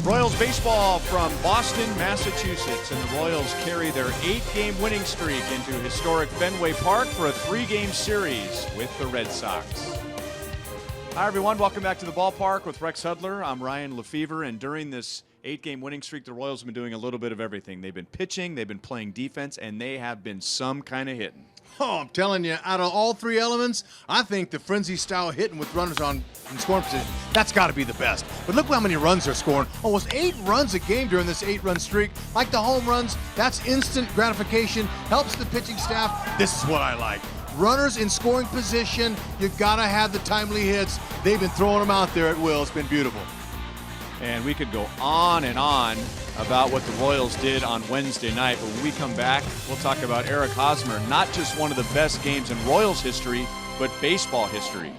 Royals baseball from Boston, Massachusetts, and the Royals carry their 8-game winning streak into historic Fenway Park for a 3-game series with the Red Sox. Hi everyone, welcome back to the ballpark with Rex Hudler. I'm Ryan Lefevre, and during this 8-game winning streak, the Royals have been doing a little bit of everything. They've been pitching, they've been playing defense, and they have been some kind of hitting. Oh, I'm telling you, out of all three elements, I think the frenzy-style hitting with runners in scoring position, that's got to be the best. But look how many runs they're scoring. Almost 8 runs a game during this 8-run streak. Like the home runs, that's instant gratification, helps the pitching staff. This is what I like. Runners in scoring position, you got to have the timely hits. They've been throwing them out there at will. It's been beautiful. And we could go on and on about what the Royals did on Wednesday night, but when we come back, we'll talk about Eric Hosmer, not just one of the best games in Royals history, but baseball history.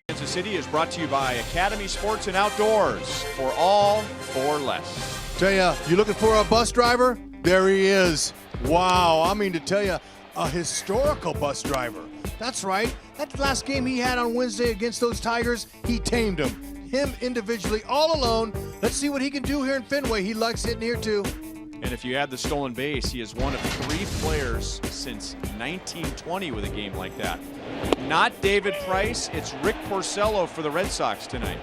Kansas City is brought to you by Academy Sports and Outdoors, for all for less. Tell ya, you looking for a bus driver? There he is. Wow, I mean to tell you, a historical bus driver. That's right. That last game he had on Wednesday against those Tigers, he tamed them. Him individually, all alone. Let's see what he can do here in Fenway. He likes hitting here too. And if you add the stolen base, he is one of 3 players since 1920 with a game like that. Not David Price, it's Rick Porcello for the Red Sox tonight.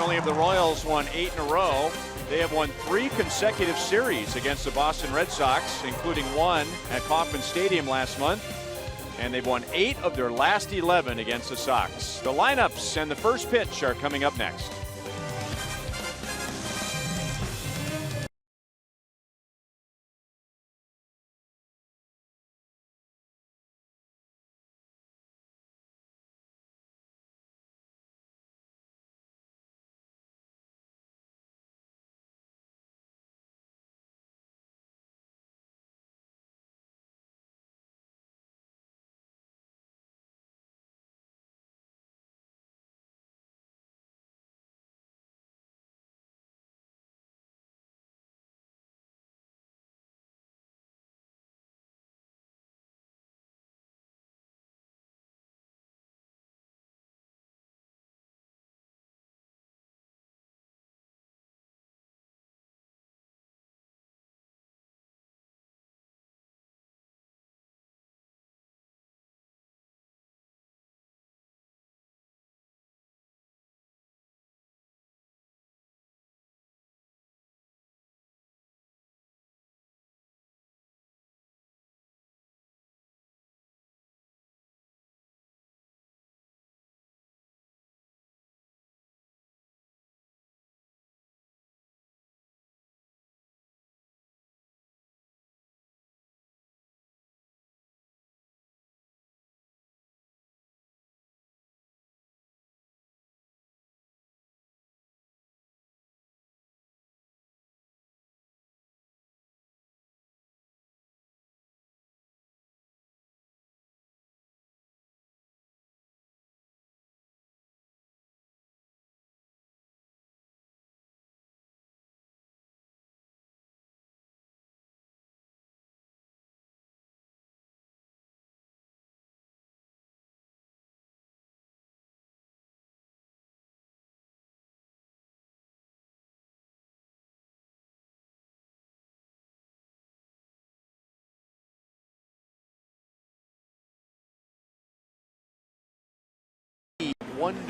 only have the Royals won 8 in a row, they have won 3 consecutive series against the Boston Red Sox, including one at Kauffman Stadium last month. And they've won 8 of their last 11 against the Sox. The lineups and the first pitch are coming up next.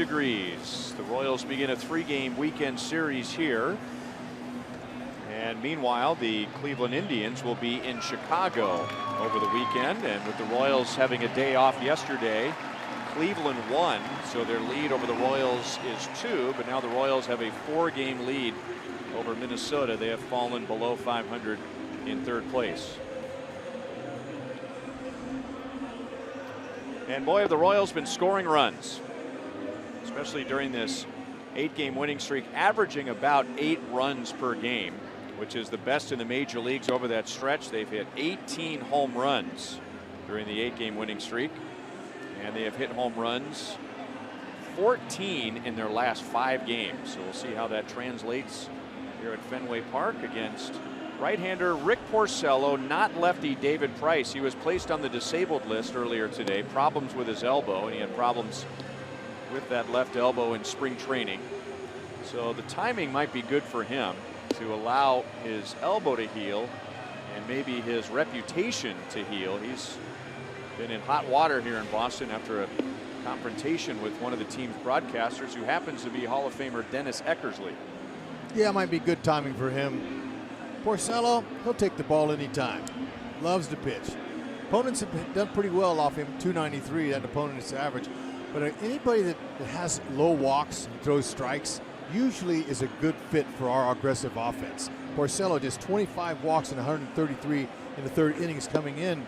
degrees. The Royals begin a 3-game weekend series here. And meanwhile, the Cleveland Indians will be in Chicago over the weekend. And with the Royals having a day off yesterday, Cleveland won, so their lead over the Royals is 2. But now the Royals have a 4-game lead over Minnesota. They have fallen below 500 in 3rd place. And boy, have the Royals been scoring runs, especially during this 8-game winning streak, averaging about 8 runs per game, which is the best in the major leagues over that stretch. They've hit 18 home runs during the 8-game winning streak, and they have hit home runs 14 in their last 5 games. So we'll see how that translates here at Fenway Park against right-hander Rick Porcello, not lefty David Price. He was placed on the disabled list earlier today. Problems with his elbow, and he had problems with that left elbow in spring training. So the timing might be good for him to allow his elbow to heal and maybe his reputation to heal. He's been in hot water here in Boston after a confrontation with one of the team's broadcasters, who happens to be Hall of Famer Dennis Eckersley. Yeah, it might be good timing for him. Porcello, he'll take the ball anytime. Loves to pitch. Opponents have done pretty well off him, 293, that opponent's average. But anybody that has low walks and throws strikes usually is a good fit for our aggressive offense. Porcello just 25 walks and 133 in the 3rd innings coming in.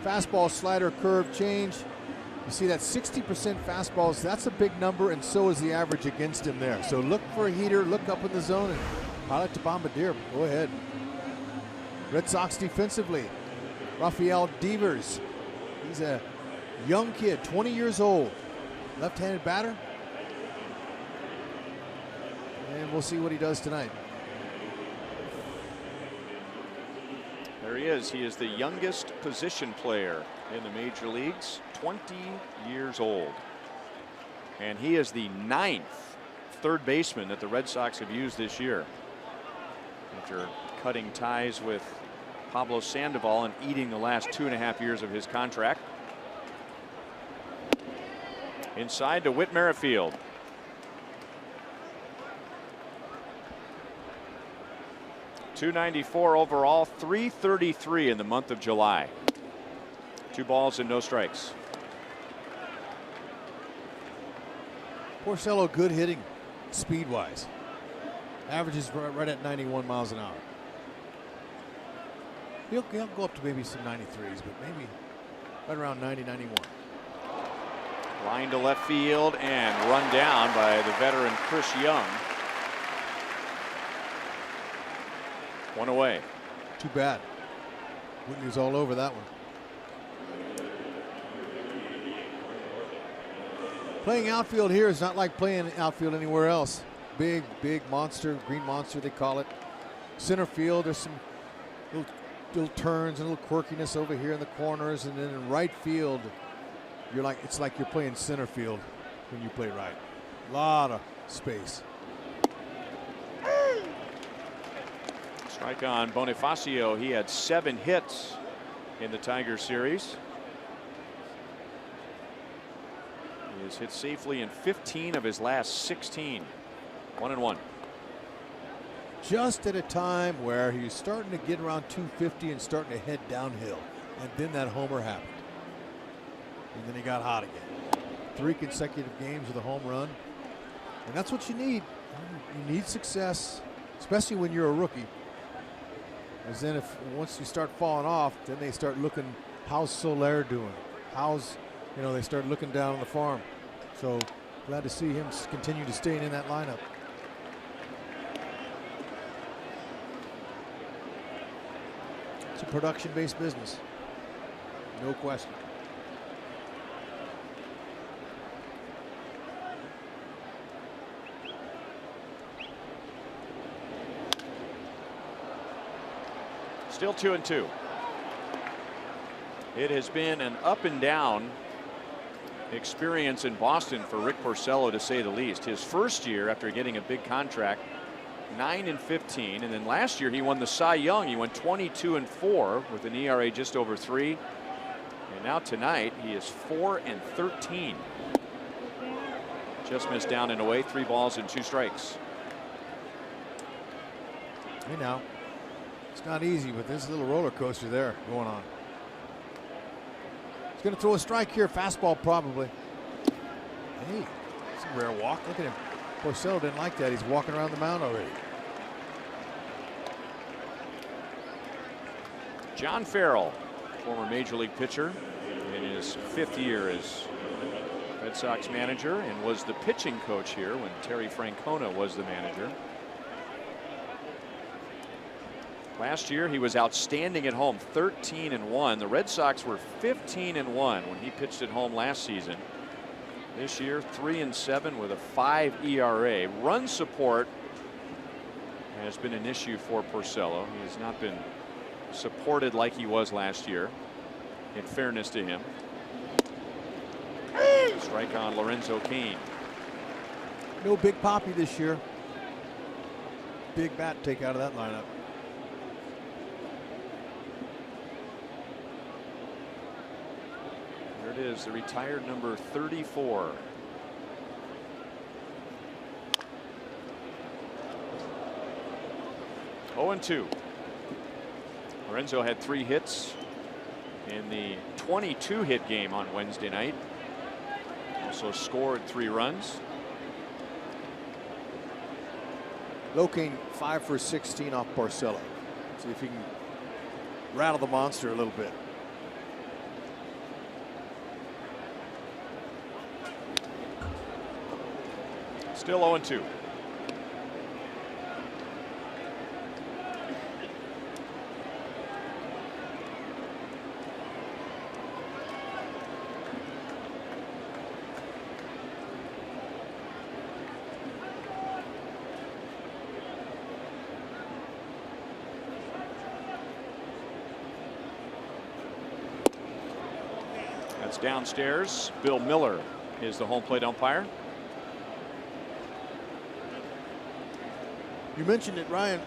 Fastball, slider, curve, change. You see that 60% fastballs, that's a big number, and so is the average against him there. So look for a heater, look up in the zone, and pilot to bombardier. Go ahead. Red Sox defensively, Rafael Devers. He's a young kid, 20 years old, left-handed batter. And we'll see what he does tonight. There he is. He is the youngest position player in the major leagues, 20 years old. And he is the 9th third baseman that the Red Sox have used this year, after cutting ties with Pablo Sandoval and eating the last 2.5 years of his contract. Inside to Whit Merrifield. 294 overall, 333 in the month of July. 2 balls and no strikes. Porcello, good hitting speed-wise. Averages right at 91 miles an hour. He'll go up to maybe some 93s, but maybe right around 90, 91. Line to left field and run down by the veteran Chris Young. 1 away. Too bad. Whitney was all over that one. Playing outfield here is not like playing outfield anywhere else. Big monster, green monster they call it. Center field, there's some little turns and a little quirkiness over here in the corners, and then in right field, it's like you're playing center field when you play right. A lot of space. Strike on Bonifacio. He had 7 hits in the Tiger series. He has hit safely in 15 of his last 16. 1-1. Just at a time where he's starting to get around 250 and starting to head downhill. And then that homer happened. And then he got hot again. 3 consecutive games with a home run. And that's what you need. You need success, especially when you're a rookie. Because then once you start falling off, then they start looking, how's Soler doing? They start looking down on the farm. So glad to see him continue to stay in that lineup. It's a production-based business. No question. Still 2-2. It has been an up and down experience in Boston for Rick Porcello, to say the least. His first year after getting a big contract, 9-15, and then last year he won the Cy Young. He went 22-4 with an ERA just over 3, and now tonight he is 4-13. Just missed down and away. 3 balls and 2 strikes. Hey now, it's not easy, but there's a little roller coaster there going on. He's going to throw a strike here, fastball probably. Hey, it's a rare walk. Look at him. Porcello didn't like that. He's walking around the mound already. John Farrell, former major league pitcher, in his 5th year as Red Sox manager, and was the pitching coach here when Terry Francona was the manager. Last year he was outstanding at home, 13-1. The Red Sox were 15-1 when he pitched at home last season. This year 3-7 with a 5 ERA. Run support has been an issue for Porcello. He has not been supported like he was last year, in fairness to him. Strike on Lorenzo Cain. No Big Poppy this year. Big bat take out of that lineup. There it is, the retired number 34. Oh, 2. Lorenzo had 3 hits in the 22-hit game on Wednesday night. Also scored 3 runs. Locaine 5 for 16 off Porcello. See if he can rattle the monster a little bit. Still 0-2. That's downstairs. Bill Miller is the home plate umpire. You mentioned it, Ryan.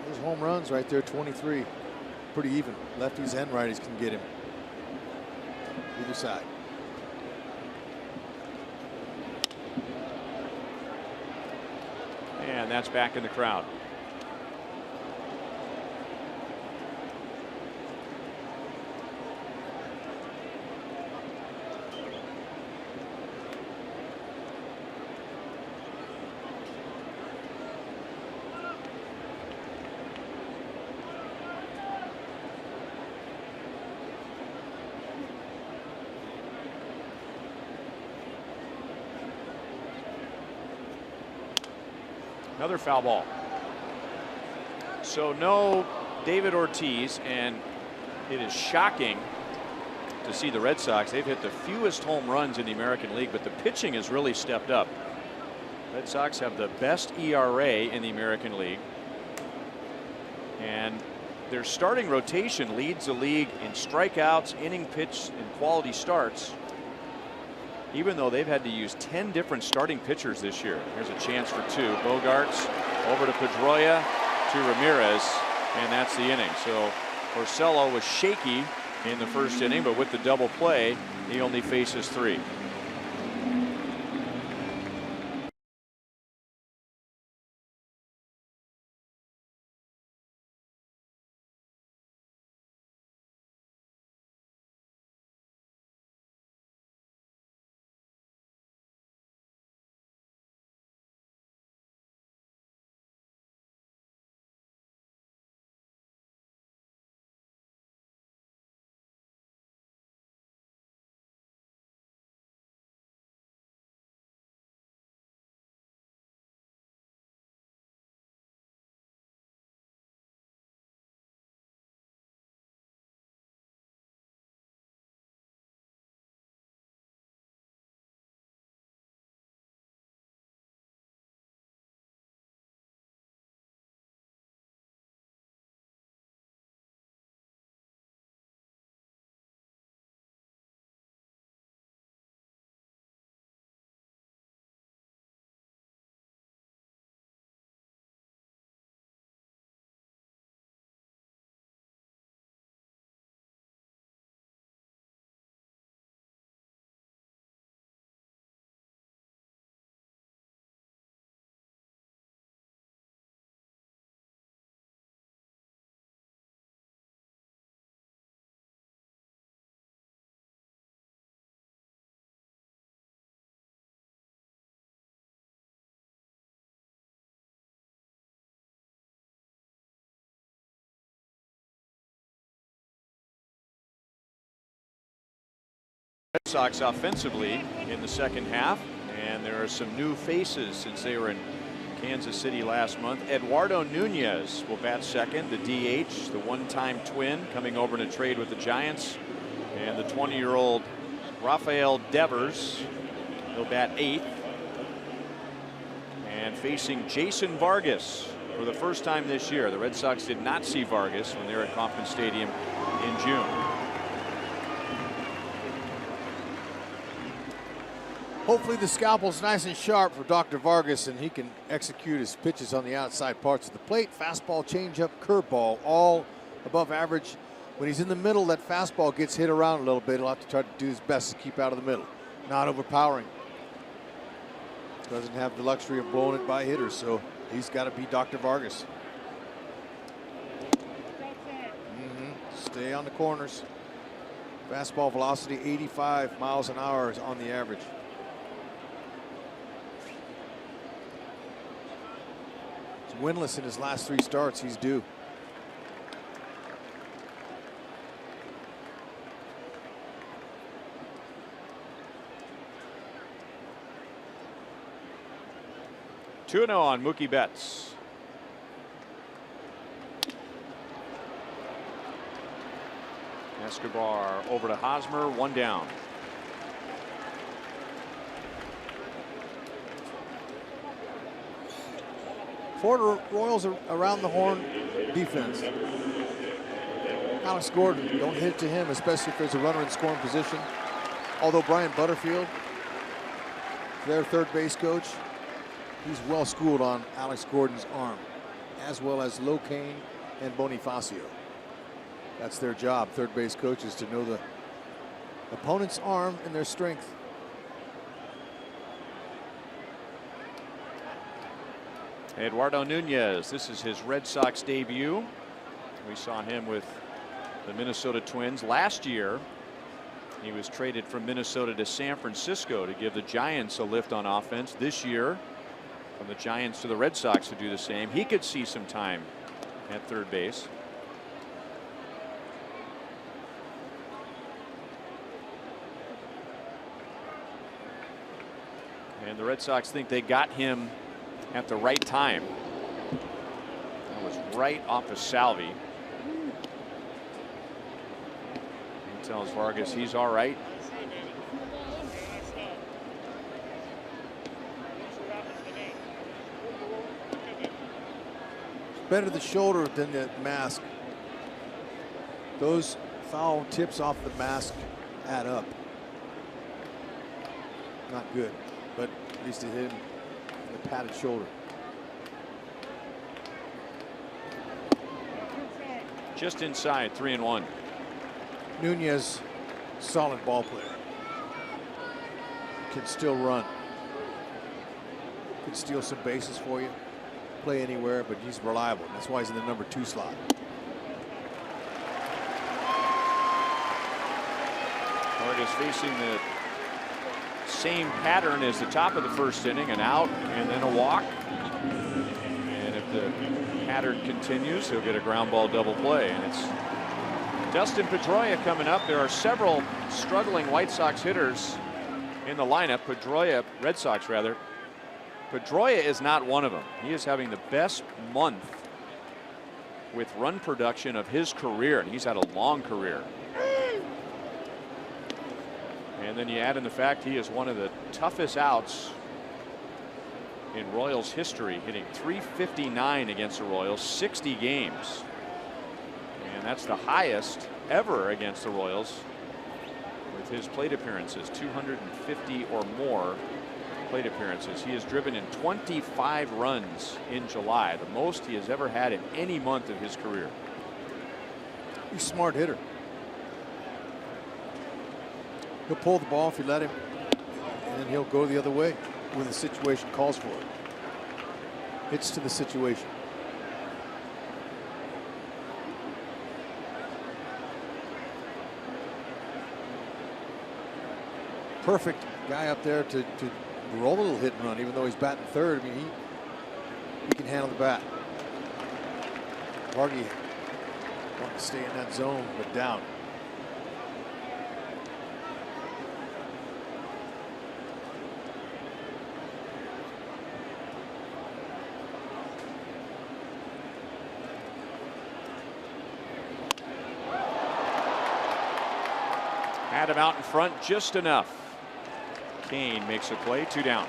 Those home runs right there, 23. Pretty even. Lefties and righties can get him. Either side. And that's back in the crowd. Another foul ball. So no David Ortiz, and it is shocking to see the Red Sox. They've hit the fewest home runs in the American League, but the pitching has really stepped up. Red Sox have the best ERA in the American League, and their starting rotation leads the league in strikeouts, inning pitch, and quality starts, even though they've had to use 10 different starting pitchers this year. Here's a chance for two. Bogarts over to Pedroia to Ramirez, and that's the inning. So Porcello was shaky in the first inning, but with the double play, he only faces 3. Red Sox offensively in the second half, and there are some new faces since they were in Kansas City last month. Eduardo Nunez will bat second, the DH, the one-time Twin coming over in a trade with the Giants, and the 20-year-old Rafael Devers, he'll bat 8th, and facing Jason Vargas for the first time this year. The Red Sox did not see Vargas when they were at Kauffman Stadium in June. Hopefully the scalpel's nice and sharp for Dr. Vargas, and he can execute his pitches on the outside parts of the plate. Fastball, changeup, curveball, all above average. When he's in the middle, that fastball gets hit around a little bit. He'll have to try to do his best to keep out of the middle. Not overpowering. Doesn't have the luxury of blowing it by hitters, so he's got to be Dr. Vargas. Stay on the corners. Fastball velocity 85 miles an hour is on the average. Winless in his last 3 starts. He's due. Two 2-0 on Mookie Betts. Escobar over to Hosmer, 1 down. Florida Royals are around the horn defense. Alex Gordon, don't hit it to him, especially if there's a runner in scoring position. Although Brian Butterfield, their third base coach, he's well schooled on Alex Gordon's arm, as well as Locaine and Bonifacio. That's their job, third base coaches, to know the opponent's arm and their strength. Eduardo Nunez, this is his Red Sox debut. We saw him with the Minnesota Twins last year. He was traded from Minnesota to San Francisco to give the Giants a lift on offense. This year, from the Giants to the Red Sox to do the same. He could see some time at third base. And the Red Sox think they got him at the right time. That was right off of Salvi. He tells Vargas he's all right. Better the shoulder than the mask. Those foul tips off the mask add up. Not good, but at least it hit him in the padded shoulder. Just inside, 3-1. Nunez, solid ball player. Can still run. Can steal some bases for you. Play anywhere, but he's reliable. That's why he's in the number 2 slot. Vargas facing the same pattern as the top of the first inning, an out and then a walk. And if the pattern continues, he'll get a ground ball double play. And it's Dustin Pedroia coming up. There are several struggling White Sox hitters in the lineup. Red Sox rather. Pedroia is not one of them. He is having the best month with run production of his career, and he's had a long career. And then you add in the fact he is one of the toughest outs in Royals history, hitting .359 against the Royals, 60 games. And that's the highest ever against the Royals with his plate appearances, 250 or more plate appearances. He has driven in 25 runs in July, the most he has ever had in any month of his career. He's a smart hitter. He'll pull the ball if you let him, and then he'll go the other way when the situation calls for it. It's to the situation. Perfect guy up there to roll a little hit and run, even though he's batting third. I mean, he can handle the bat. Vargy wanting to stay in that zone, but down. Had him out in front just enough. Kane makes a play, 2 down.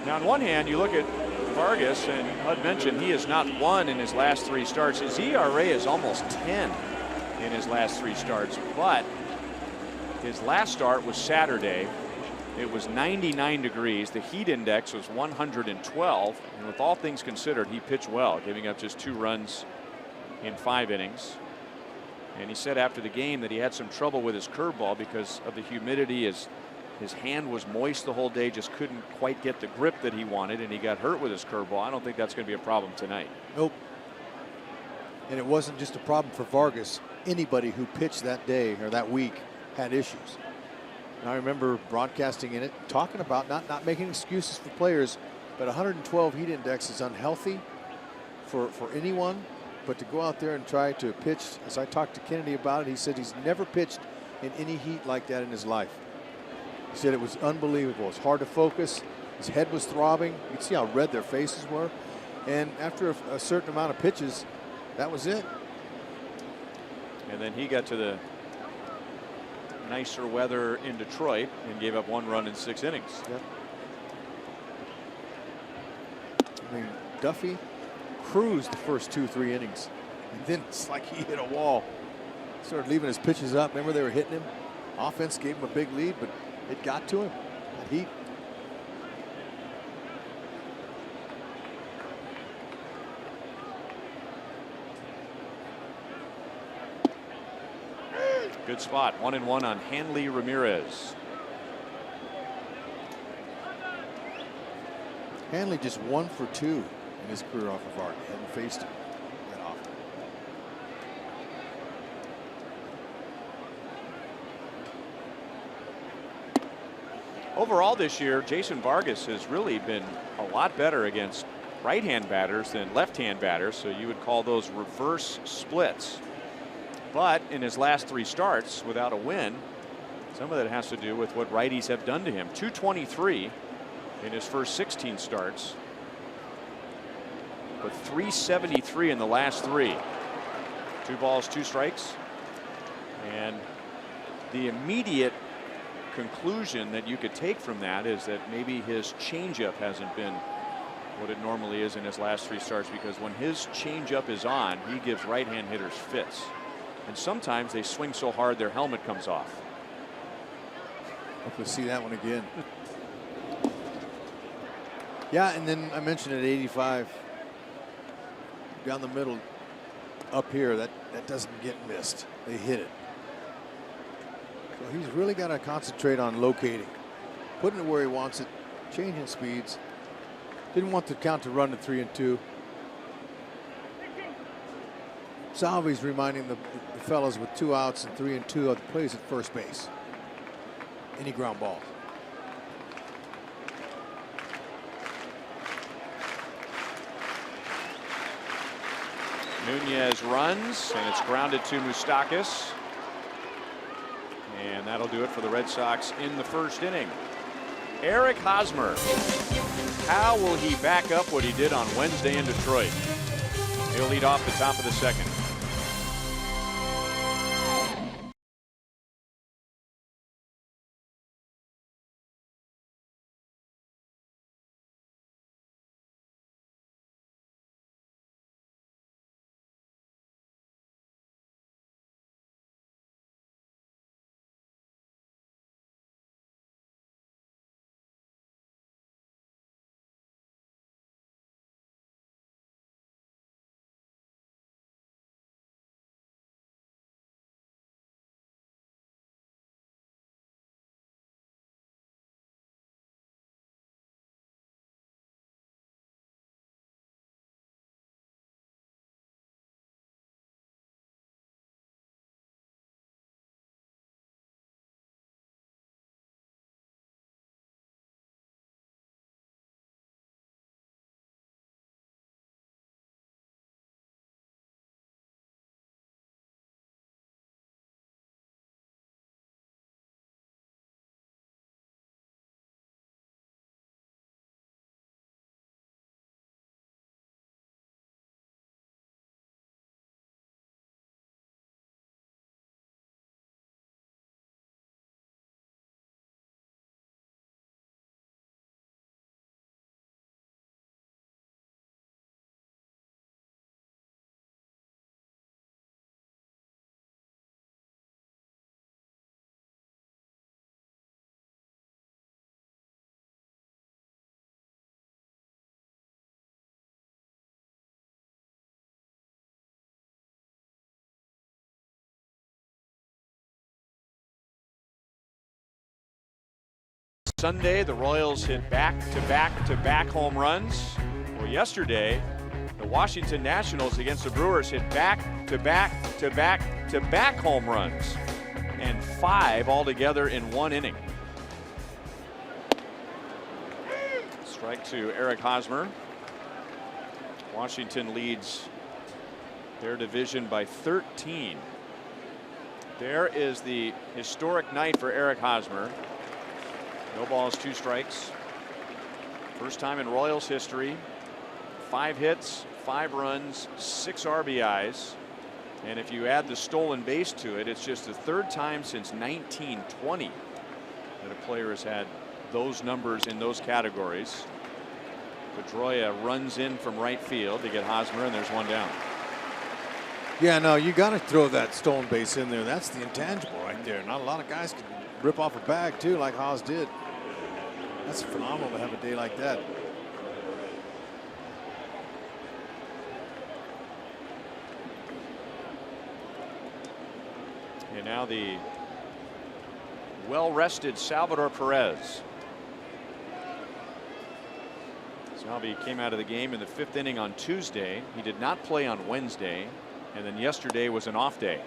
Now, on one hand, you look at Vargas, and Hud mentioned he has not won in his last 3 starts. His ERA is almost 10 in his last 3 starts, but his last start was Saturday. It was 99 degrees. The heat index was 112. And with all things considered, he pitched well, giving up just 2 runs in 5 innings. And he said after the game that he had some trouble with his curveball because of the humidity. His hand was moist the whole day, just couldn't quite get the grip that he wanted, and he got hurt with his curveball. I don't think that's going to be a problem tonight. Nope. And it wasn't just a problem for Vargas. Anybody who pitched that day or that week had issues. And I remember broadcasting in it, talking about not making excuses for players, but 112 heat index is unhealthy for anyone. But to go out there and try to pitch, as I talked to Kennedy about it, he said he's never pitched in any heat like that in his life. He said it was unbelievable. It's hard to focus. His head was throbbing. You could see how red their faces were. And after a certain amount of pitches, that was it. And then he got to the nicer weather in Detroit and gave up 1 run in 6 innings. Yep. I mean, Duffy cruised the first 2-3 innings, and then it's like he hit a wall. Started leaving his pitches up. Remember, they were hitting him. Offense gave him a big lead, but it got to him. That heat. Good spot. 1-1 on Hanley Ramirez. Hanley just 1 for 2 in his career off of Vargas. Hadn't faced him that often. Overall this year, Jason Vargas has really been a lot better against right-hand batters than left-hand batters, so you would call those reverse splits. But in his last 3 starts without a win, some of that has to do with what righties have done to him. 223 in his first 16 starts, but 373 in the last 3. 2 balls, 2 strikes. And the immediate conclusion that you could take from that is that maybe his changeup hasn't been what it normally is in his last 3 starts, because when his changeup is on, he gives right-hand hitters fits. And sometimes they swing so hard their helmet comes off. Hope to see that one again. Yeah, and then I mentioned at 85, down the middle, up here, that doesn't get missed. They hit it. So he's really got to concentrate on locating, putting it where he wants it, changing speeds. Didn't want the count to run to 3-2. Salvi's reminding the fellas with 2 outs and 3-2 of the plays at first base. Any ground ball. Nunez runs, and it's grounded to Moustakas. And that'll do it for the Red Sox in the first inning. Eric Hosmer. How will he back up what he did on Wednesday in Detroit? He'll lead off the top of the second. Sunday, the Royals hit back-to-back-to-back home runs. Well, yesterday, the Washington Nationals against the Brewers hit back-to-back-to-back-to-back home runs, and 5 altogether in 1 inning. Strike to Eric Hosmer. Washington leads their division by 13. There is the historic night for Eric Hosmer. No balls, 2 strikes. First time in Royals history. 5 hits, 5 runs, 6 RBIs. And if you add the stolen base to it, it's just the 3rd time since 1920 that a player has had those numbers in those categories. Pedroia runs in from right field to get Hosmer, and there's 1 down. Yeah, no, you got to throw that stolen base in there. That's the intangible right there. Not a lot of guys can rip off a bag, too, like Hos did. That's phenomenal to have a day like that. And now the well-rested Salvador Perez. Salvi came out of the game in the 5th inning on Tuesday. He did not play on Wednesday, and then yesterday was an off day.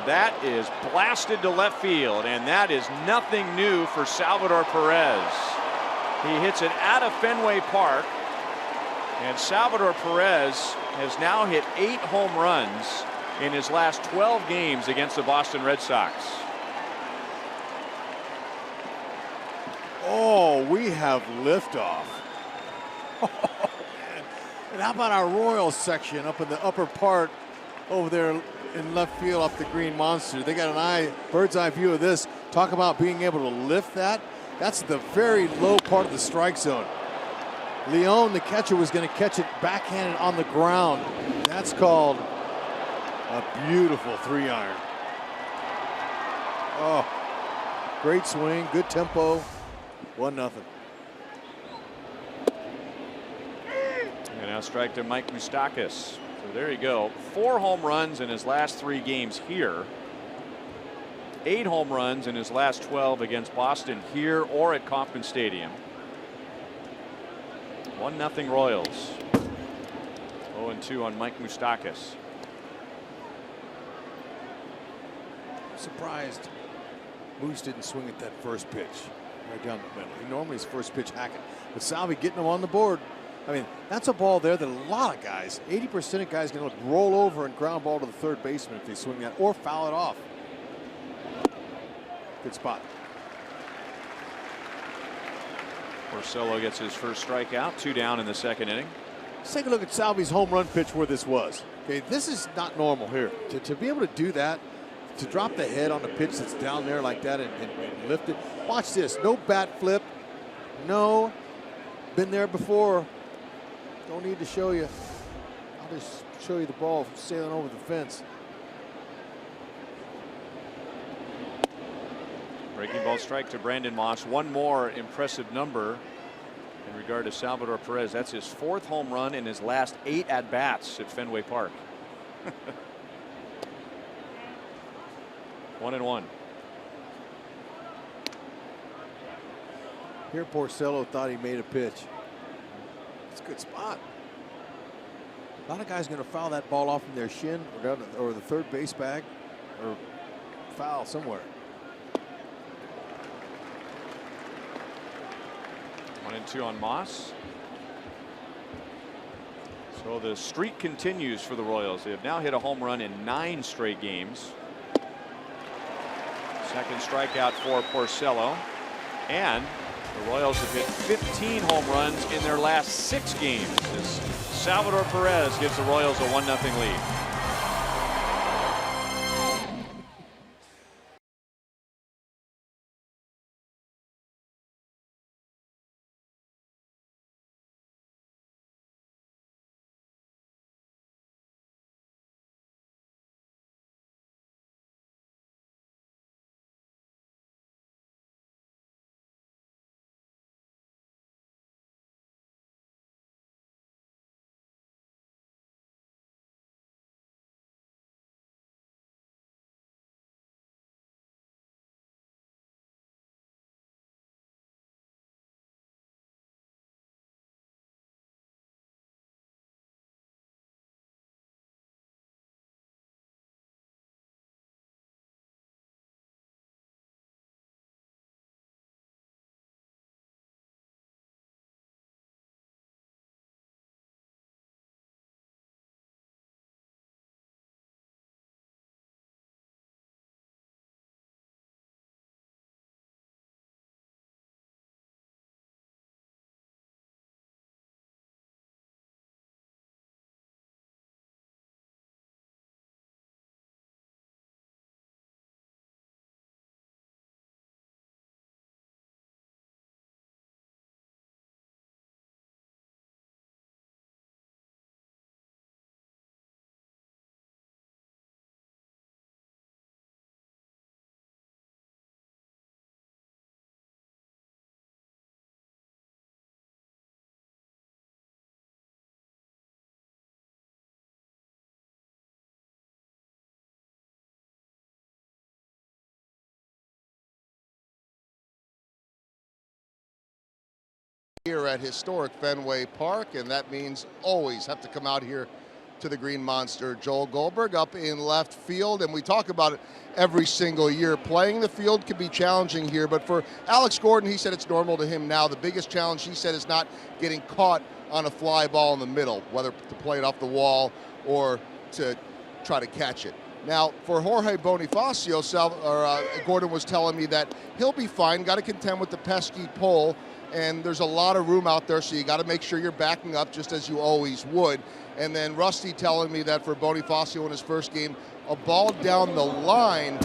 that is blasted to left field, and that is nothing new for Salvador Perez. He hits it out of Fenway Park, and Salvador Perez has now hit 8 home runs in his last 12 games against the Boston Red Sox. Oh, we have liftoff. And how about our Royals section up in the upper part over there in left field off the Green Monster? They got an bird's eye view of this. Talk about being able to lift that. That's the very low part of the strike zone. Leon, the catcher, was going to catch it backhanded on the ground. That's called a beautiful 3-iron. Oh, great swing, good tempo. 1-0. And now strike to Mike Moustakas. So there you go. 4 home runs in his last 3 games here. 8 home runs in his last 12 against Boston here or at Kauffman Stadium. 1-0 Royals. 0-2 on Mike Moustakas. Surprised Moose didn't swing at that first pitch right down the middle. He normally is first pitch hacking, but Salvi getting him on the board. I mean, that's a ball there that a lot of guys, 80% of guys, can roll over and ground ball to the third baseman if they swing that or foul it off. Good spot. Porcello gets his first strikeout. 2 down in the second inning. Let's take a look at Salvi's home run pitch where this was. Okay, this is not normal here. To be able to do that, to drop the head on a pitch that's down there like that and lift it. Watch this. No bat flip. No. Been there before. Don't need to show you. I'll just show you the ball sailing over the fence. Breaking ball strike to Brandon Moss. One more impressive number in regard to Salvador Perez. That's his 4th home run in his last 8 at-bats at Fenway Park. 1-1. Here Porcello thought he made a pitch. It's a good spot. A lot of guys going to foul that ball off in their shin or the third base bag or foul somewhere. 1-2 on Moss. So the streak continues for the Royals. They have now hit a home run in 9 straight games. Second strikeout for Porcello. And the Royals have hit 15 home runs in their last 6 games as Salvador Perez gives the Royals a 1-0 lead. Here at historic Fenway Park, and that means always have to come out here to the Green Monster, Joel Goldberg, up in left field. And we talk about it every single year. Playing the field can be challenging here, but for Alex Gordon, he said it's normal to him now. The biggest challenge, he said, is not getting caught on a fly ball in the middle, whether to play it off the wall or to try to catch it. Now, for Jorge Bonifacio, Gordon was telling me that he'll be fine, got to contend with the pesky pole, and there's a lot of room out there, so you got to make sure you're backing up just as you always would. And then Rusty telling me that for Bonifacio in his first game, a ball down the line,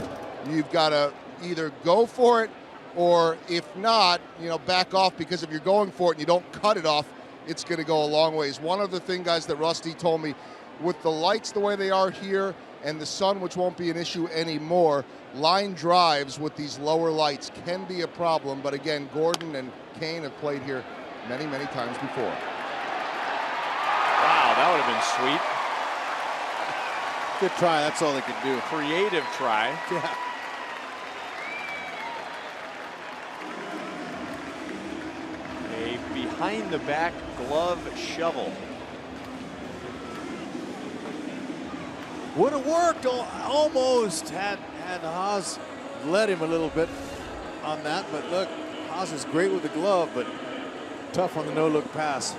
you've got to either go for it, or if not, back off, because if you're going for it and you don't cut it off, it's going to go a long ways. One other thing, guys, that Rusty told me, with the lights the way they are here and the sun, which won't be an issue anymore, line drives with these lower lights can be a problem. But again, Gordon and Kane have played here many, many times before. Wow, that would have been sweet. Good try. That's all they could do. Creative try. Yeah. A behind the back glove shovel. Would have worked. Almost had Haas led him a little bit on that, but look, Haas is great with the glove, but tough on the no-look pass.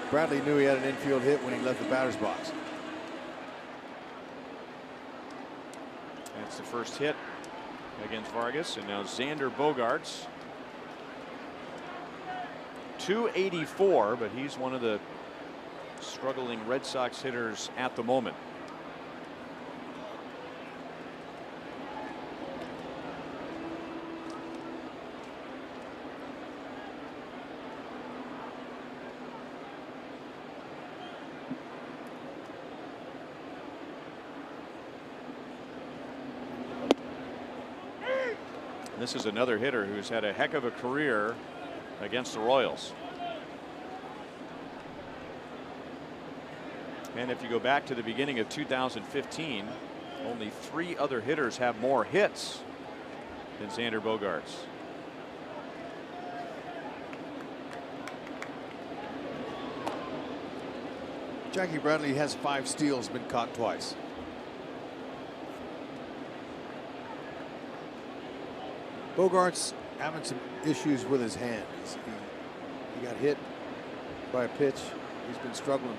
Bradley knew he had an infield hit when he left the batter's box. That's the first hit against Vargas, and now Xander Bogaerts. 284, but he's one of the struggling Red Sox hitters at the moment. This is another hitter who's had a heck of a career against the Royals. And if you go back to the beginning of 2015, only 3 other hitters have more hits than Xander Bogaerts. Jackie Bradley has 5 steals, been caught twice. Bogaerts having some issues with his hand. He got hit by a pitch. He's been struggling.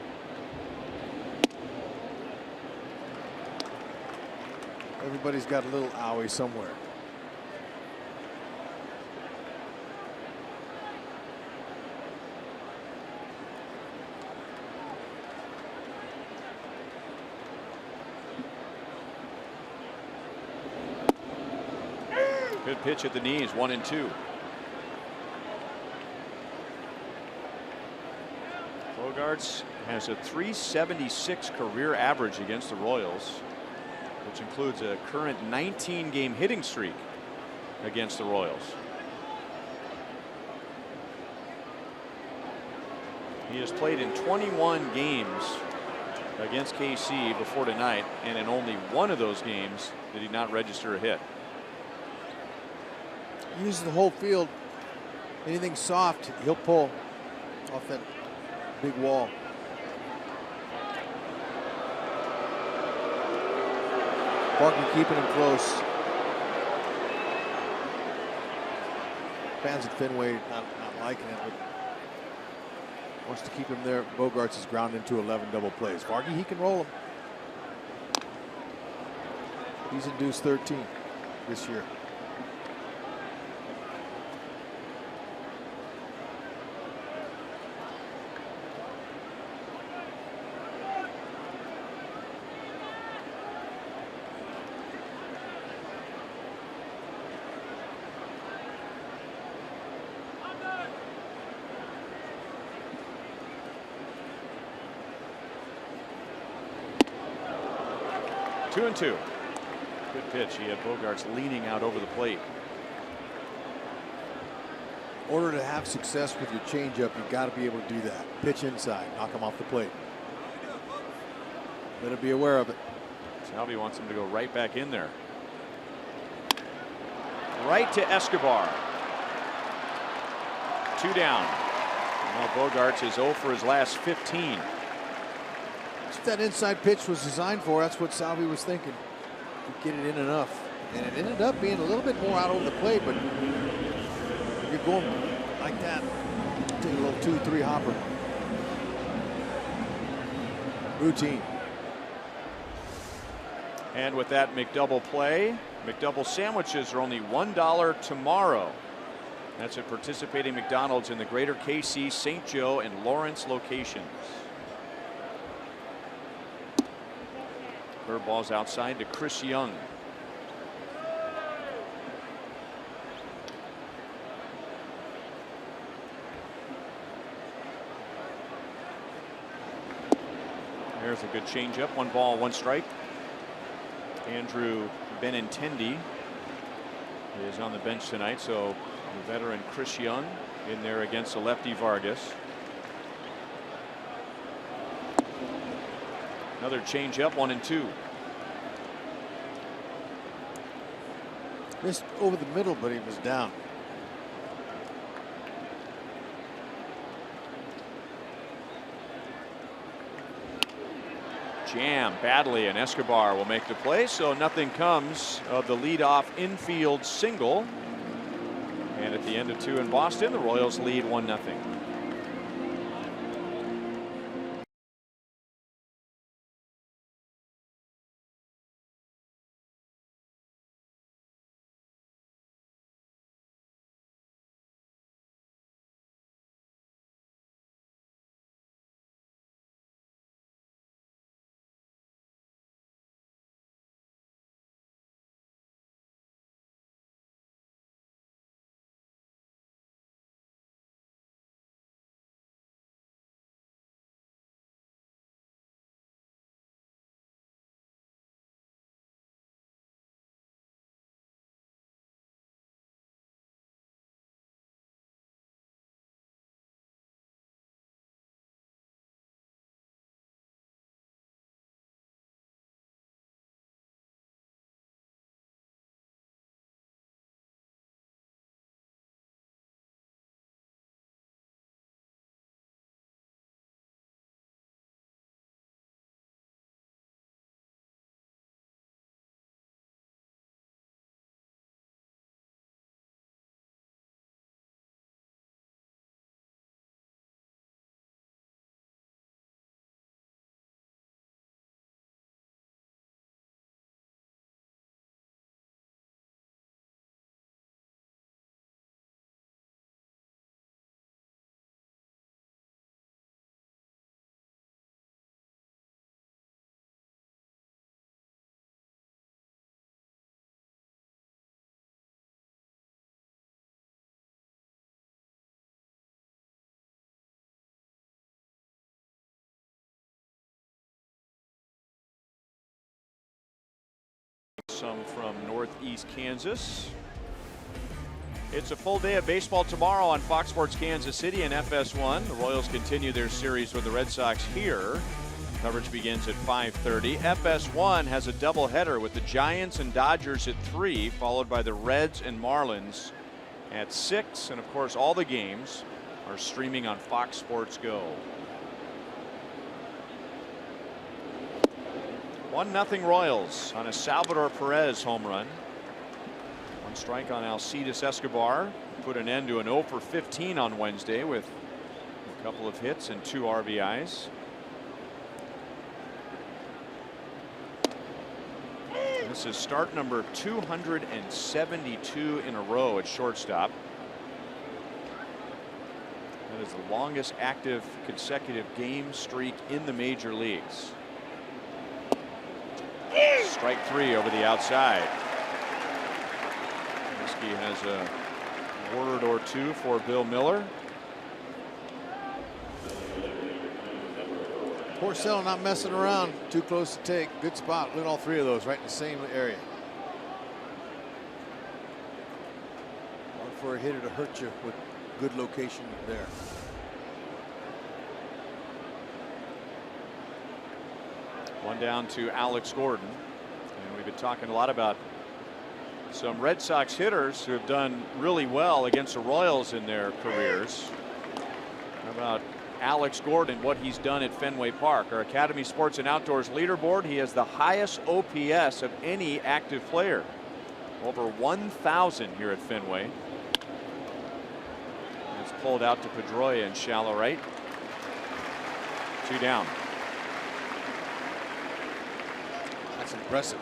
Everybody's got a little owie somewhere. Good pitch at the knees, 1-2. Bogaerts has a .376 career average against the Royals, which includes a current 19-game hitting streak against the Royals. He has played in 21 games against KC before tonight, and in only one of those games did he not register a hit. He uses the whole field. Anything soft, he'll pull off that big wall. Barkley keeping him close. Fans at Fenway not liking it, but wants to keep him there. Bogaerts is ground into 11 double plays. Vargy, he can roll him. He's induced 13 this year. Two and two. Good pitch. He had Bogaerts leaning out over the plate. In order to have success with your changeup, you've got to be able to do that. Pitch inside, knock him off the plate. Better be aware of it. Salvi wants him to go right back in there. Right to Escobar. 2 down. Now Bogaerts is 0 for his last 15. what that inside pitch was designed for. That's what Salvi was thinking. To get it in enough. And it ended up being a little bit more out over the plate, but you're going like that. Take a little 2-3 hopper. Routine. And with that McDouble play, McDouble sandwiches are only $1 tomorrow. That's at participating McDonald's in the greater KC, St. Joe, and Lawrence locations. Curveball's outside to Chris Young. There's a good changeup. 1 ball, 1 strike. Andrew Benintendi is on the bench tonight, so the veteran Chris Young in there against the lefty Vargas. Another changeup, 1-2. Missed over the middle, but he was down. Jam badly, and Escobar will make the play, so nothing comes of the leadoff infield single. And at the end of 2 in Boston, the Royals lead 1-0. Some from northeast Kansas. It's a full day of baseball tomorrow on Fox Sports Kansas City and FS1. The Royals continue their series with the Red Sox here. Coverage begins at 5:30. FS1 has a doubleheader with the Giants and Dodgers at 3, followed by the Reds and Marlins at 6. And of course, all the games are streaming on Fox Sports Go. 1-0 Royals on a Salvador Perez home run. 1 strike on Alcides Escobar. Put an end to an 0 for 15 on Wednesday with a couple of hits and 2 RBIs. This is start number 272 in a row at shortstop. That is the longest active consecutive game streak in the major leagues. Strike 3 over the outside. Whiskey has a word or two for Bill Miller. Porcello not messing around. Too close to take. Good spot. Lit all 3 of those right in the same area. Hard for a hitter to hurt you with good location there. One down to Alex Gordon. And we've been talking a lot about some Red Sox hitters who have done really well against the Royals in their careers. How about Alex Gordon, what he's done at Fenway Park. Our Academy Sports and Outdoors leaderboard, he has the highest OPS of any active player. Over 1,000 here at Fenway. It's pulled out to Pedroia in shallow right. 2 down. That's impressive.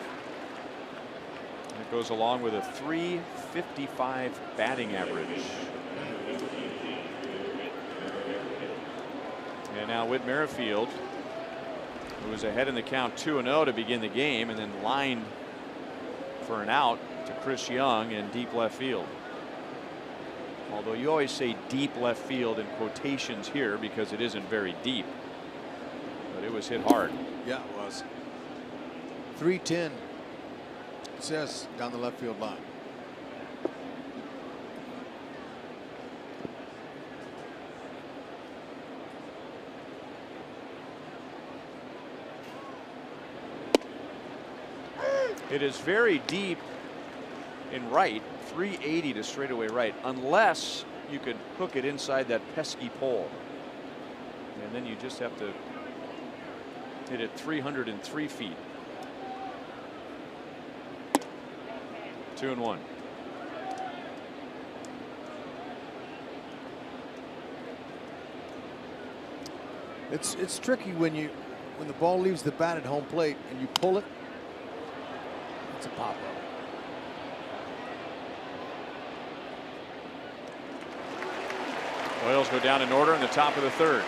And it goes along with a .355 batting average. And now Whit Merrifield, who was ahead in the count 2-0 to begin the game, and then lined for an out to Chris Young in deep left field. Although you always say deep left field in quotations here because it isn't very deep. But it was hit hard. Yeah, it was. 310 says down the left field line. It is very deep in right, 380 to straightaway right, unless you could hook it inside that pesky pole. And then you just have to hit it 303 feet. 2-1. It's tricky when the ball leaves the bat at home plate and you pull it. It's a pop-up. Royals go down in order in the top of the 3rd.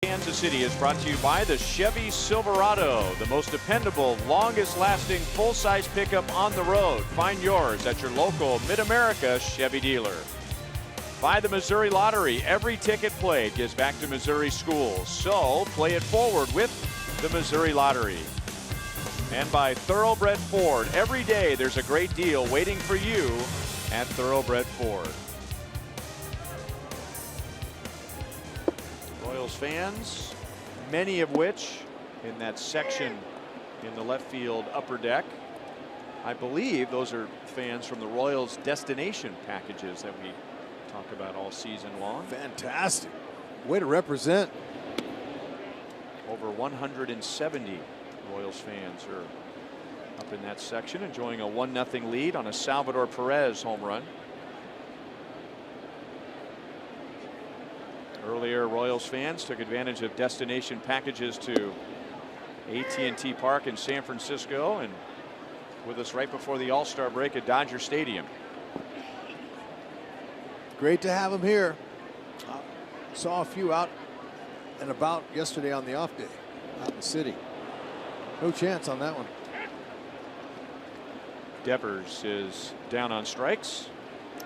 Kansas City is brought to you by the Chevy Silverado, the most dependable, longest-lasting full-size pickup on the road. Find yours at your local Mid-America Chevy dealer. By the Missouri Lottery, every ticket played gives back to Missouri schools, so play it forward with the Missouri Lottery. And by Thoroughbred Ford, every day there's a great deal waiting for you at Thoroughbred Ford. Royals fans, many of which in that section in the left field upper deck. I believe those are fans from the Royals destination packages that we talk about all season long. Fantastic. Way to represent. Over 170 Royals fans are up in that section, enjoying a 1-0 lead on a Salvador Perez home run. Earlier, Royals fans took advantage of destination packages to AT&T Park in San Francisco, and with us right before the All-Star break at Dodger Stadium. Great to have him here. Saw a few out and about yesterday on the off day out in the city. No chance on that one. Devers is down on strikes,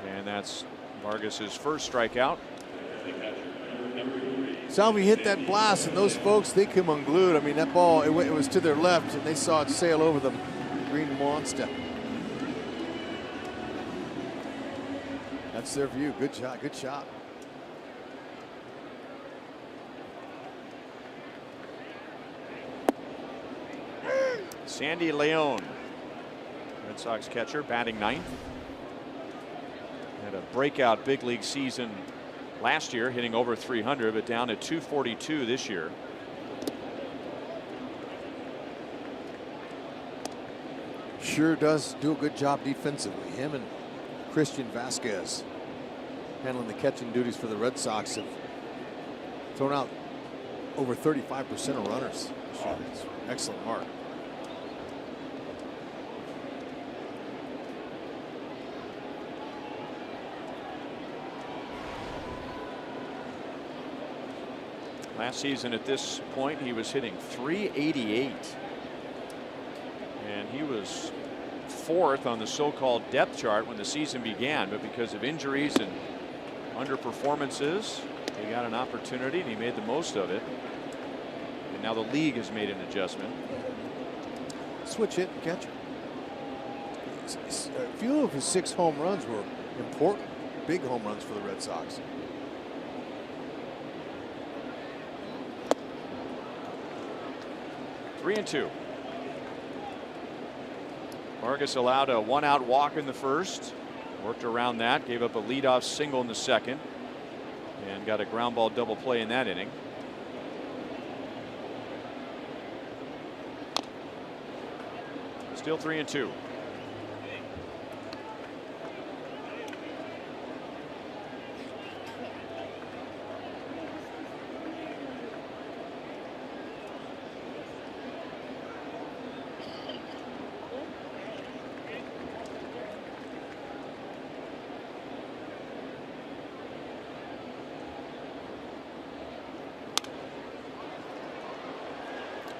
and that's Vargas's first strikeout. Salvi hit that blast, and those folks, they come unglued. I mean, that ball, it was to their left, and they saw it sail over the green monster. That's their view. Good shot, good shot. Sandy León, Red Sox catcher, batting ninth. Had a breakout big league season last year, hitting over 300, but down to 242 this year. Sure does do a good job defensively. Him and Christian Vasquez handling the catching duties for the Red Sox have thrown out over 35% of runners. Excellent mark. Last season at this point, he was hitting .388. And he was fourth on the so-called depth chart when the season began, but because of injuries and underperformances, he got an opportunity and he made the most of it. And now the league has made an adjustment. Switch hit and catcher. A few of his 6 home runs were important, big home runs for the Red Sox. Three and two. Vargas allowed a 1-out walk in the first, worked around that, gave up a leadoff single in the second, and got a ground ball double play in that inning. Still 3 and 2.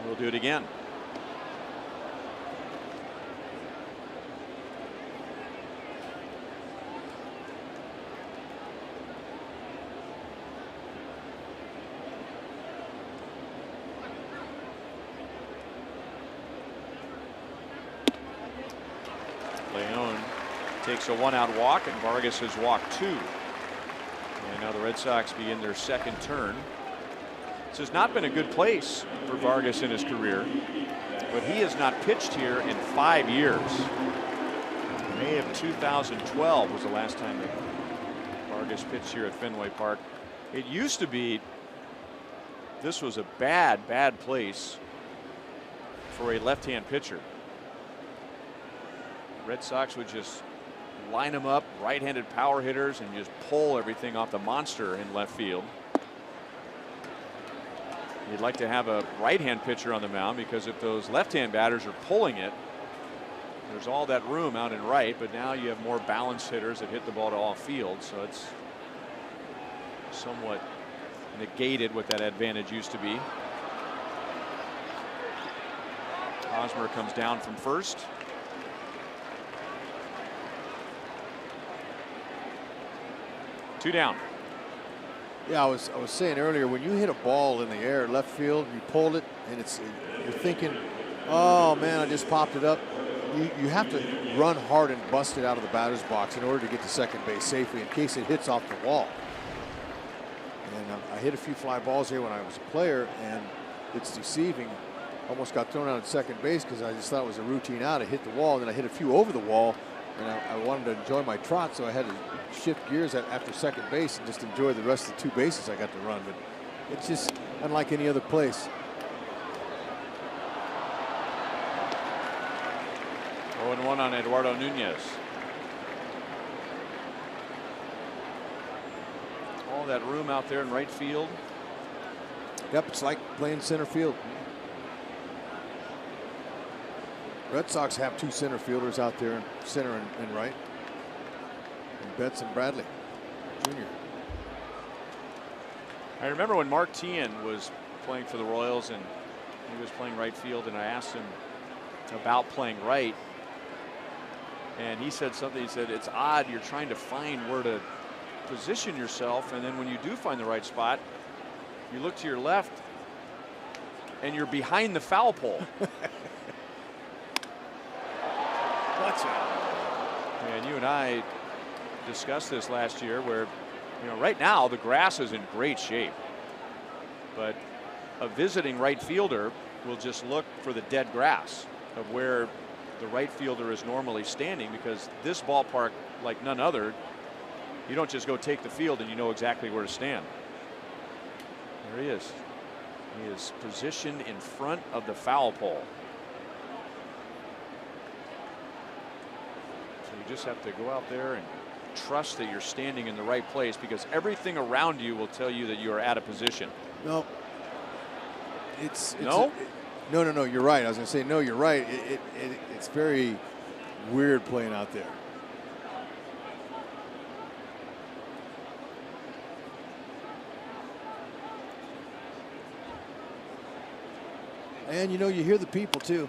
We'll do it again. León takes a 1-out walk, and Vargas has walked 2. And now the Red Sox begin their second turn. This has not been a good place for Vargas in his career, but he has not pitched here in 5 years. May of 2012 was the last time that Vargas pitched here at Fenway Park. It used to be this was a bad place for a left-hand pitcher. Red Sox would just line them up, right-handed power hitters, and just pull everything off the monster in left field. You'd like to have a right-hand pitcher on the mound, because if those left-hand batters are pulling it, there's all that room out in right, but now you have more balanced hitters that hit the ball to all field, so it's somewhat negated what that advantage used to be. Hosmer comes down from first. Two down. Yeah, I was saying earlier, when you hit a ball in the air left field, you pulled it, and you're thinking, oh man, I just popped it up. You have to run hard and bust it out of the batter's box in order to get to second base safely in case it hits off the wall. And I hit a few fly balls here when I was a player, and it's deceiving. Almost got thrown out at second base because I just thought it was a routine out. I hit the wall, and then I hit a few over the wall, and I wanted to enjoy my trot, so I had to shift gears after second base and just enjoy the rest of the 2 bases I got to run. But it's just unlike any other place. 0-1 on Eduardo Nunez. All that room out there in right field. Yep, it's like playing center field. Red Sox have 2 center fielders out there, center and right. And Betts and Bradley Jr. I remember when Mark Teahan was playing for the Royals and he was playing right field, and I asked him about playing right, and he said something. He said, it's odd, you're trying to find where to position yourself, and then when you do find the right spot, You look to your left, and you're behind the foul pole. Watch out. And you and I discussed this last year where, right now the grass is in great shape. But a visiting right fielder will just look for the dead grass of where the right fielder is normally standing, because this ballpark, like none other, you don't just go take the field and you know exactly where to stand. There he is. He is positioned in front of the foul pole. So you just have to go out there and trust that you're standing in the right place, because everything around you will tell you that you are out of position. No. No? No. You're right. I was going to say no. You're right. It's very weird playing out there. And you hear the people too.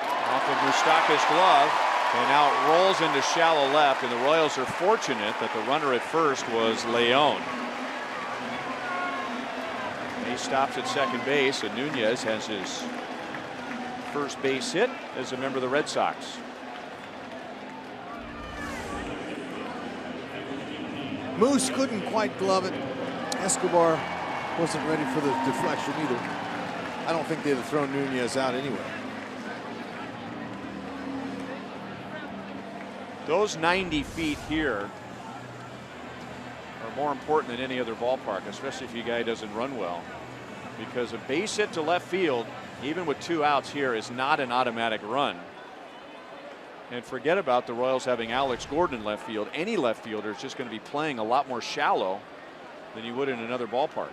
Off of Moustakas' glove, and now it rolls into shallow left, and the Royals are fortunate that the runner at first was Leon. He stops at second base, and Nunez has his first base hit as a member of the Red Sox. Moose couldn't quite glove it. Escobar wasn't ready for the deflection either. I don't think they'd have thrown Nunez out anyway. Those 90 feet here are more important than any other ballpark, especially if your guy doesn't run well, because a base hit to left field, even with 2 outs here, is not an automatic run. And forget about the Royals having Alex Gordon in left field. Any left fielder is just going to be playing a lot more shallow than you would in another ballpark.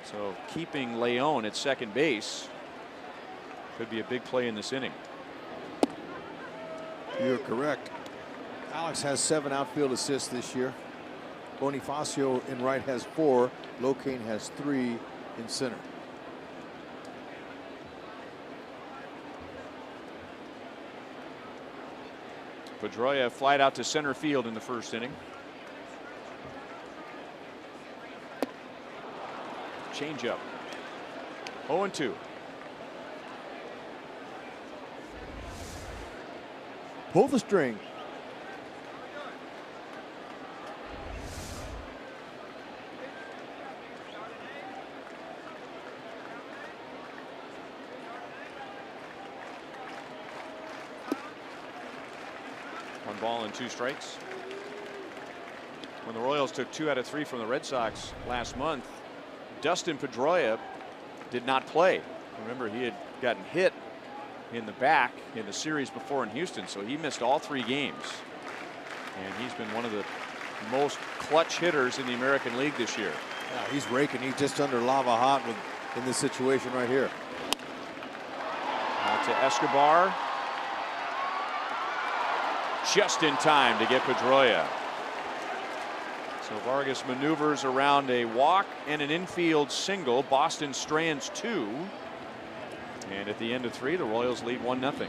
So keeping Leon at second base could be a big play in this inning. You're correct. Alex has 7 outfield assists this year. Bonifacio in right has 4. Locane has 3 in center. Pedroia flied out to center field in the first inning. Changeup. 0-2. Pull the string. One ball and 2 strikes. When the Royals took 2 out of 3 from the Red Sox last month, Dustin Pedroia did not play. Remember, he had gotten hit in the back in the series before in Houston, so he missed all 3 games. And he's been one of the most clutch hitters in the American League this year. Yeah, he's raking. He's just under lava hot in this situation right here. Out to Escobar. Just in time to get Pedroia. So Vargas maneuvers around a walk and an infield single. Boston strands 2. And at the end of 3, the Royals lead 1-0.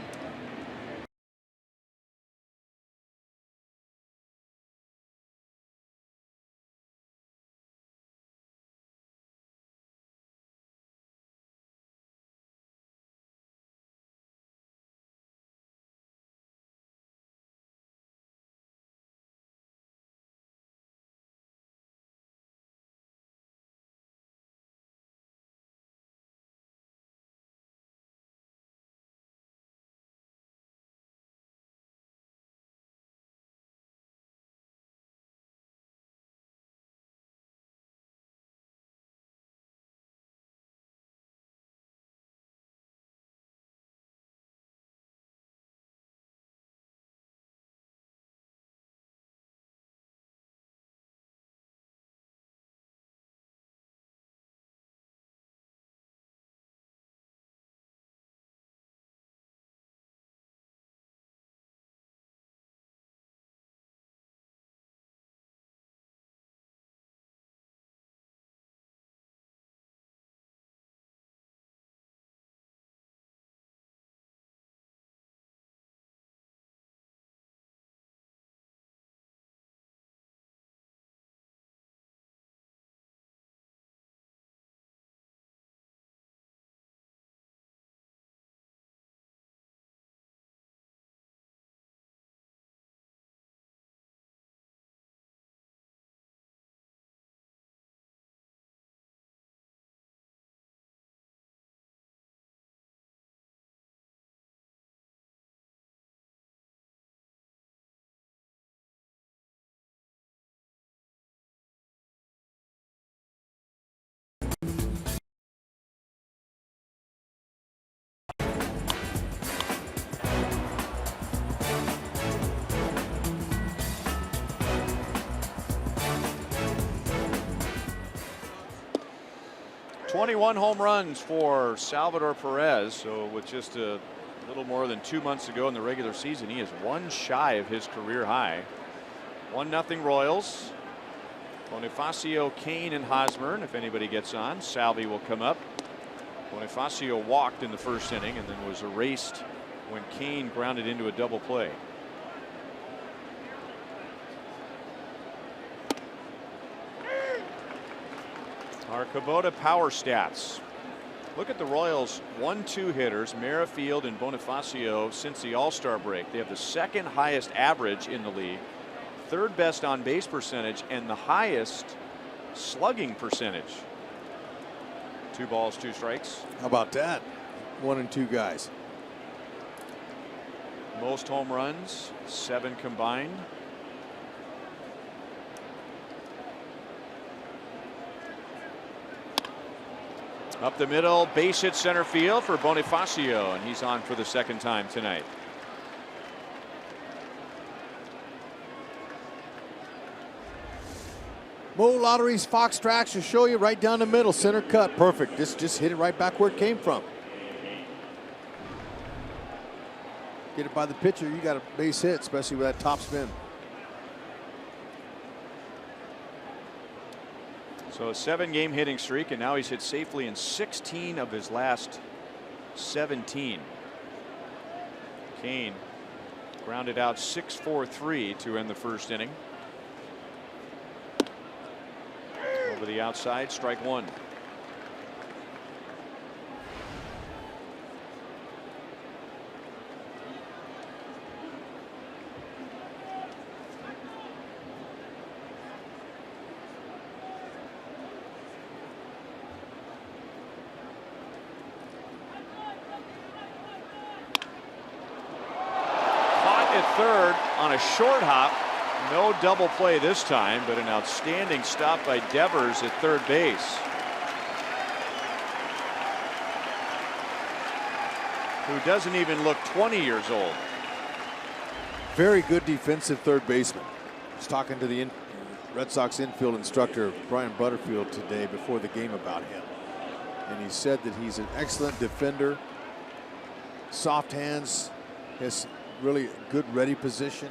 21 home runs for Salvador Perez. So with just a little more than 2 months ago in the regular season, he is one shy of his career high. 1-0 Royals. Bonifacio, Kane, and Hosmer. If anybody gets on, Salvi will come up. Bonifacio walked in the first inning and then was erased when Kane grounded into a double play. Our Kubota power stats. Look at the Royals 1-2 hitters, Merrifield and Bonifacio, since the All-Star break. They have the second highest average in the league, third best on base percentage, and the highest slugging percentage. 2 balls, 2 strikes. How about that? 1 and 2 guys. Most home runs, 7 combined. Up the middle, base hit center field for Bonifacio, and he's on for the second time tonight. Mo Lottery's Fox Tracks will show you right down the middle, center cut, perfect. Just hit it right back where it came from. Get it by the pitcher, you got a base hit, especially with that top spin. So a 7-game hitting streak, and now he's hit safely in 16 of his last 17. Kane grounded out 6-4-3 to end the first inning. Over the outside, strike 1. Third on a short hop. No double play this time, but an outstanding stop by Devers at third base. Who doesn't even look 20 years old. Very good defensive third baseman. I was talking to the Red Sox infield instructor Brian Butterfield today before the game about him, and he said that he's an excellent defender, soft hands, has really good ready position,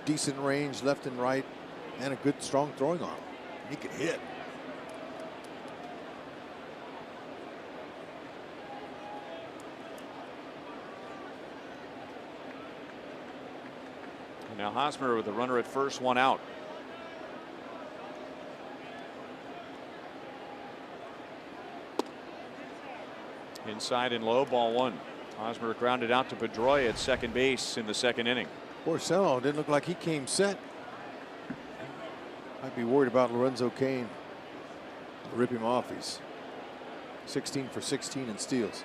decent range left and right, and a good strong throwing arm. He can hit. And now Hosmer with a runner at first, 1 out. Inside and low, ball 1. Hosmer grounded out to Pedroia at second base in the second inning. Porcello didn't look like he came set. Might be worried about Lorenzo Cain. Rip him off. He's 16 for 16 in steals.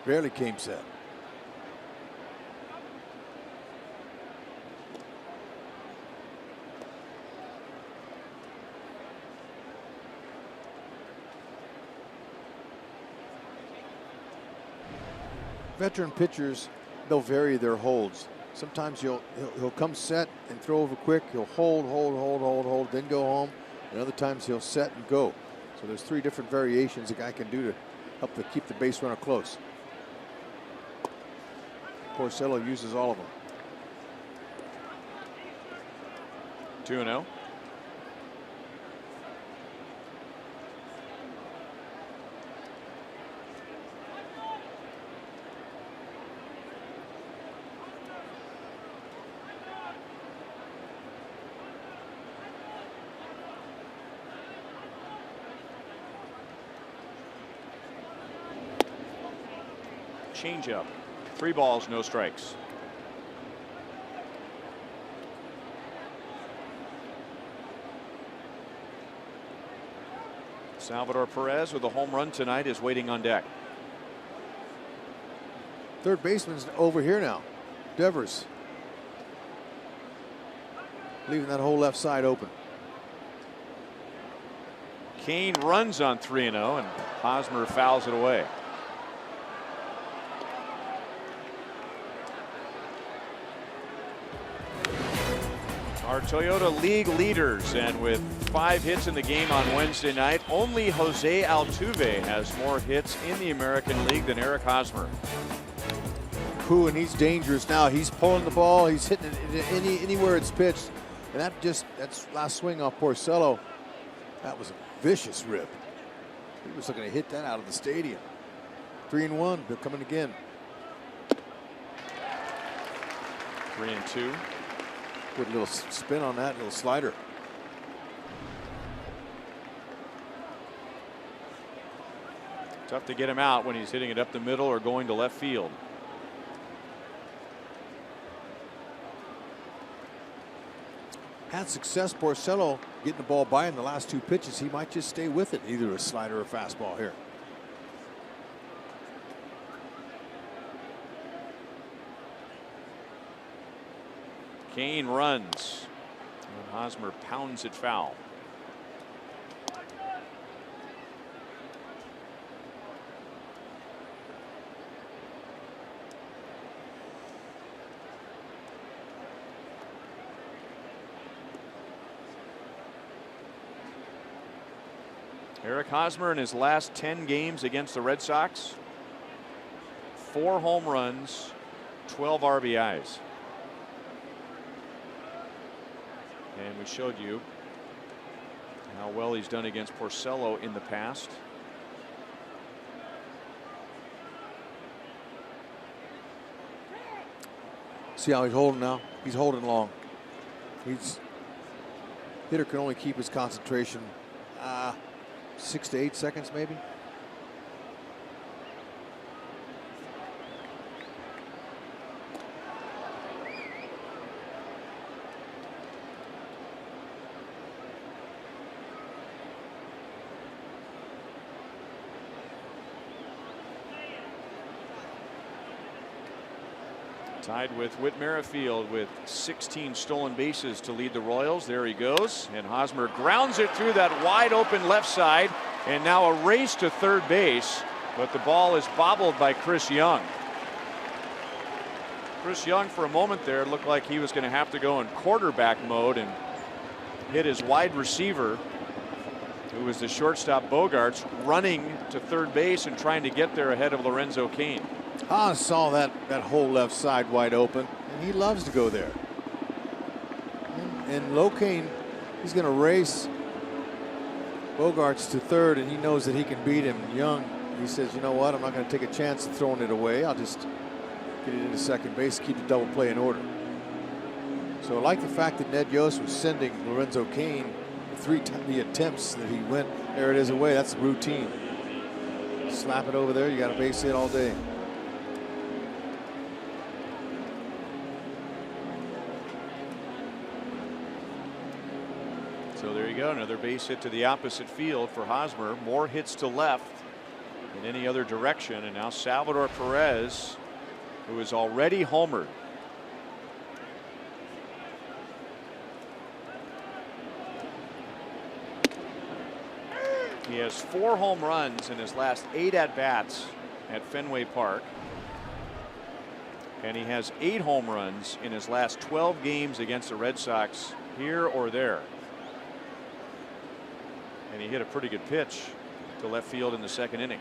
Barely came set. Veteran pitchers, they'll vary their holds. Sometimes he'll come set and throw over quick. He'll hold, then go home. And other times he'll set and go. So there's 3 different variations a guy can do to help to keep the base runner close. Porcello uses all of them. 2-0. Changeup. 3 balls, no strikes. Salvador Perez with a home run tonight is waiting on deck. Third baseman's over here now. Devers. Leaving that whole left side open. Kane runs on 3-0, and Hosmer fouls it away. Our Toyota League leaders, and with 5 hits in the game on Wednesday night, only Jose Altuve has more hits in the American League than Eric Hosmer. And he's dangerous now. He's pulling the ball. He's hitting it anywhere it's pitched. And that's last swing off Porcello. That was a vicious rip. He was looking to hit that out of the stadium. 3-1. They're coming again. 3-2. Put a little spin on that little slider. Tough to get him out when he's hitting it up the middle or going to left field. Had success, Porcello, getting the ball by him the last 2 pitches. He might just stay with it, either a slider or a fastball here. Kane runs, and Hosmer pounds it foul. Eric Hosmer in his last 10 games against the Red Sox, 4 home runs, 12 RBIs. And we showed you how well he's done against Porcello in the past. See how he's holding now? He's holding long. Hitter can only keep his concentration 6 to 8 seconds maybe. Tied with Whit Merrifield with 16 stolen bases to lead the Royals. There he goes, and Hosmer grounds it through that wide open left side, and now a race to third base, but the ball is bobbled by Chris Young. Chris Young for a moment there looked like he was going to have to go in quarterback mode and hit his wide receiver, who was the shortstop Bogarts, running to third base and trying to get there ahead of Lorenzo Cain. Haas saw that whole left side wide open, and he loves to go there. And Locane, he's going to race Bogarts to third, and he knows that he can beat him. Young, he says, you know what, I'm not going to take a chance of throwing it away. I'll just get it into second base, keep the double play in order. So I like the fact that Ned Yost was sending Lorenzo Cain the attempts that he went. There it is away. That's routine. Slap it over there. You got a base hit all day. So there you go, another base hit to the opposite field for Hosmer. More hits to left in any other direction, and now Salvador Perez, who is already homered. He has 4 home runs in his last 8 at-bats at Fenway Park, and he has 8 home runs in his last 12 games against the Red Sox here or there. And he hit a pretty good pitch to left field in the second inning.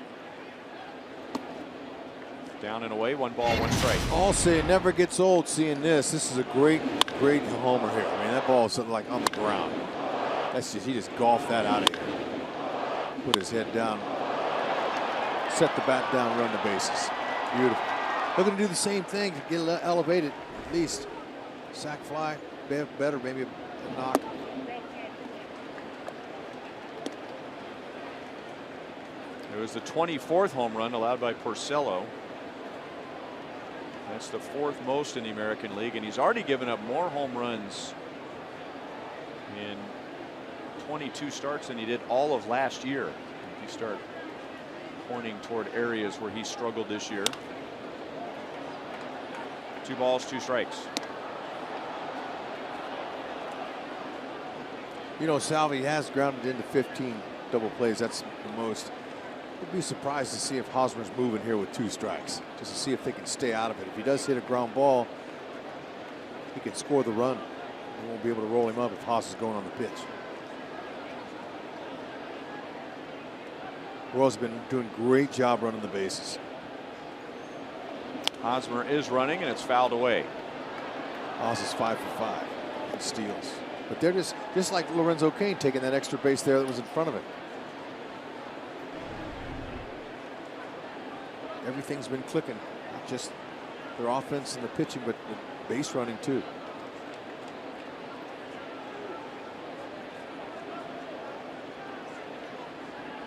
Down and away, 1 ball, 1 strike. I'll say it never gets old seeing this. This is a great homer here. I mean, that ball is like on the ground. That's just, he just golfed that out of here. Put his head down, set the bat down, run the bases. Beautiful. Looking to do the same thing to get elevated at least. Sac fly, better, maybe a knock. It was the 24th home run allowed by Porcello. That's the 4th most in the American League, and he's already given up more home runs in 22 starts than he did all of last year. If you start pointing toward areas where he struggled this year. 2 balls, 2 strikes. You know, Salvi has grounded into 15 double plays. That's the most. I'd be surprised to see if Hosmer's moving here with 2 strikes, just to see if they can stay out of it. If he does hit a ground ball, he can score the run. They won't be able to roll him up if Haas is going on the pitch. Royals have been doing a great job running the bases. Hosmer is running, and it's fouled away. Haas is 5 for 5 in steals. But they're just like Lorenzo Cain taking that extra base there that was in front of it. Everything's been clicking, not just their offense and the pitching, but the base running too.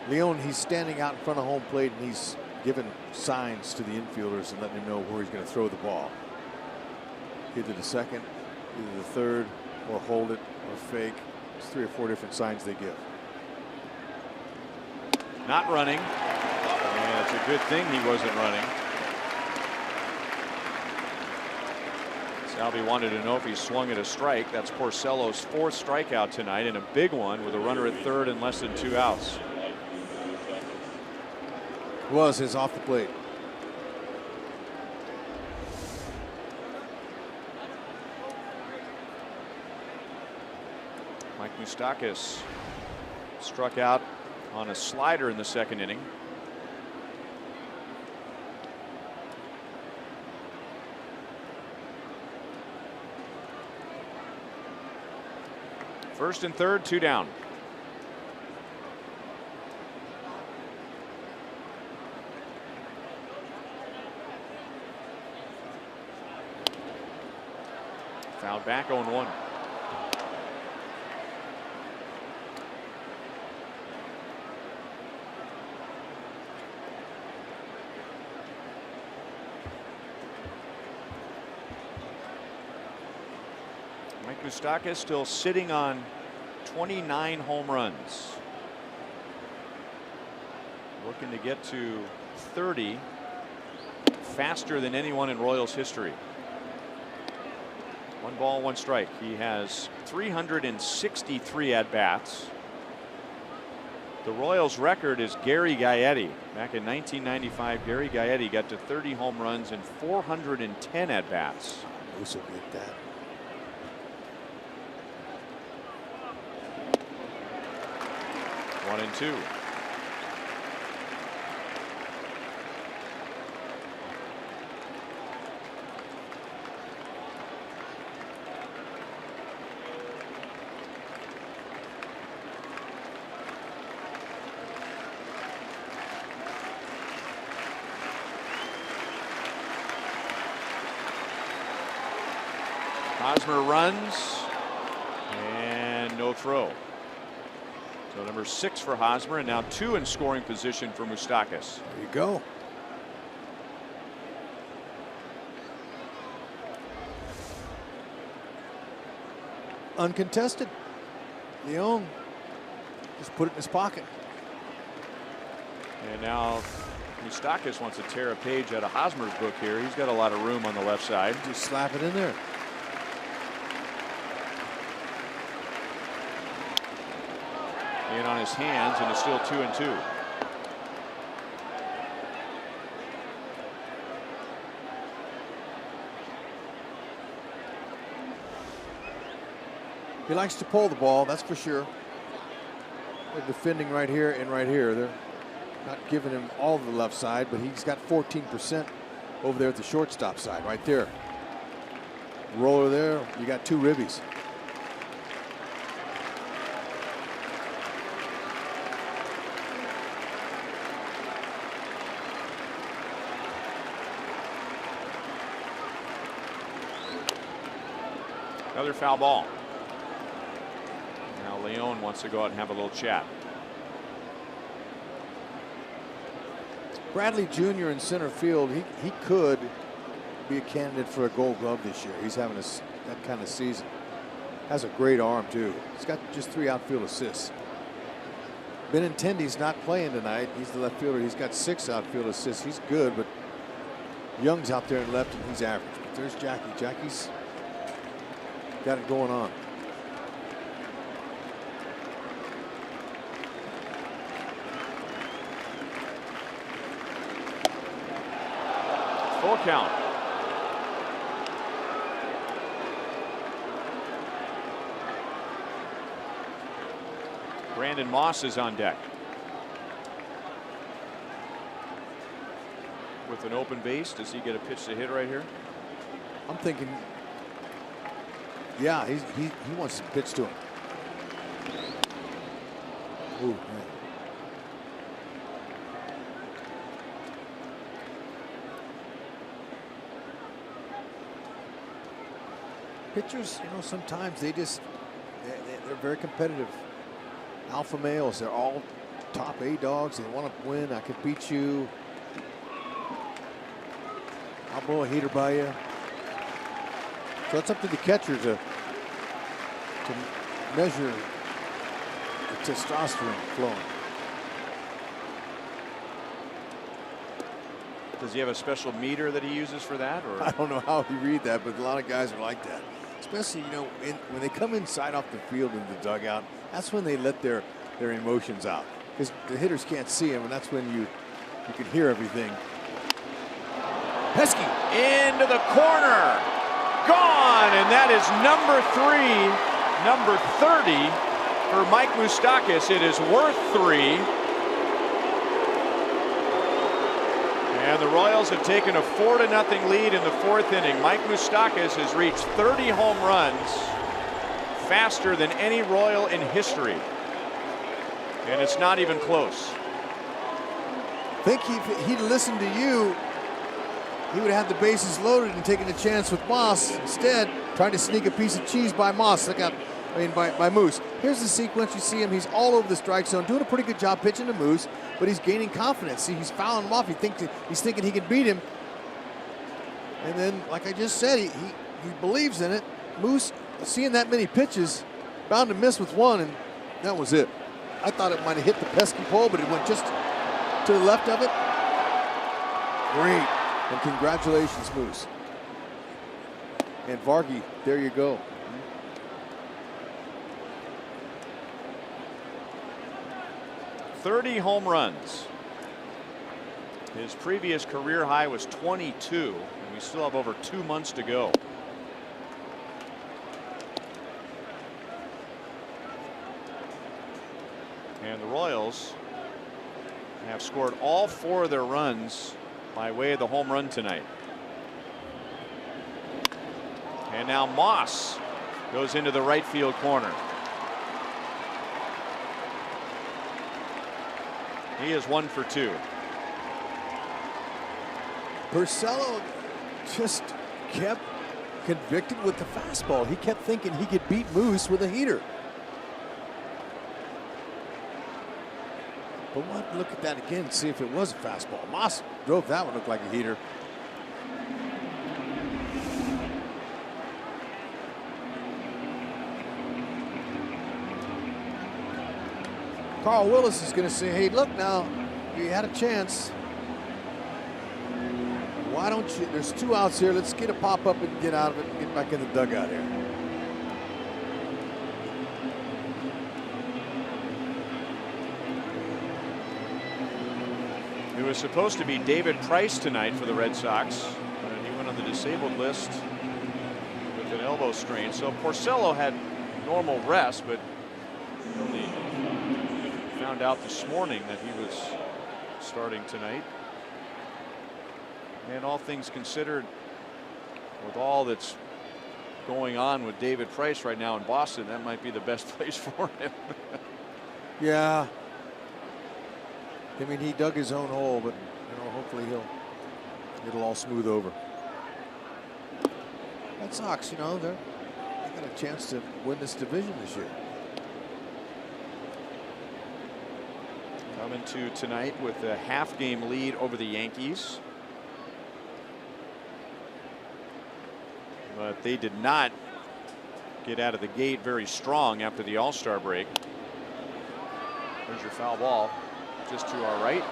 Leon, he's standing out in front of home plate and he's giving signs to the infielders and letting them know where he's going to throw the ball. Either the second, either the third, or hold it, or fake. It's 3 or 4 different signs they give. Not running. And it's a good thing he wasn't running. Salvi wanted to know if he swung at a strike. That's Porcello's 4th strikeout tonight, and a big one with a runner at third and less than 2 outs. Was his off the plate. Mike Moustakas struck out on a slider in the 2nd inning. First and third, 2 down. Fouled back, 0-1. Mike Moustakas still sitting on 29 home runs. Looking to get to 30 faster than anyone in Royals history. 1 ball, 1 strike. He has 363 at-bats. The Royals record is Gary Gaetti. Back in 1995, Gary Gaetti got to 30 home runs and 410 at-bats. Moose will get that. One and two. Hosmer runs and no throw. So number 6 for Hosmer, and now 2 in scoring position for Moustakas. There you go. Uncontested. Leon just put it in his pocket. And now Moustakas wants to tear a page out of Hosmer's book here. He's got a lot of room on the left side. Just slap it in there. In on his hands, and it's still 2-2. He likes to pull the ball, that's for sure. They're defending right here and right here. They're not giving him all of the left side, but he's got 14% over there at the shortstop side, right there. Roller there, you got 2 ribbies. Another foul ball. Now Leon wants to go out and have a little chat. Bradley Jr. in center field, he could be a candidate for a Gold Glove this year. He's having that kind of season. Has a great arm too. He's got just 3 outfield assists. Benintendi's not playing tonight. He's the left fielder. He's got 6 outfield assists. He's good, but Young's out there in left and he's average. But there's Jackie. Jackie's got it going on. Full count. Brandon Moss is on deck. With an open base, does he get a pitch to hit right here? I'm thinking, yeah, he wants to pitch to him. Ooh, man. Pitchers, sometimes they're very competitive. Alpha males, they're all top A dogs. They want to win. I could beat you. I'll blow a heater by you. So it's up to the catcher to measure the testosterone flowing. Does he have a special meter that he uses for that? Or I don't know how you read that, but a lot of guys are like that. Especially, when they come inside off the field in the dugout, that's when they let their emotions out. Because the hitters can't see them, and that's when you can hear everything. Pesky into the corner, gone, and that is number 30 for Mike Moustakas. It is worth 3. And the Royals have taken a 4-0 lead in the 4th inning. Mike Moustakas has reached 30 home runs, faster than any Royal in history. And it's not even close. I think if he'd listened to you, he would have had the bases loaded and taken a chance with Moss. Instead, trying to sneak a piece of cheese by Moss. By Moose. Here's the sequence. You see him. He's all over the strike zone, doing a pretty good job pitching to Moose, but he's gaining confidence. See, he's fouling him off. He's thinking he can beat him. And then, like I just said, he believes in it. Moose, seeing that many pitches, bound to miss with one, and that was it. I thought it might have hit the pesky pole, but it went just to the left of it. Great. And congratulations, Moose. And Vargy, there you go. 30 home runs. His previous career high was 22, and we still have over 2 months to go. And the Royals have scored all 4 of their runs by way of the home run tonight. And now Moss goes into the right field corner. He is 1 for 2. Porcello just kept convicted with the fastball. He kept thinking he could beat Moose with a heater. But look at that again, see if it was a fastball. Moss drove that one, looked like a heater. Carl Willis is going to say, hey, look now, you had a chance. Why don't you, there's 2 outs here, let's get a pop up and get out of it and get back in the dugout here. It was supposed to be David Price tonight for the Red Sox, but he went on the disabled list with an elbow strain. So Porcello had normal rest, but only found out this morning that he was starting tonight. And all things considered, with all that's going on with David Price right now in Boston, that might be the best place for him. Yeah. I mean, he dug his own hole, but hopefully it'll all smooth over. Red Sox, they got a chance to win this division this year. Coming to tonight with a half-game lead over the Yankees. But they did not get out of the gate very strong after the All-Star break. There's your foul ball. Just to our right.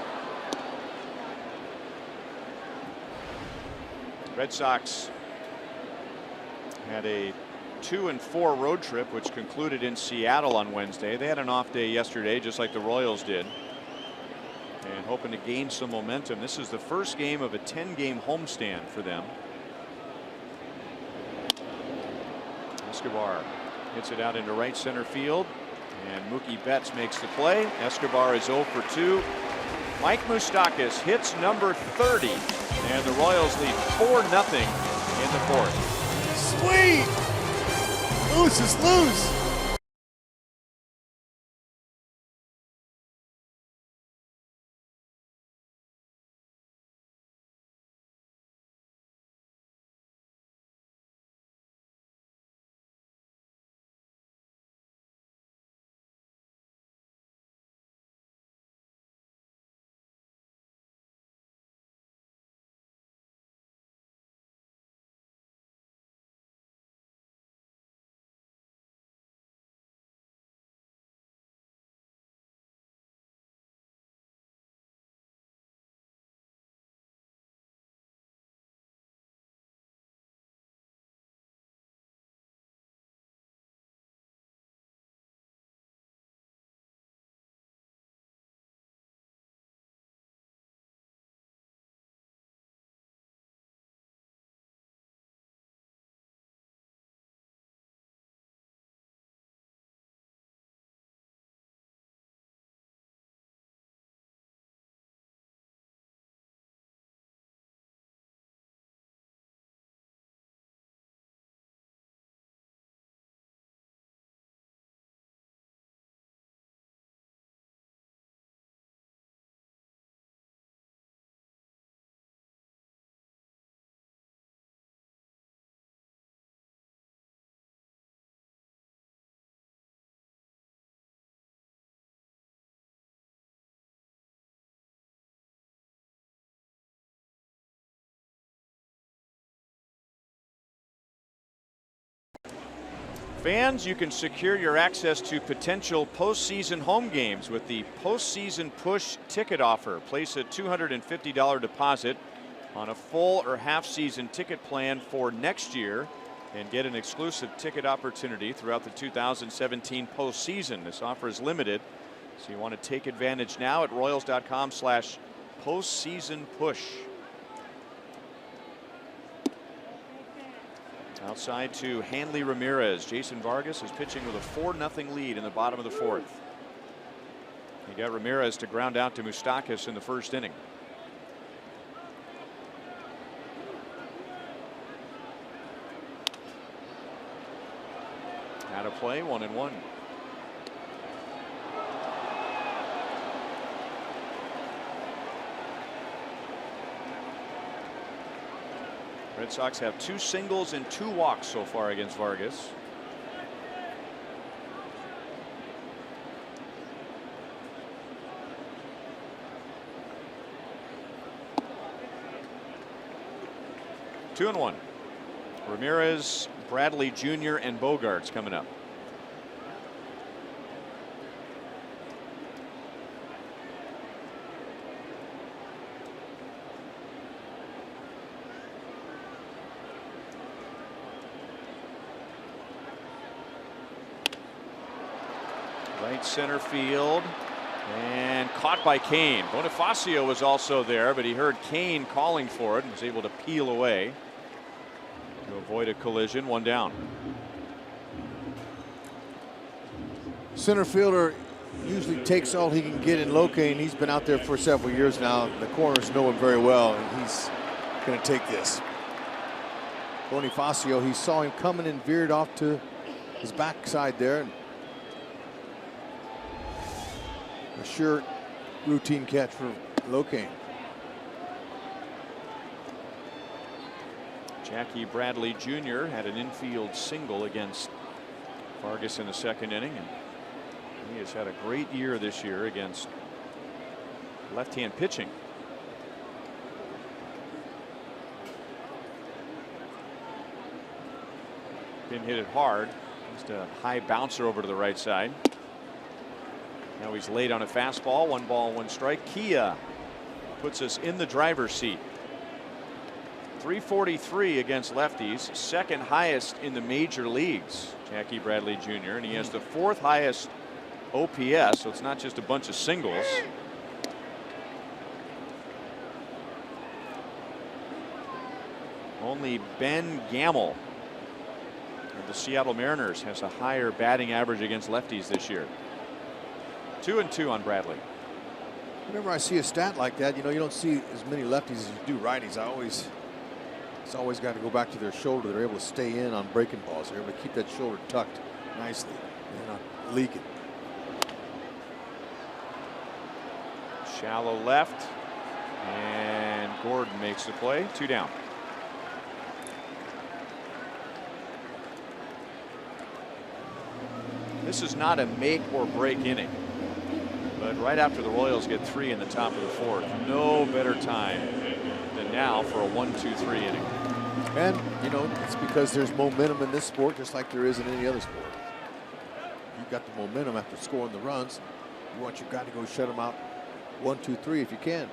Red Sox had a 2-4 road trip, which concluded in Seattle on Wednesday. They had an off day yesterday, just like the Royals did. and hoping to gain some momentum. This is the first game of a 10-game homestand for them. Escobar hits it out into right center field, and Mookie Betts makes the play. Escobar is 0 for 2. Mike Moustakas hits number 30, and the Royals lead 4-0 in the fourth. Sweet! Loose is loose. Fans, you can secure your access to potential postseason home games with the postseason push ticket offer. Place a $250 deposit on a full or half season ticket plan for next year and get an exclusive ticket opportunity throughout the 2017 postseason. This offer is limited, so you want to take advantage now at Royals.com/postseason push. Outside to Hanley Ramirez. Jason Vargas is pitching with a 4-0 lead in the bottom of the fourth. He got Ramirez to ground out to Moustakas in the first inning. Out of play, 1-1. Red Sox have 2 singles and 2 walks so far against Vargas. Two and one. Ramirez, Bradley Jr. and Bogarts coming up. Right center field, and caught by Kane. Bonifacio was also there, but he heard Kane calling for it and was able to peel away to avoid a collision. 1 down. Center fielder usually takes all he can get in Locane. He's been out there for several years now. The corners know him very well, and he's going to take this. Bonifacio, he saw him coming and veered off to his backside there. A sure routine catch for Locane. Jackie Bradley Jr. had an infield single against Vargas in the second inning, and he has had a great year this year against left-hand pitching. Been hit it hard. Just a high bouncer over to the right side. Now he's late on a fastball. 1 ball, 1 strike. Kia puts us in the driver's seat. 343 against lefties, second highest in the major leagues, Jackie Bradley Jr. And he has the 4th highest OPS, so it's not just a bunch of singles. Only Ben Gamel of the Seattle Mariners has a higher batting average against lefties this year. 2-2 on Bradley. Whenever I see a stat like that, you know, you don't see as many lefties as you do righties. It's always got to go back to their shoulder. They're able to stay in on breaking balls. They're able to keep that shoulder tucked nicely. They're not leaking. Shallow left, and Gordon makes the play. 2 down. This is not a make or break inning, but right after the Royals get 3 in the top of the 4th, no better time than now for a 1-2-3 inning. And, you know, it's because there's momentum in this sport just like there is in any other sport. You've got the momentum after scoring the runs. You want your guy to go shut them out 1, 2, 3 if you can.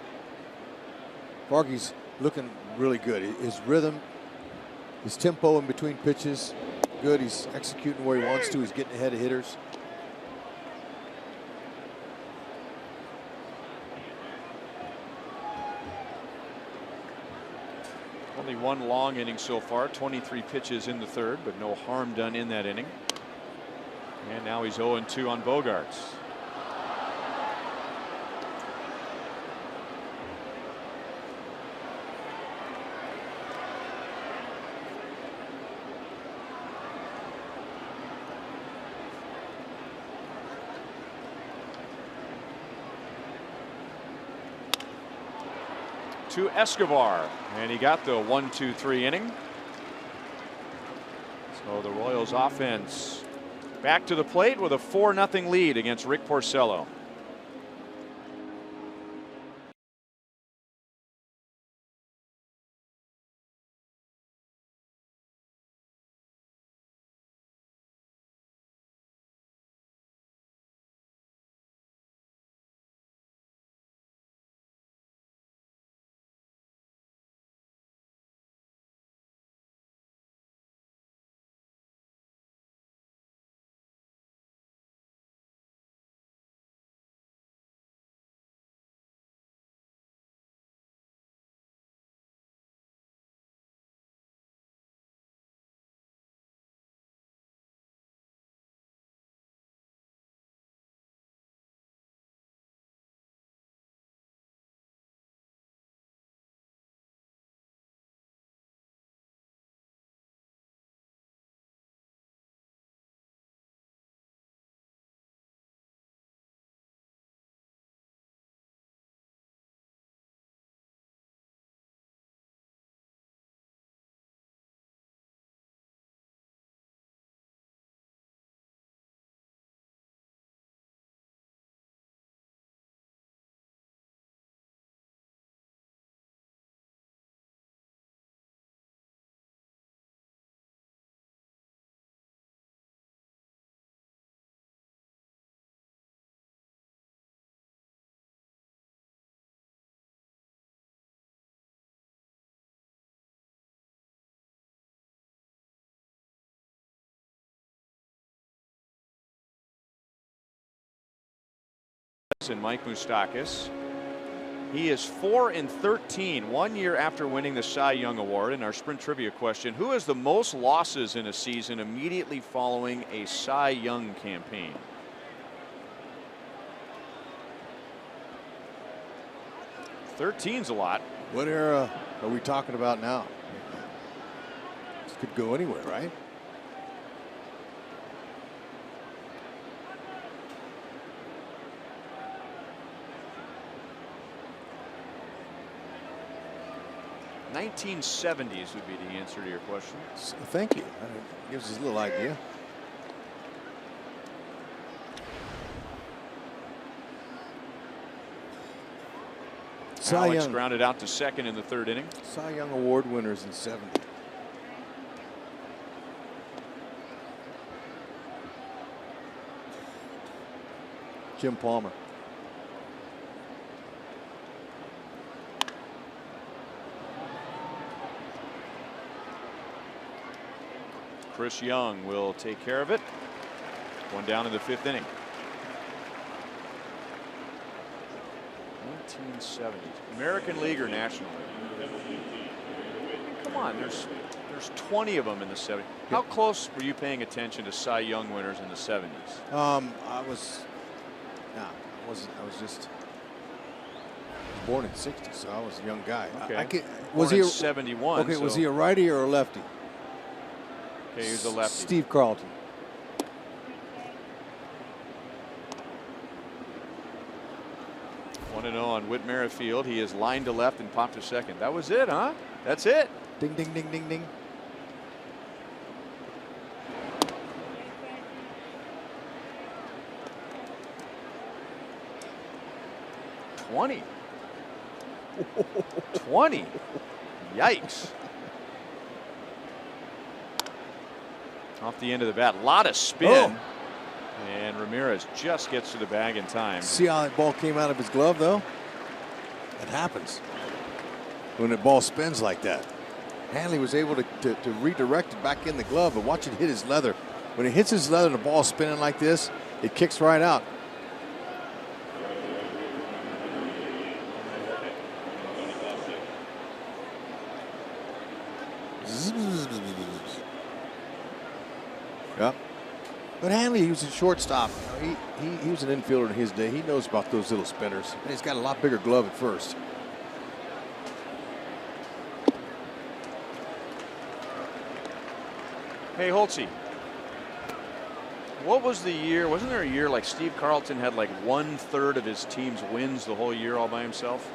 Vargy's looking really good. His rhythm, his tempo in between pitches, good. He's executing where he wants to. He's getting ahead of hitters. Only 1 long inning so far, 23 pitches in the 3rd, but no harm done in that inning. And now he's 0-2 on Bogaerts. To Escobar, and he got the 1-2-3 inning. So the Royals offense back to the plate with a 4-0 lead against Rick Porcello. And Mike Moustakas. He is 4-13, 1 year after winning the Cy Young Award. In our sprint trivia question, who has the most losses in a season immediately following a Cy Young campaign? Thirteen's a lot. What era are we talking about now? This could go anywhere, right? '70s would be the answer to your question. Thank you. That gives us a little idea. Cy Alex Young grounded out to second in the 3rd inning. Cy Young Award winners in '70. Jim Palmer. Chris Young will take care of it. 1 down in the 5th inning. 1970s. American League or National League? come on, there's 20 of them in the 70s. How close were you paying attention to Cy Young winners in the 70s? I was just born in '60, so I was a young guy. Okay. Was he 71? Okay, so, was he a righty or a lefty? Okay, he was a lefty. Steve Carlton. One 1-0 on Whit Merrifield. He is lined to left and popped to second. That was it, huh? That's it. Ding, ding, ding, ding, ding. $20. 20. Yikes. Off the end of the bat. A lot of spin. Oh. And Ramirez just gets to the bag in time. See how that ball came out of his glove, though? It happens when the ball spins like that. Hanley was able to redirect it back in the glove, but watch it hit his leather. When it hits his leather and the ball spinning like this, it kicks right out. Yep. But Hanley, he was a shortstop. He was an infielder in his day. He knows about those little spinners. And he's got a lot bigger glove at first. Hey, Holtzy. What was the year? Wasn't there a year like Steve Carlton had like 1/3 of his team's wins the whole year all by himself?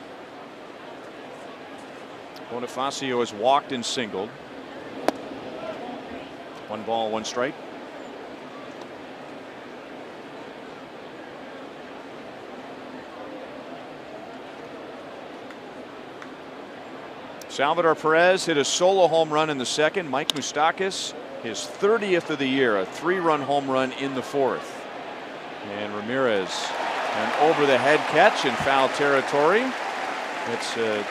Bonifacio has walked and singled. 1 ball, 1 strike. Salvador Perez hit a solo home run in the second. Mike Moustakas, his 30th of the year, a 3-run home run in the 4th. And Ramirez, an over-the-head catch in foul territory. It's a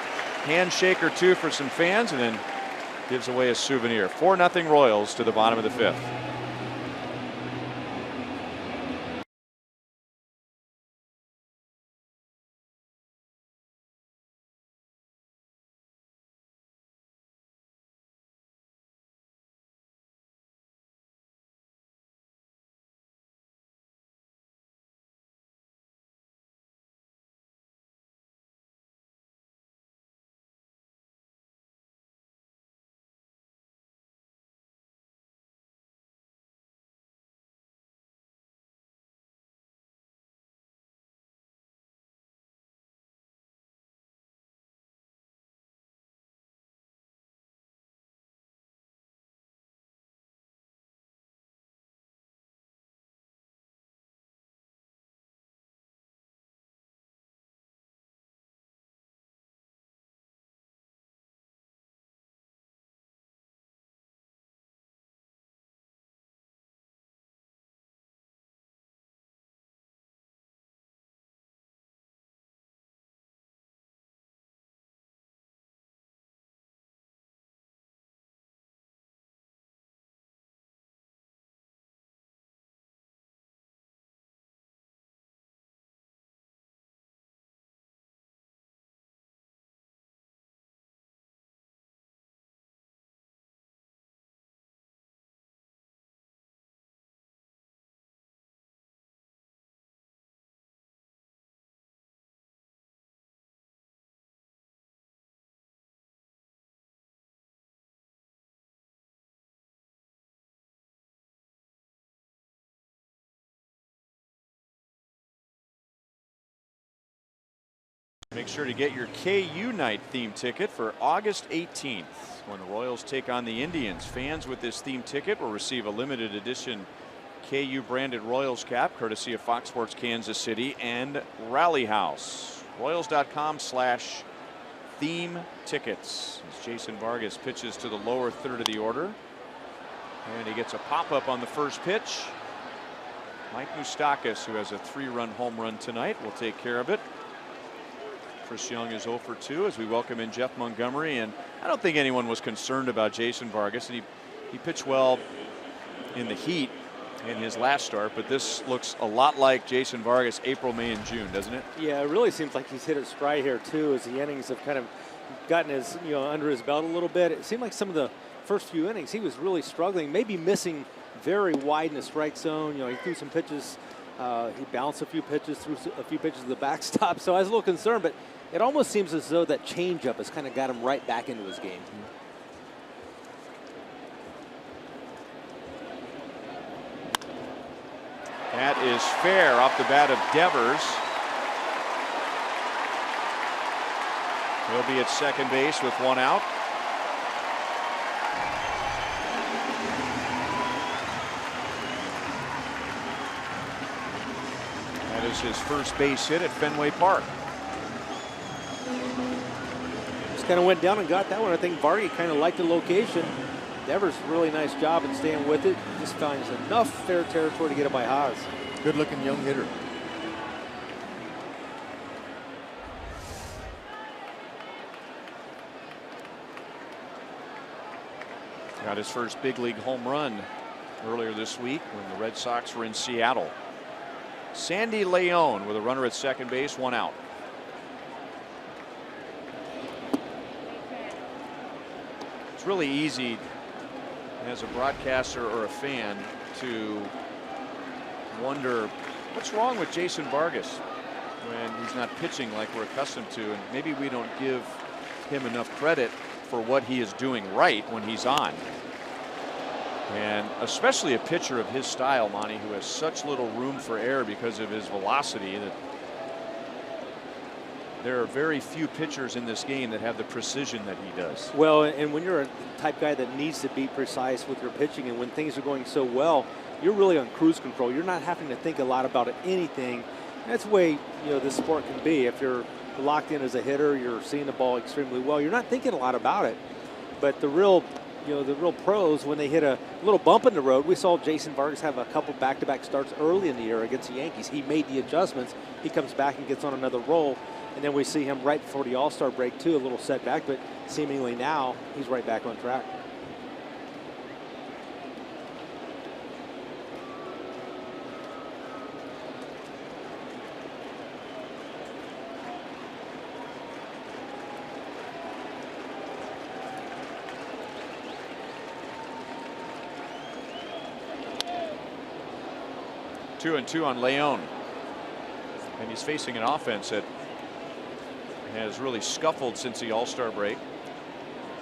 handshake or two for some fans, and then gives away a souvenir. 4-0 Royals to the bottom of the 5th. Make sure to get your KU night theme ticket for August 18th when the Royals take on the Indians. Fans with this theme ticket will receive a limited edition KU branded Royals cap courtesy of Fox Sports Kansas City and Rally House. Royals.com/theme tickets. As Jason Vargas pitches to the lower third of the order. And he gets a pop-up on the first pitch. Mike Moustakas, who has a 3-run home run tonight, will take care of it. Chris Young is 0 for 2 as we welcome in Jeff Montgomery, and I don't think anyone was concerned about Jason Vargas, and he pitched well in the heat in his last start, but this looks a lot like Jason Vargas April, May, and June, doesn't it? Yeah, it really seems like he's hit it stride here too, as the innings have kind of gotten his, under his belt a little bit. It seemed like some of the first few innings he was really struggling, maybe missing very wide in the strike zone. He threw some pitches. He bounced a few pitches, threw a few pitches to the backstop. So I was a little concerned, but it almost seems as though that changeup has kind of got him right back into his game. That is fair off the bat of Devers. He'll be at second base with one out. That is his first base hit at Fenway Park. Just kind of went down and got that one. I think Vargy kind of liked the location. Devers, really nice job in staying with it. Just finds enough fair territory to get it by Haas. Good looking young hitter. Got his first big league home run earlier this week when the Red Sox were in Seattle. Sandy Leon with a runner at second base, one out. It's really easy as a broadcaster or a fan to wonder what's wrong with Jason Vargas when he's not pitching like we're accustomed to, and maybe we don't give him enough credit for what he is doing right when he's on. And especially a pitcher of his style, Monty, who has such little room for error because of his velocity, that there are very few pitchers in this game that have the precision that he does. Well, and when you're a type guy that needs to be precise with your pitching, and when things are going so well, you're really on cruise control. You're not having to think a lot about anything. That's the way this sport can be. If you're locked in as a hitter, you're seeing the ball extremely well. You're not thinking a lot about it. But the real pros, when they hit a little bump in the road, we saw Jason Vargas have a couple back-to-back starts early in the year against the Yankees. He made the adjustments. He comes back and gets on another roll. And then we see him right before the All-Star break, too, a little setback, but seemingly now he's right back on track. Two and two on Leon. And he's facing an offense that has really scuffled since the All-Star break.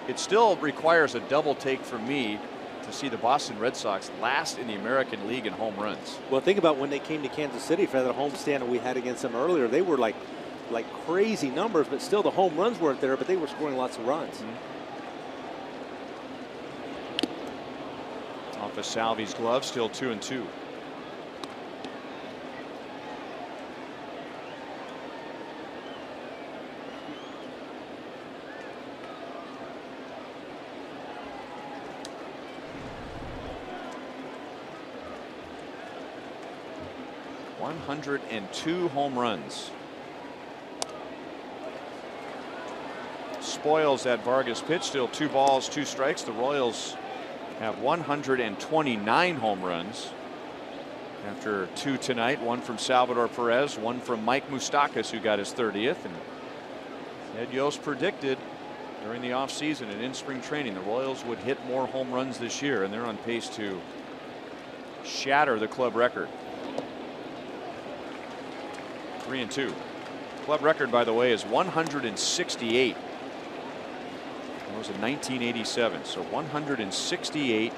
It still requires a double take for me to see the Boston Red Sox last in the American League in home runs. Well, think about when they came to Kansas City for that homestand we had against them earlier. They were like crazy numbers, but still the home runs weren't there, but they were scoring lots of runs. Off of Salvi's glove, still 2-2. ...102 home runs. Spoils that Vargas pitch. Still 2 balls, 2 strikes. The Royals have 129 home runs after 2 tonight. 1 from Salvador Perez, 1 from Mike Moustakas, who got his 30th. And Ed Yost predicted during the offseason and in spring training the Royals would hit more home runs this year, and they're on pace to shatter the club record. 3-2. Club record, by the way, is 168. That was in 1987. So 168.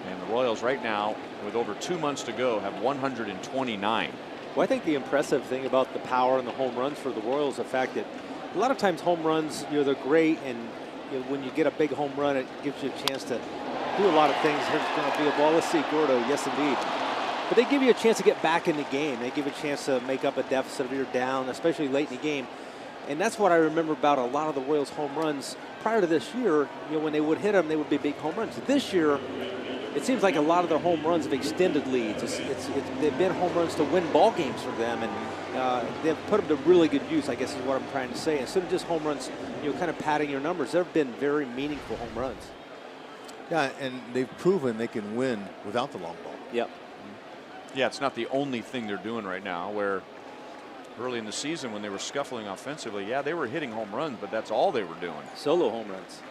And the Royals right now, with over 2 months to go, have 129. Well, I think the impressive thing about the power and the home runs for the Royals is the fact that a lot of times home runs, they're great, and when you get a big home run, it gives you a chance to do a lot of things. Here's going to be a ball. Let's see, Gordo. Yes, indeed. But they give you a chance to get back in the game. They give you a chance to make up a deficit if you're down, especially late in the game. And that's what I remember about a lot of the Royals' home runs prior to this year. When they would hit them, they would be big home runs. This year, it seems like a lot of their home runs have extended leads. They've been home runs to win ball games for them, and they've put them to really good use, I guess is what I'm trying to say. Instead of just home runs, kind of padding your numbers, there have been very meaningful home runs. Yeah, and they've proven they can win without the long ball. Yep. Yeah, it's not the only thing they're doing right now, where early in the season when they were scuffling offensively. Yeah, they were hitting home runs, but that's all they were doing. Solo home runs.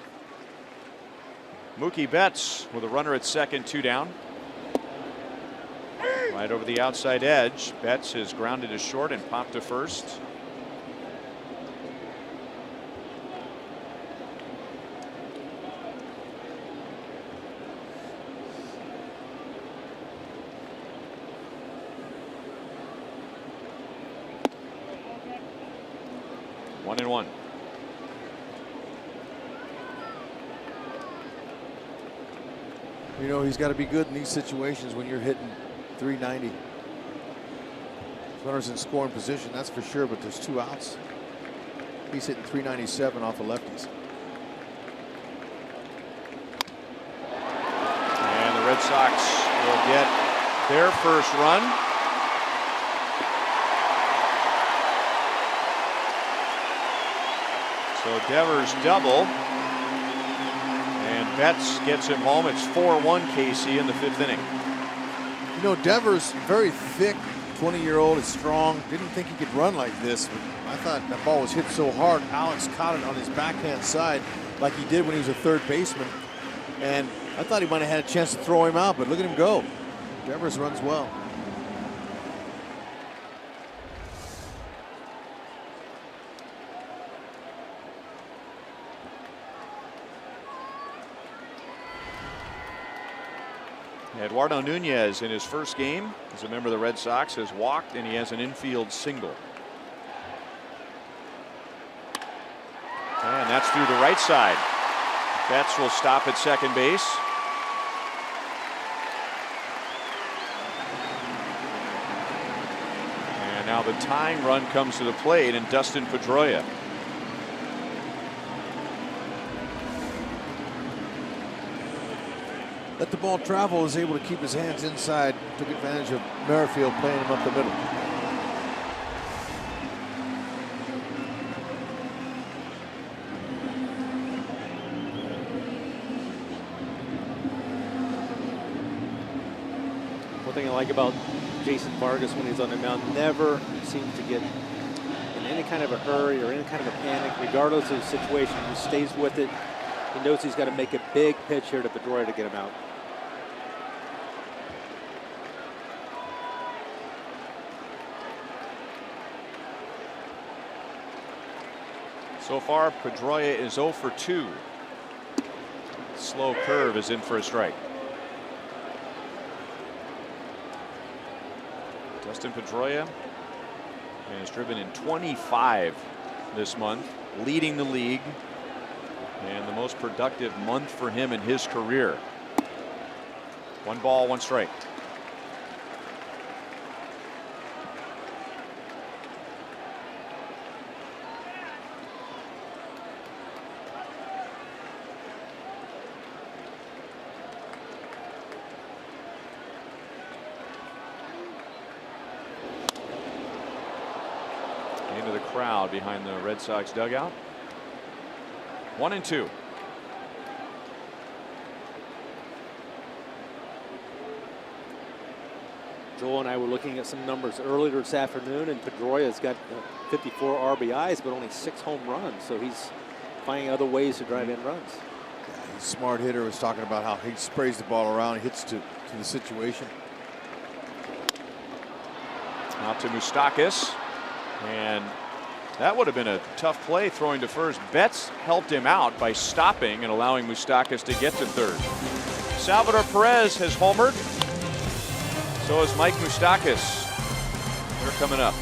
Mookie Betts with a runner at second, 2 down. Right over the outside edge. Betts has grounded to short and popped to first. One and one. You know, he's got to be good in these situations when you're hitting 390. Runners in scoring position, that's for sure, but there's 2 outs. He's hitting 397 off of lefties. And the Red Sox will get their first run. So Devers double. And Betts gets him home. It's 4-1 KC in the 5th inning. You know, Devers, very thick, 20-year-old, is strong. Didn't think he could run like this. But I thought that ball was hit so hard. Alex caught it on his backhand side like he did when he was a third baseman. And I thought he might have had a chance to throw him out, but look at him go. Devers runs well. Eduardo Nunez in his first game as a member of the Red Sox has walked, and he has an infield single. And that's through the right side. Betts will stop at second base. And now the tying run comes to the plate, and Dustin Pedroia. Let the ball travel, is able to keep his hands inside. Took advantage of Merrifield playing him up the middle. One thing I like about Jason Vargas when he's on the mound, never seems to get in any kind of a hurry or any kind of a panic, regardless of the situation. He stays with it. He knows he's got to make a big pitch here to Pedroia to get him out. So far, Pedroia is 0 for 2. Slow curve is in for a strike. Dustin Pedroia has driven in 25 this month, leading the league, and the most productive month for him in his career. 1 ball, 1 strike. Into the crowd behind the Red Sox dugout. 1 and 2. Joel and I were looking at some numbers earlier this afternoon, and Pedroia's got 54 RBIs, but only 6 home runs. So he's finding other ways to drive in runs. Yeah, he's a smart hitter. Was talking about how he sprays the ball around, hits to the situation. Out to Moustakas, and that would have been a tough play throwing to first. Betts helped him out by stopping and allowing Moustakas to get to third. Salvador Perez has homered. So has Mike Moustakas. They're coming up.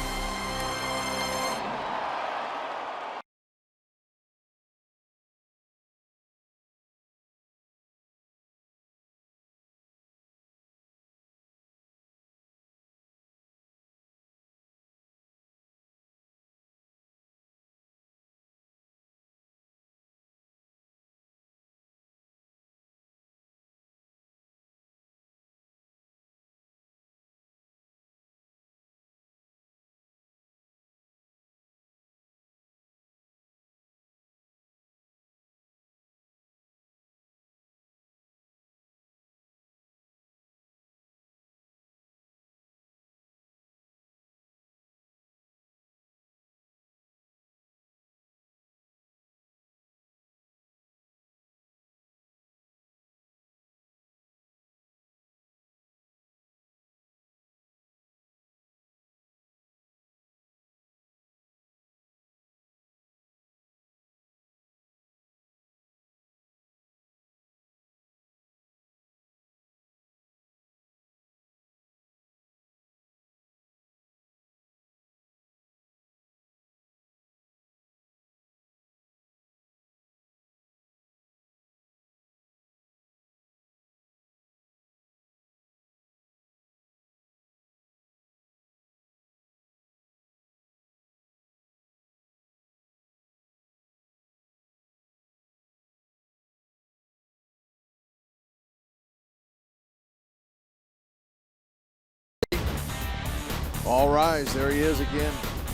All rise. There he is again.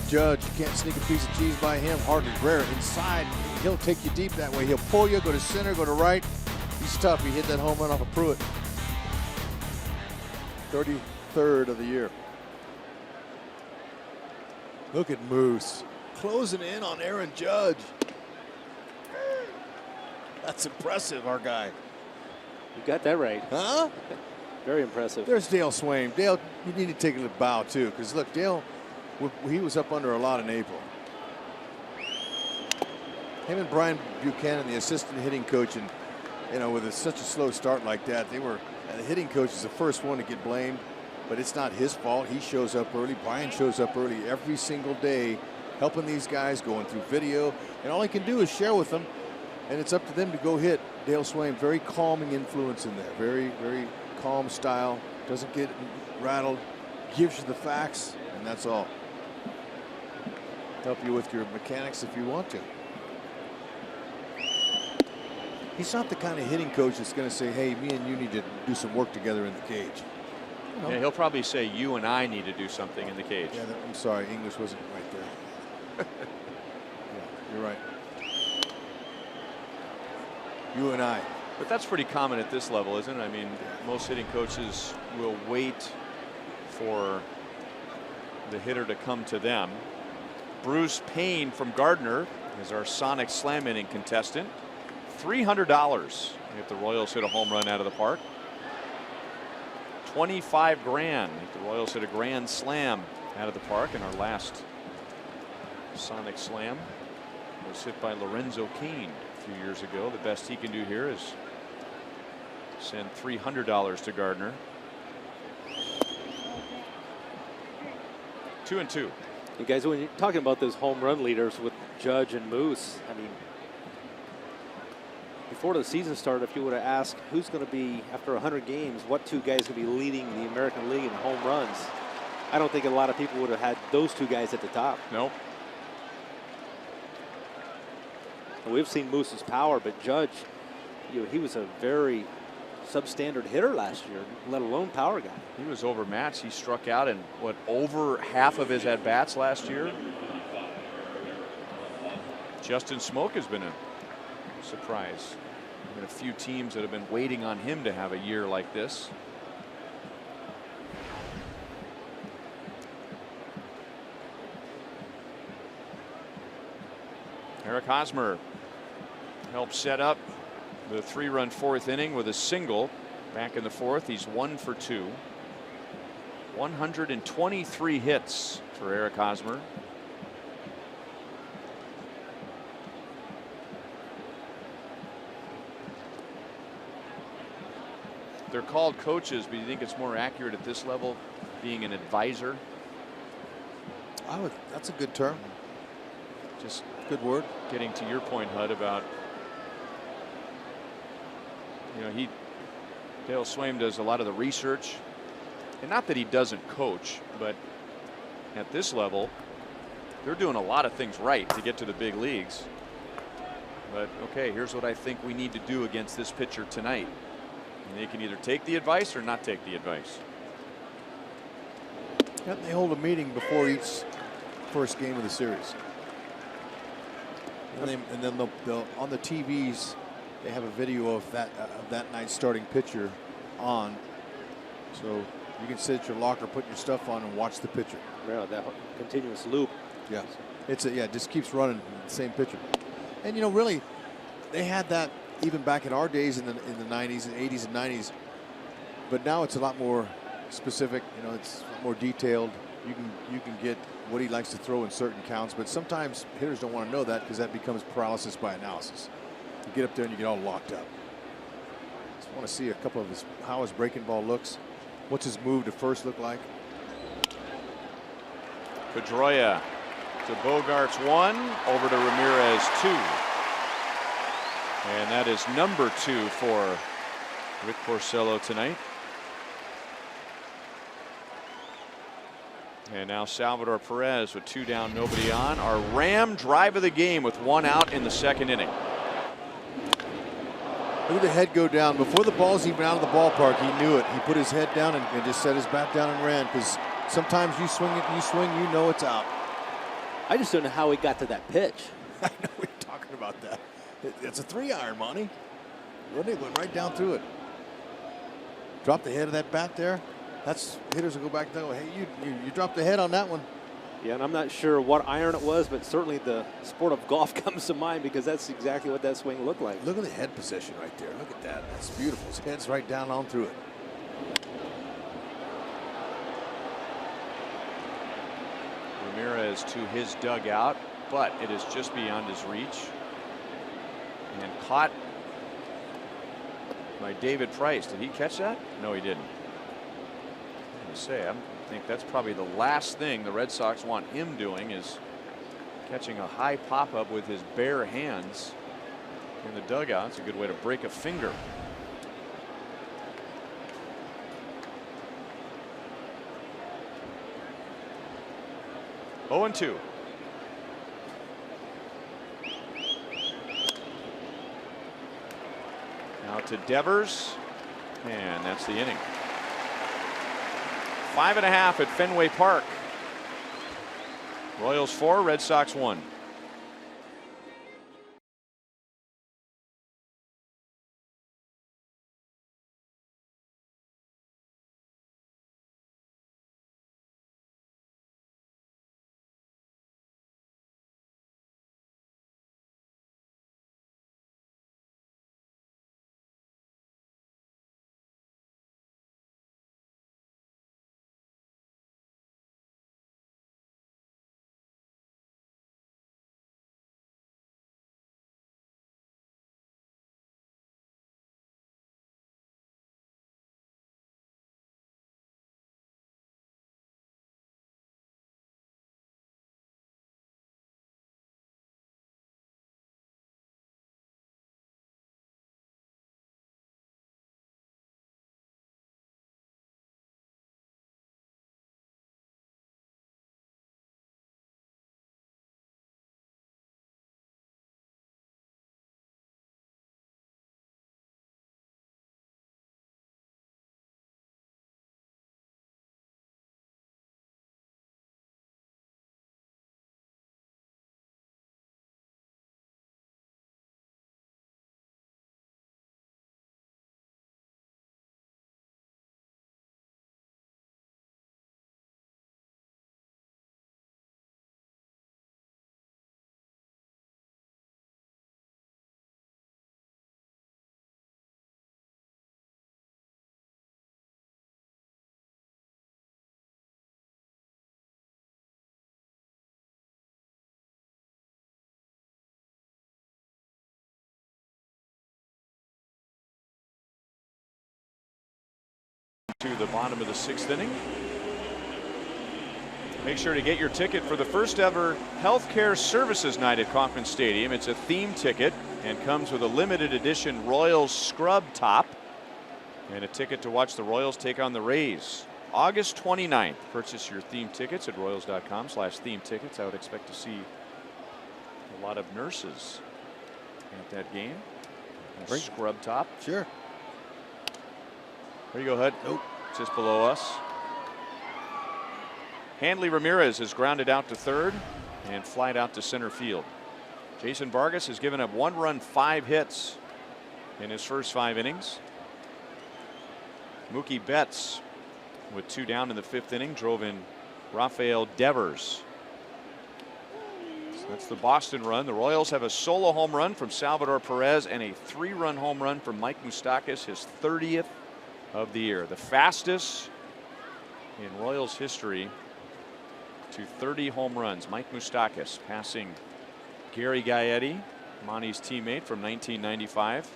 Judge, you can't sneak a piece of cheese by him. Hardly rare. Inside, he'll take you deep that way. He'll pull you, go to center, go to right. He's tough. He hit that home run off of Pruitt. 33rd of the year. Look at Moose closing in on Aaron Judge. That's impressive, our guy. You got that right. Huh? Very impressive. There's Dale Swain. Dale, you need to take a bow too, because look, Dale, he was up under a lot in April. Him and Brian Buchanan, the assistant hitting coach, and with such a slow start like that, the hitting coach is the first one to get blamed, but it's not his fault. He shows up early. Brian shows up early every single day, helping these guys, going through video, and all he can do is share with them, and it's up to them to go hit. Dale Swain, very calming influence in there, very, very calm style, doesn't get rattled, gives you the facts, and that's all. Help you with your mechanics if you want to. He's not the kind of hitting coach that's going to say, hey, me and you need to do some work together in the cage. Yeah, he'll probably say you and I need to do something in the cage. Yeah, I'm sorry, English wasn't right there. Yeah, you're right. You and I. But that's pretty common at this level, isn't it? I mean, most hitting coaches will wait for the hitter to come to them. Bruce Payne from Gardner is our Sonic Slam inning contestant. $300 if the Royals hit a home run out of the park. 25 grand if the Royals hit a grand slam out of the park. And our last Sonic Slam was hit by Lorenzo Cain a few years ago. The best he can do here is send $300 to Gardner. 2-2. You guys, when you're talking about those home run leaders with Judge and Moose, I mean, before the season started, if you would have asked who's going to be, after 100 games, what two guys going to be leading the American League in home runs, I don't think a lot of people would have had those two guys at the top. Nope. And we've seen Moose's power, but Judge, he was a very substandard hitter last year, let alone power guy. He was overmatched. He struck out in over half of his at-bats last year. Justin Smoke has been a surprise. There have been a few teams that have been waiting on him to have a year like this. Eric Hosmer helped set up the 3-run fourth inning with a single back in the fourth. He's 1 for 2. 123 hits for Eric Hosmer. They're called coaches, but you think it's more accurate at this level being an advisor? That's a good term. Just good word. Getting to your point, Hud, about Dale Swain does a lot of the research, and not that he doesn't coach, but at this level they're doing a lot of things right to get to the big leagues. But okay, here's what I think we need to do against this pitcher tonight, and they can either take the advice or not take the advice. Yep, they hold a meeting before each first game of the series, and then they'll on the TVs. They have a video of that night's starting pitcher on, so you can sit at your locker, put your stuff on, and watch the pitcher. Yeah, that continuous loop. Yeah, it just keeps running the same pitcher. And really, they had that even back in our days in the 90s and 80s and 90s. But now it's a lot more specific. It's a lot more detailed. You can get what he likes to throw in certain counts, but sometimes hitters don't want to know that because that becomes paralysis by analysis. You get up there and you get all locked up. Just want to see a couple of how his breaking ball looks. What's his move to first look like? Pedroia to Bogarts 1, over to Ramirez 2. And that is number 2 for Rick Porcello tonight. And now Salvador Perez with 2 down, nobody on. Our Ram drive of the game with 1 out in the second inning. Look at the head go down. Before the ball's even out of the ballpark, he knew it. He put his head down and just set his bat down and ran, because Sometimes you swing it, you know it's out. I just don't know how he got to that pitch. I know we're talking about that. It's a 3-iron, Monty. Wouldn't it? Went right down through it. Drop the head of that bat there. That's hitters will go back and go, hey, you dropped the head on that one. Yeah, and I'm not sure what iron it was, but certainly the sport of golf comes to mind because that's exactly what that swing looked like. Look at the head position right there. Look at that. That's beautiful. His head's right down on through it. Ramirez to his dugout, but it is just beyond his reach. And caught by David Price. Did he catch that? No, he didn't. I'm going to say, I think that's probably the last thing the Red Sox want him doing is catching a high pop-up with his bare hands in the dugout. It's a good way to break a finger. Oh, and 2. Now to Devers, and that's the inning. 5.5 at Fenway Park. Royals 4, Red Sox 1. To the bottom of the 6th inning. Make sure to get your ticket for the first ever Healthcare Services Night at Kauffman Stadium. It's a theme ticket and comes with a limited edition Royals scrub top and a ticket to watch the Royals take on the Rays. August 29th. Purchase your theme tickets at royals.com/theme tickets. I would expect to see a lot of nurses at that game. A scrub top. Sure. There you go, Hud. Nope. Just below us. Hanley Ramirez has grounded out to third and flied out to center field. Jason Vargas has given up 1 run, 5 hits in his first 5 innings. Mookie Betts, with 2 down in the 5th inning, drove in Rafael Devers. So that's the Boston run. The Royals have a solo home run from Salvador Perez and a 3-run home run from Mike Moustakas, his 30th of the year. The fastest in Royals history to 30 home runs. Mike Moustakas passing Gary Gaetti, Monty's teammate from 1995.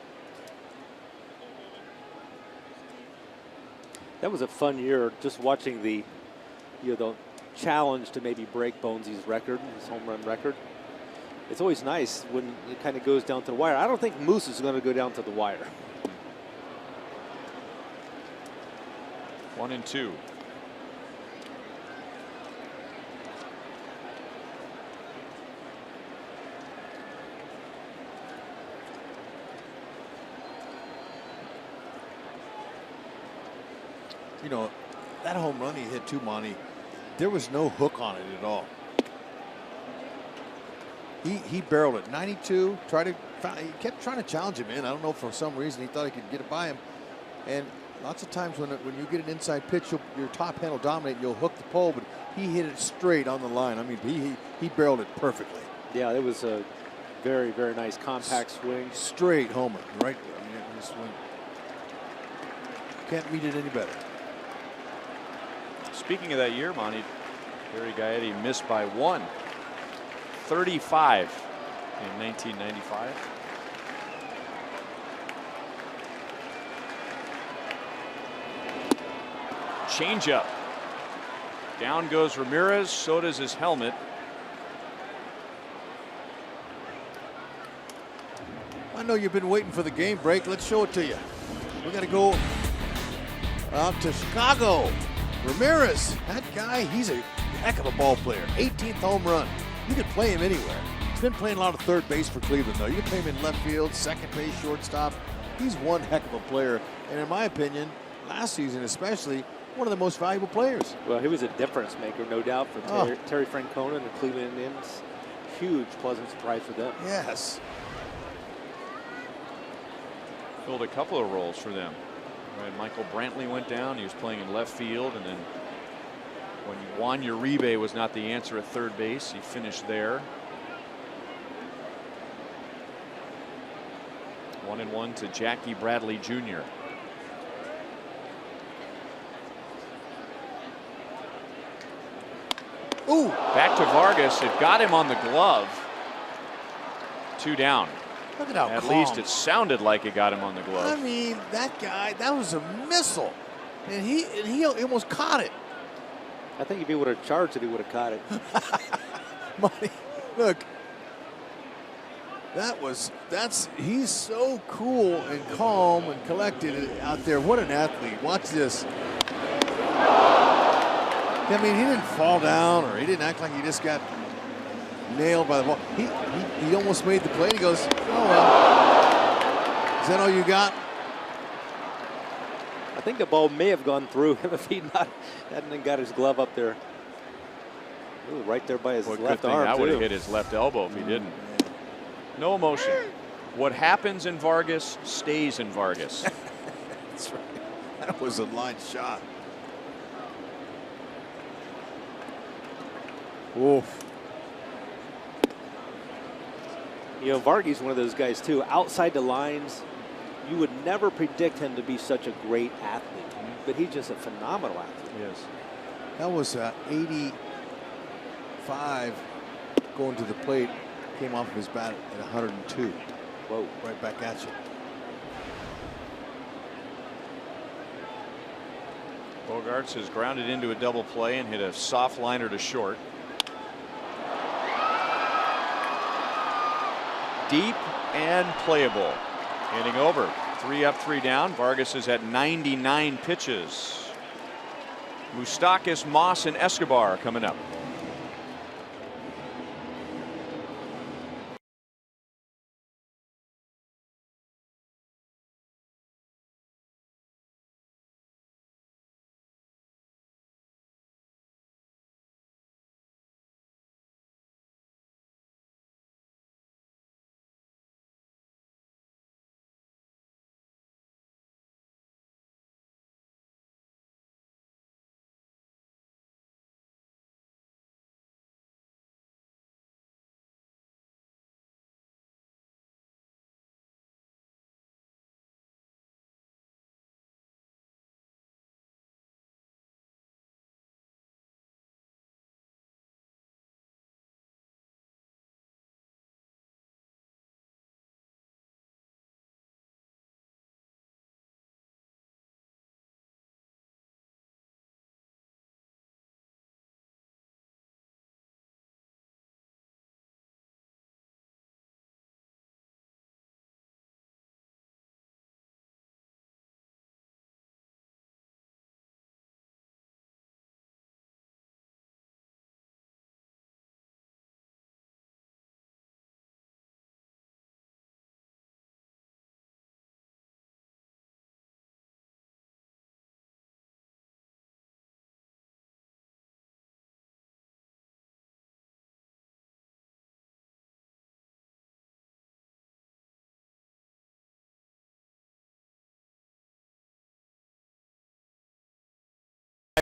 That was a fun year just watching the challenge to maybe break Bonesy's record, his home run record. It's always nice when it kind of goes down to the wire. I don't think Moose is going to go down to the wire. 1 and 2. You know, that home run he hit too, Monty, There was no hook on it at all. He barreled it 92. He kept trying to challenge him in. I don't know, for some reason he thought he could get it by him. And lots of times when you get an inside pitch, your top hand will dominate. You'll hook the pole, but he hit it straight on the line. I mean, he barreled it perfectly. Yeah, it was a very, very nice compact swing. Straight homer, right? I mean, this one can't meet it any better. Speaking of that year, Monty, Gary Gaetti missed by 1. 35 in 1995. Changeup. Down goes Ramirez. So does his helmet. I know you've been waiting for the game break. Let's show it to you. We got to go out to Chicago. Ramirez, that guy, he's a heck of a ball player. 18th home run. You could play him anywhere. He's been playing a lot of third base for Cleveland, though. You can play him in left field, second base, shortstop. He's one heck of a player. And in my opinion, last season especially, one of the most valuable players. Well, he was a difference maker, no doubt, for Terry Francona and the Cleveland Indians. Huge, pleasant surprise for them. Yes. Filled a couple of roles for them. Right, Michael Brantley went down. He was playing in left field, and then when Juan Uribe was not the answer at third base, he finished there. 1-1 to Jackie Bradley Jr. Ooh. Back to Vargas. It got him on the glove. 2 down. Look at how At calm. least it sounded like it got him on the glove. I mean, that guy, that was a missile. And he almost caught it. I think if he would have charged it, he would have caught it. Monty, look. He's so cool and calm and collected out there. What an athlete. Watch this. I mean, he didn't fall down or he didn't act like he just got nailed by the ball. He almost made the play. He goes, oh, well. Is that all you got? I think the ball may have gone through him if he hadn't got his glove up there. Ooh, right there by his left arm. That would have hit his left elbow if he didn't. No emotion. What happens in Vargas stays in Vargas. That's right. That was a line shot. Oof. You know, Vargas is one of those guys too. Outside the lines, you would never predict him to be such a great athlete, but he's just a phenomenal athlete. Yes. That was 85 going to the plate. Came off of his bat at 102. Whoa. Right back at you. Bogarts has grounded into a double play and hit a soft liner to short. Deep and playable. Inning over. 3 up, 3 down. Vargas is at 99 pitches. Moustakas, Moss, and Escobar coming up.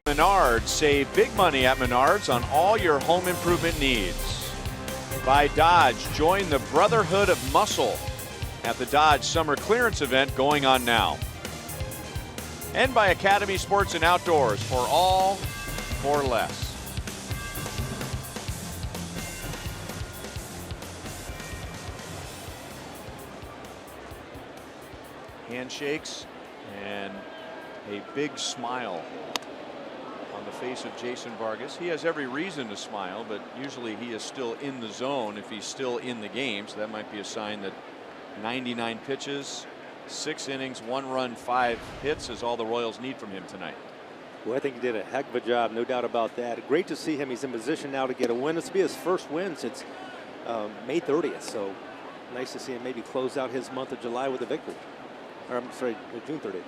Menards. Save big money at Menards on all your home improvement needs. By Dodge. Join the Brotherhood of Muscle at the Dodge Summer Clearance event going on now. And by Academy Sports and Outdoors. For all, for less. Handshakes and a big smile on the face of Jason Vargas. He has every reason to smile, but usually he is still in the zone if he's still in the game. So that might be a sign that 99 pitches, 6 innings, 1 run, 5 hits is all the Royals need from him tonight. Well, I think he did a heck of a job, no doubt about that. Great to see him. He's in position now to get a win. This will be his first win since May 30th. So nice to see him maybe close out his month of July with a victory. Or I'm sorry, June 30th.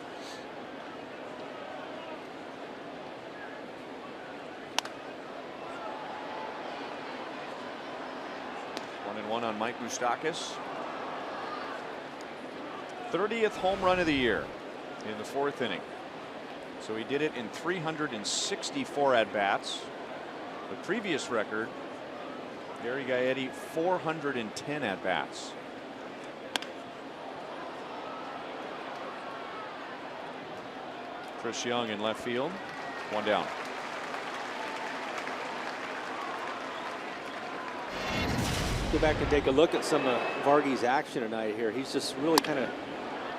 One on Mike Moustakas. 30th home run of the year in the 4th inning. So he did it in 364 at-bats. The previous record, Gary Gaetti, 410 at-bats. Chris Young in left field. 1 down. Go back and take a look at some of Vargy's action tonight here. He's just really kind of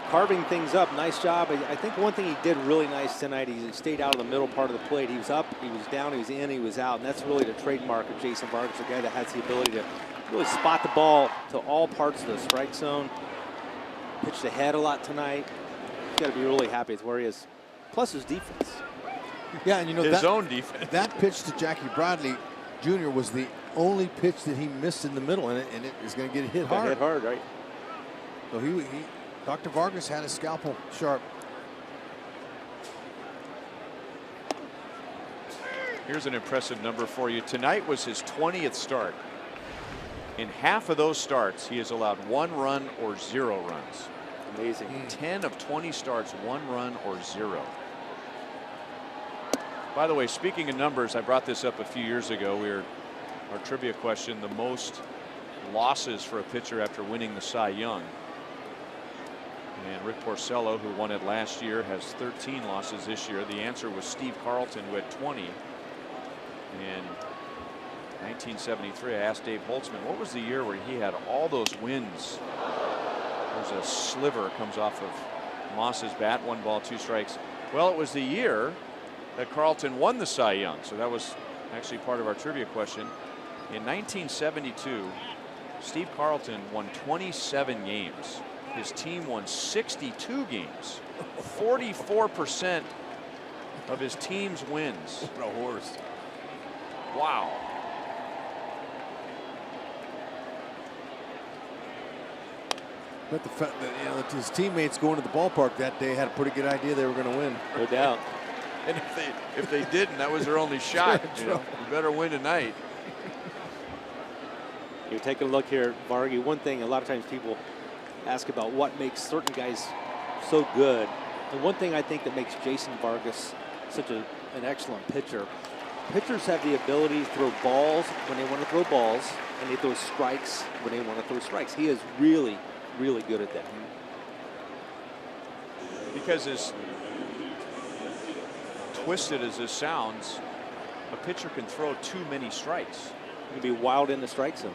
carving things up. Nice job. I think one thing he did really nice tonight, he stayed out of the middle part of the plate. He was up, he was down, he was in, he was out. And that's really the trademark of Jason Vargas, a guy that has the ability to really spot the ball to all parts of the strike zone. Pitched ahead a lot tonight. He's got to be really happy with where he is. Plus his defense. Yeah, and you know, his own defense. That pitch to Jackie Bradley Jr. was the only pitch that he missed in the middle, and it is going to get hit hard. Hit hard, right? So Dr. Vargas had his scalpel sharp. Here's an impressive number for you. Tonight was his 20th start. In half of those starts, he has allowed 1 run or 0 runs. Amazing. 10 of 20 starts, 1 run or 0. By the way, speaking of numbers, I brought this up a few years ago. Our trivia question, the most losses for a pitcher after winning the Cy Young. And Rick Porcello, who won it last year, has 13 losses this year. The answer was Steve Carlton, who had 20. In 1973, I asked Dave Holtzman, what was the year where he had all those wins? There's a sliver comes off of Moss's bat, 1 ball, 2 strikes. Well, it was the year that Carlton won the Cy Young. So that was actually part of our trivia question. In 1972, Steve Carlton won 27 games. His team won 62 games. 44% of his team's wins. What a horse. Wow. But the fact that his teammates going to the ballpark that day had a pretty good idea they were going to win. No doubt. And if they didn't, that was their only shot. You better win tonight. You take a look here, Vargy. One thing, a lot of times people ask about what makes certain guys so good. And one thing I think that makes Jason Vargas such an excellent pitcher, pitchers have the ability to throw balls when they want to throw balls, and they throw strikes when they want to throw strikes. He is really, really good at that. Because as twisted as this sounds, a pitcher can throw too many strikes. You can be wild in the strike zone.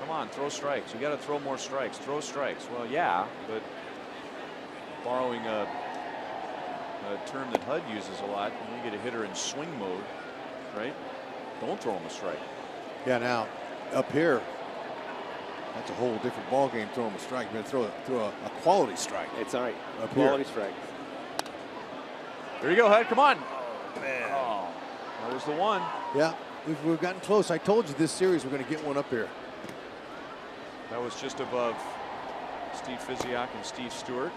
Come on, throw strikes. You got to throw more strikes. Throw strikes. Well, yeah, but borrowing a term that HUD uses a lot, when you get a hitter in swing mode, right? Don't throw him a strike. Yeah, now up here, that's a whole different ball game. Throw him a strike. You're going to throw a quality strike. It's all right. A quality strike. There you go, HUD. Come on. Oh, man. Oh, that was the one. Yeah, we've gotten close. I told you this series we're going to get one up here. That was just above Steve Fiziak and Steve Stewart.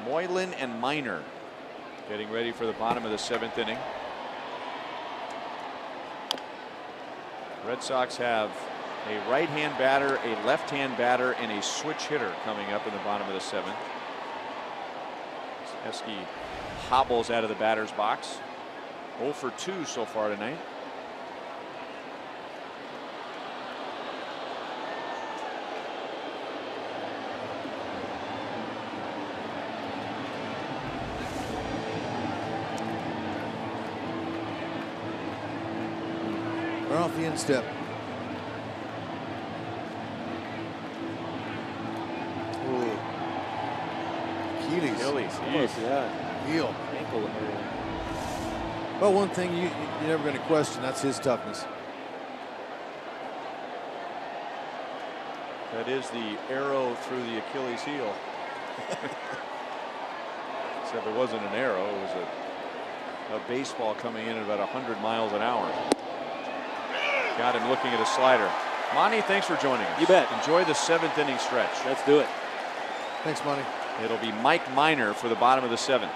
Moylan and Minor getting ready for the bottom of the 7th inning. Red Sox have a right-hand batter, a left-hand batter, and a switch hitter coming up in the bottom of the 7th. Heskey hobbles out of the batter's box. 0 for 2 so far tonight. Right off the instep. Achilles. Yeah. Heel. Ankle area. Well, one thing you're never going to question, that's his toughness. That is the arrow through the Achilles heel. Except it wasn't an arrow, it was a baseball coming in at about 100 miles an hour. Got him looking at a slider. Monty, thanks for joining us. You bet. Enjoy the 7th inning stretch. Let's do it. Thanks, Monty. It'll be Mike Minor for the bottom of the 7th.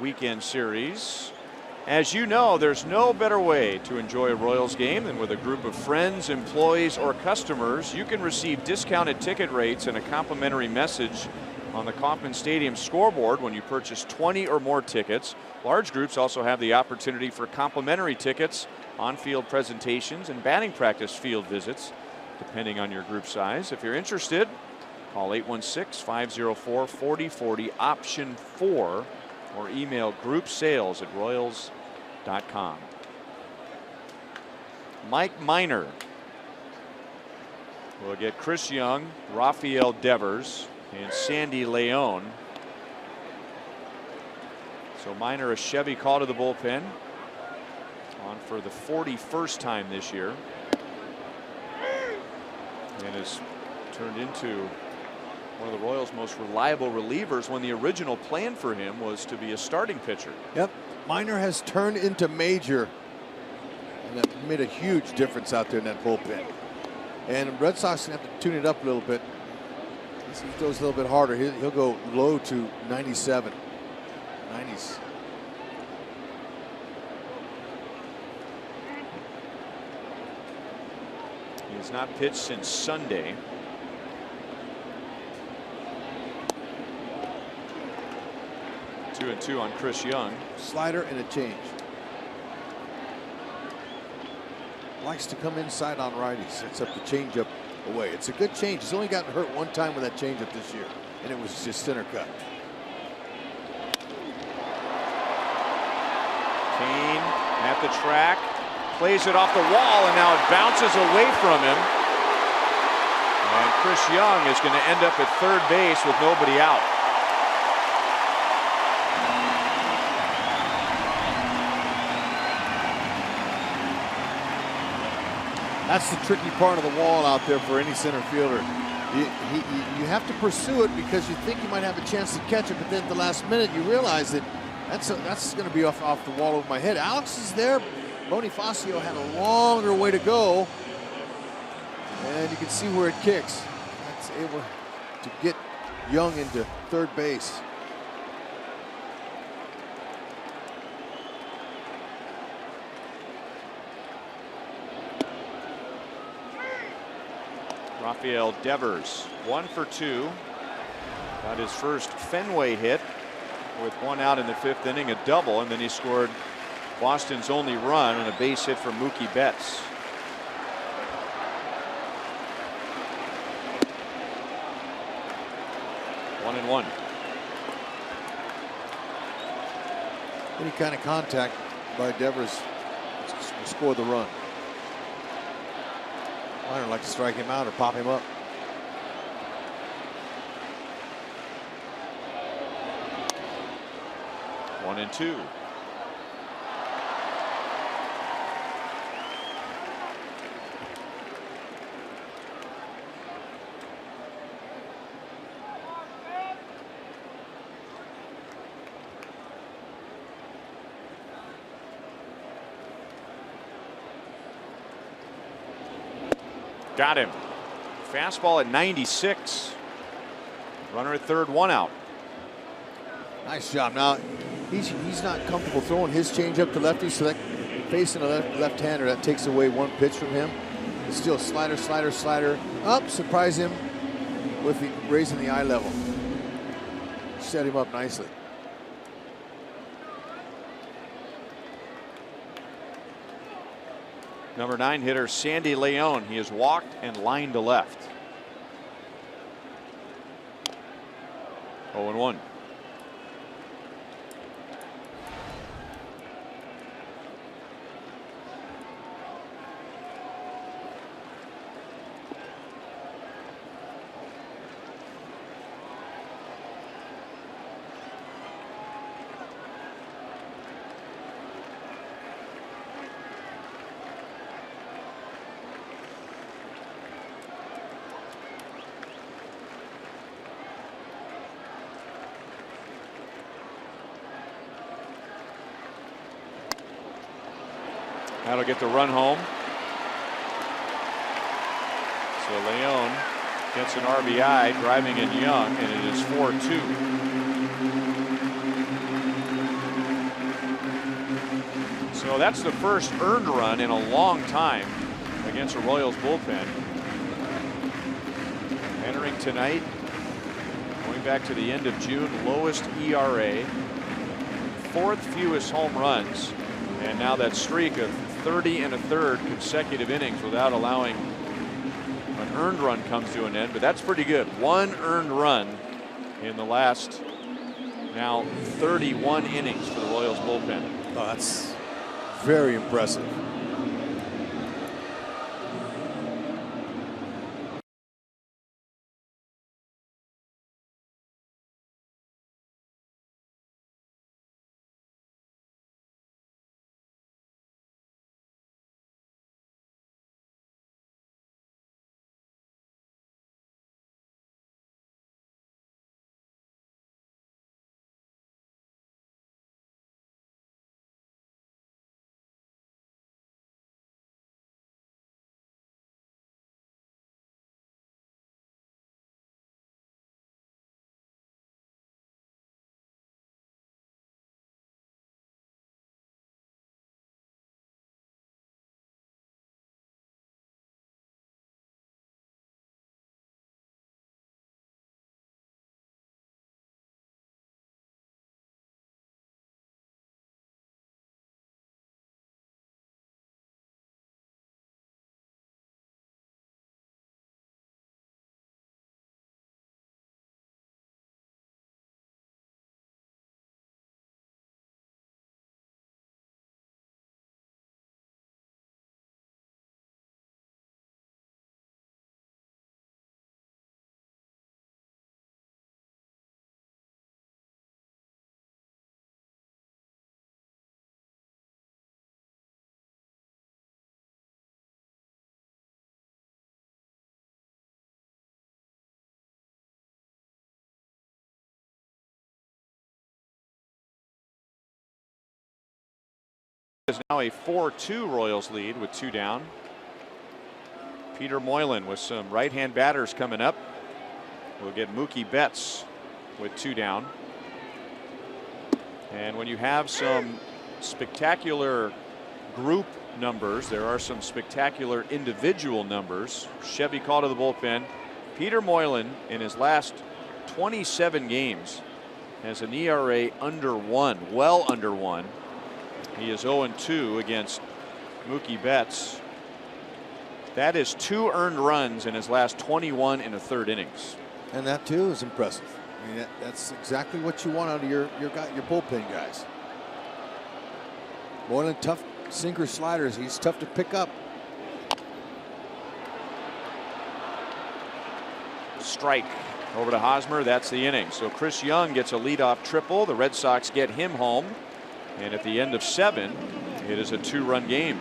Weekend series. As you know, there's no better way to enjoy a Royals game than with a group of friends, employees, or customers. You can receive discounted ticket rates and a complimentary message on the Kauffman Stadium scoreboard when you purchase 20 or more tickets. Large groups also have the opportunity for complimentary tickets, on-field presentations, and batting practice field visits, depending on your group size. If you're interested, call 816-504-4040, option 4, or email groupsales@royals.com. Mike Minor will get Chris Young, Rafael Devers, and Sandy Leon. So Minor, a Chevy call to the bullpen, on for the 41st time this year, and has turned into one of the Royals' most reliable relievers when the original plan for him was to be a starting pitcher. Yep, Minor has turned into major, and that made a huge difference out there in that bullpen. And Red Sox have to tune it up a little bit. He goes a little bit harder. He'll go low to 97. 90s. He has not pitched since Sunday. 2-2 on Chris Young. Slider and a change. Likes to come inside on righties. Sets up the changeup away. It's a good change. He's only gotten hurt one time with that changeup this year, and it was just center cut. Kane at the track, plays it off the wall, and now it bounces away from him. And Chris Young is going to end up at third base with nobody out. That's the tricky part of the wall out there for any center fielder. You have to pursue it because you think you might have a chance to catch it, but then at the last minute you realize that that's going to be off the wall over my head. Alex is there. Bonifacio had a longer way to go, and you can see where it kicks. That's able to get Young into third base. Rafael Devers, 1 for 2. Got his first Fenway hit with 1 out in the 5th inning, a double, and then he scored Boston's only run on a base hit from Mookie Betts. One and one. Any kind of contact by Devers will score the run. I don't like to strike him out or pop him up. One and two. Got him. Fastball at 96. Runner at third, 1 out. Nice job. Now he's not comfortable throwing his changeup to lefty, so that facing a left-hander, that takes away one pitch from him. It's still slider, slider, slider. Up, surprise him with raising the eye level. Set him up nicely. Number 9 hitter Sandy Leon. He has walked and lined to left. 0-1. That'll get the run home. So Leon gets an RBI, driving in Young, and it is 4-2. So that's the first earned run in a long time against the Royals bullpen. Entering tonight, going back to the end of June, lowest ERA, 4th fewest home runs, and now that streak of 30 1/3 consecutive innings without allowing an earned run comes to an end, but that's pretty good. 1 earned run in the last now 31 innings for the Royals bullpen. Oh, that's very impressive. is now a 4-2 Royals lead with 2 down. Peter Moylan with some right-hand batters coming up. We'll get Mookie Betts with 2 down. And when you have some spectacular group numbers, there are some spectacular individual numbers. Chevy called to the bullpen. Peter Moylan in his last 27 games has an ERA under 1, well under 1. He is 0-2 against Mookie Betts. That is 2 earned runs in his last 21 and a third innings. And that too is impressive. I mean, that's exactly what you want out of your bullpen guys. Moylan, tough sinker sliders. He's tough to pick up. Strike over to Hosmer. That's the inning. So Chris Young gets a leadoff triple. The Red Sox get him home. And at the end of 7, it is a 2-run game.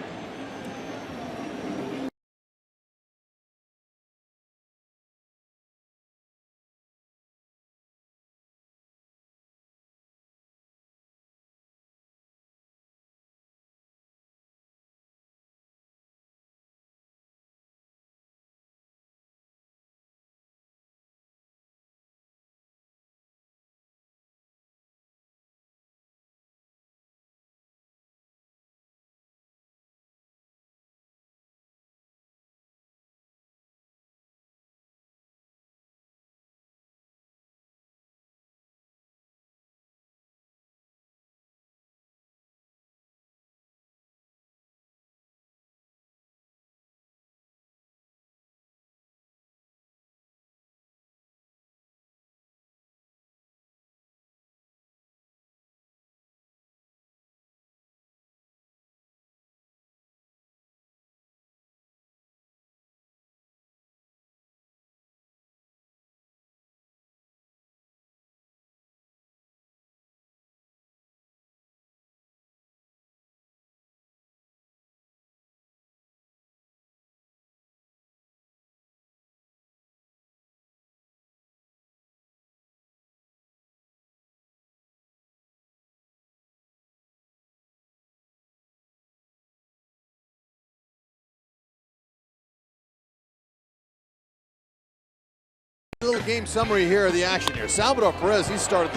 Little game summary here of the action here. Salvador Perez, he started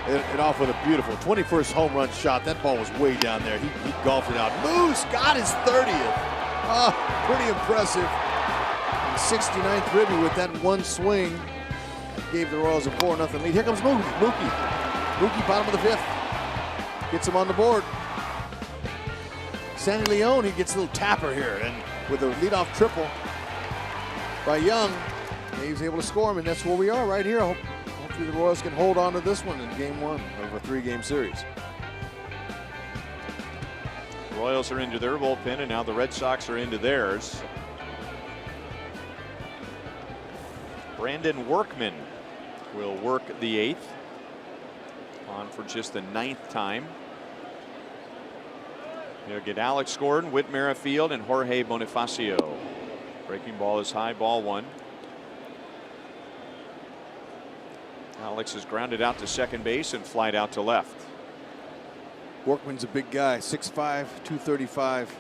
it off with a beautiful 21st home run shot. That ball was way down there. He golfed it out. Moose got his 30th. Pretty impressive. And 69th ribby with that one swing. Gave the Royals a 4-0 lead. Here comes Mookie. Mookie, bottom of the 5th. Gets him on the board. Sandy Leon, he gets a little tapper here. And with a leadoff triple by Young, he was able to score him, and that's where we are right here. Hopefully the Royals can hold on to this one in game 1 of a 3-game series. Royals are into their bullpen, and now the Red Sox are into theirs. Brandon Workman will work the 8th, on for just the 9th time. They'll get Alex Gordon, Whit Merrifield, and Jorge Bonifacio. Breaking ball is high, ball 1. Alex is grounded out to second base and flied out to left. Workman's a big guy, 6'5", 235.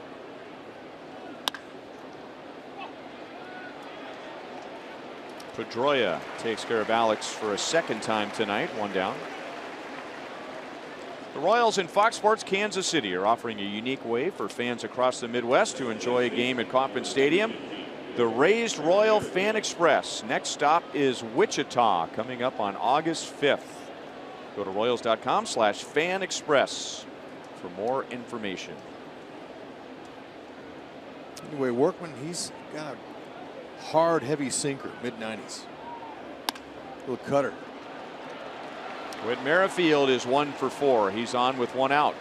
Pedroia takes care of Alex for a 2nd time tonight, 1 down. The Royals in Fox Sports Kansas City are offering a unique way for fans across the Midwest to enjoy a game at Kauffman Stadium. The Raised Royal Fan Express. Next stop is Wichita, coming up on August 5th. Go to Royals.com/Fan Express for more information. Anyway, Workman, he's got a hard, heavy sinker, mid-90s. Little cutter. Whit Merrifield is 1 for 4. He's on with 1 out.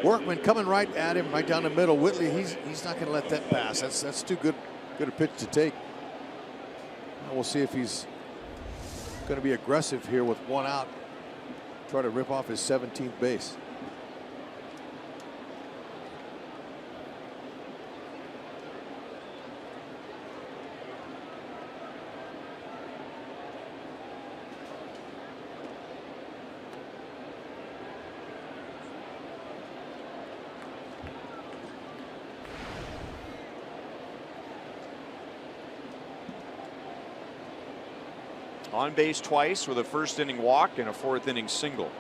Workman coming right at him, right down the middle. Whitley, he's not going to let that pass. That's too good a pitch to take. We'll see if he's going to be aggressive here with 1 out. Try to rip off his 17th base. On base twice with a first inning walk and a fourth inning single.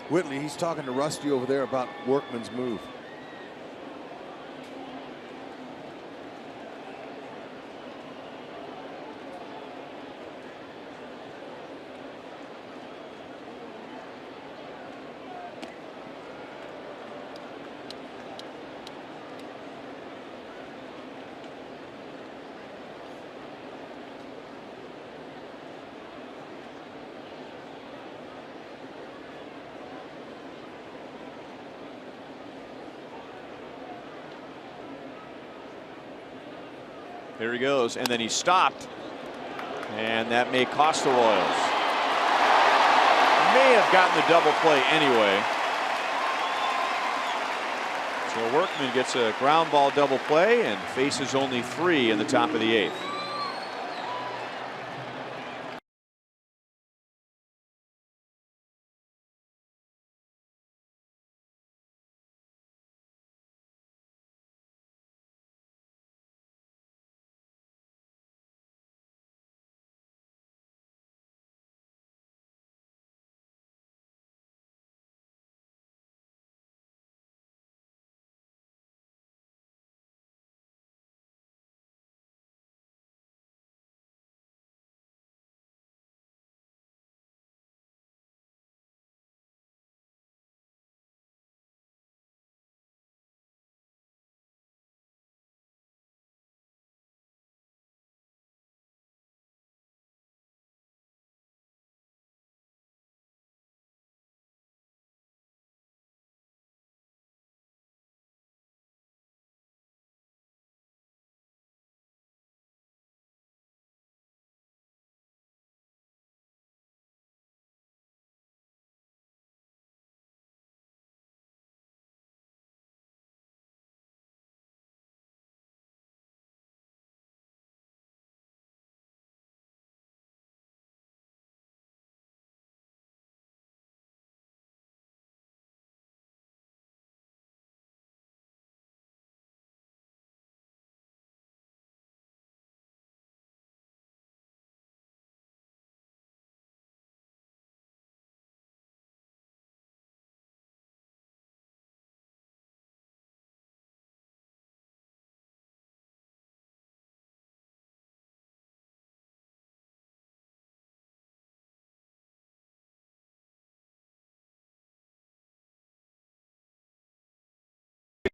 Whitley, he's talking to Rusty over there about Workman's move. There he goes, and then he stopped, and that may cost the Royals. May have gotten the double play anyway. So Workman gets a ground ball double play and faces only 3 in the top of the 8th.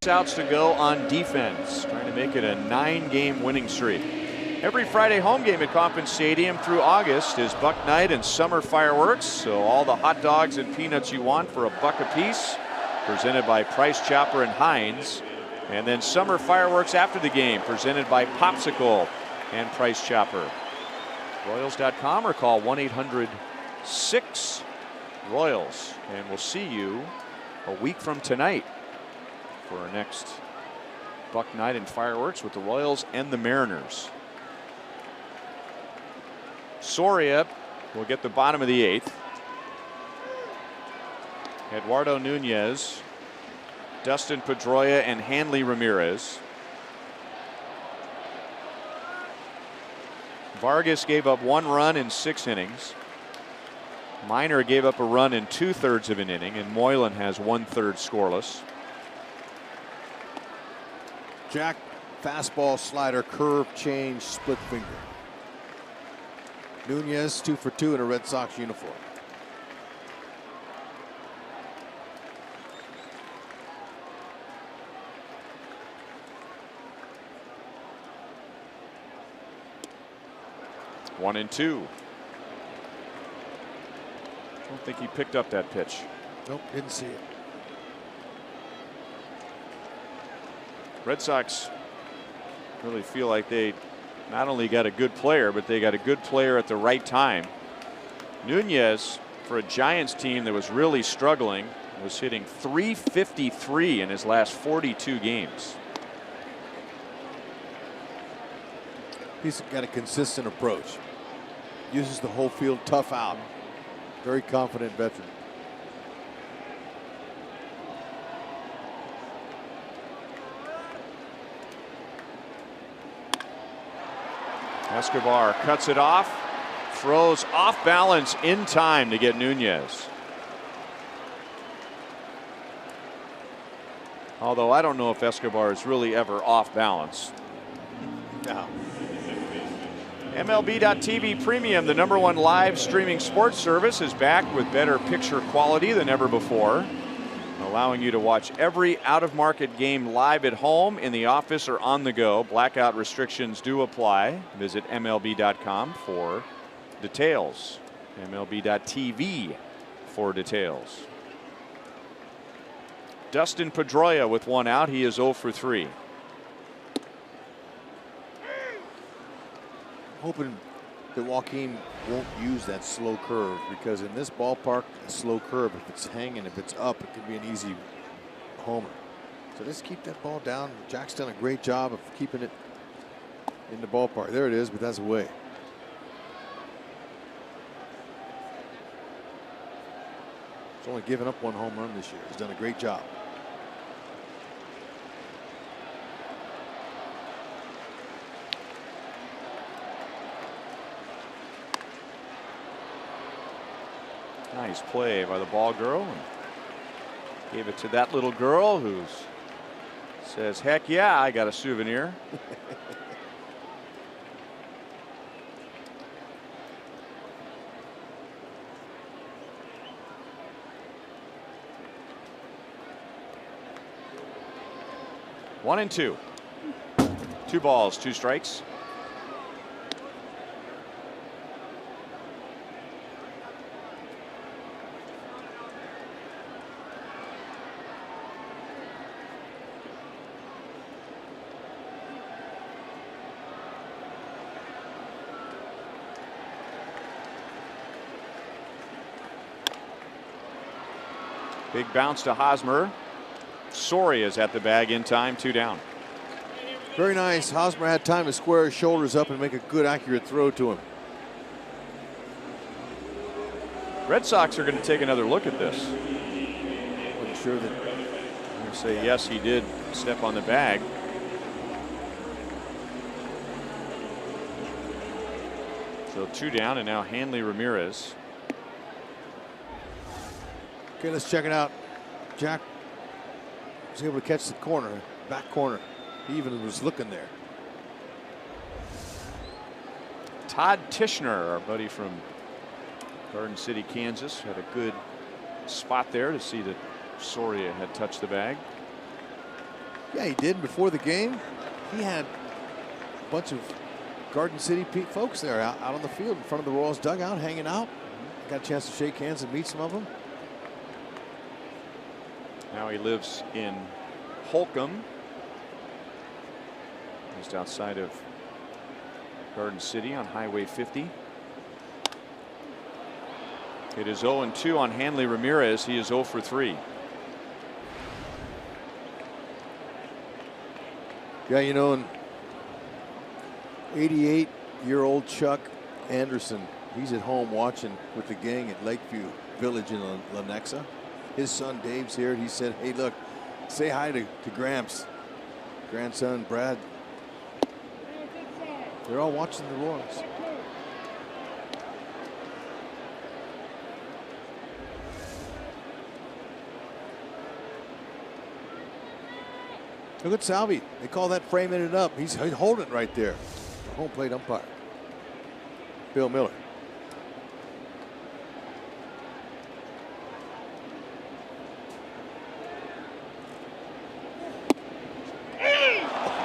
Outs to go on defense, trying to make it a 9-game winning streak. Every Friday home game at Kauffman Stadium through August is Buck Night and summer fireworks. So all the hot dogs and peanuts you want for $1 a piece, presented by Price Chopper and Heinz. And then summer fireworks after the game, presented by Popsicle and Price Chopper. Royals.com or call 1-800-6-ROYALS. And we'll see you a week from tonight for our next Buck Night and fireworks with the Royals and the Mariners. Soria will get the bottom of the 8th. Eduardo Nunez, Dustin Pedroia, and Hanley Ramirez. Vargas gave up 1 run in 6 innings. Minor gave up a run in 2/3 of an inning, and Moylan has 1/3 scoreless. Jack, fastball, slider, curve, change, split finger. Nunez 2 for 2 in a Red Sox uniform. One and 2. I don't think he picked up that pitch. Nope, didn't see it. Red Sox really feel like they not only got a good player, but they got a good player at the right time. Nunez, for a Giants team that was really struggling, was hitting .353 in his last 42 games. He's got a consistent approach. Uses the whole field tough out. Very confident veteran. Escobar cuts it off, throws off balance in time to get Nunez. Although I don't know if Escobar is really ever off balance. No. MLB.TV Premium, the #1 live streaming sports service, is back with better picture quality than ever before, allowing you to watch every out-of-market game live at home, in the office, or on the go. Blackout restrictions do apply. Visit MLB.com for details. MLB.TV for details. Dustin Pedroia with one out. He is 0 for 3. Hoping that Joaquin won't use that slow curve, because in this ballpark, a slow curve, if it's hanging, if it's up, it could be an easy homer. So just keep that ball down. Jack's done a great job of keeping it in the ballpark. There it is, but that's away. He's only given up 1 home run this year. He's done a great job. Nice play by the ball girl. And gave it to that little girl who says, heck yeah, I got a souvenir. One and two. 2 balls, 2 strikes. Big bounce to Hosmer. Soria is at the bag in time, 2 down. Very nice. Hosmer had time to square his shoulders up and make a good, accurate throw to him. Red Sox are going to take another look at this. Wasn't sure that. I'm going to say yes, he did step on the bag. So 2 down, and now Hanley Ramirez. Okay, let's check it out. Jack was able to catch the corner, back corner. He even was looking there. Todd Tishner, our buddy from Garden City, Kansas, had a good spot there to see that Soria had touched the bag. Yeah, he did. Before the game, he had a bunch of Garden City folks there out on the field in front of the Royals dugout, hanging out. Got a chance to shake hands and meet some of them. Now he lives in Holcomb, just outside of Garden City on Highway 50. It is 0-2 on Hanley Ramirez. He is 0 for 3. Yeah, you know, and 88-year-old Chuck Anderson, he's at home watching with the gang at Lakeview Village in Lenexa. His son Dave's here. He said, hey, look, say hi to Gramps. Grandson Brad. They're all watching the Royals. Look at Salvi. They call that framing it up. He's holding it right there. The home plate umpire, Bill Miller.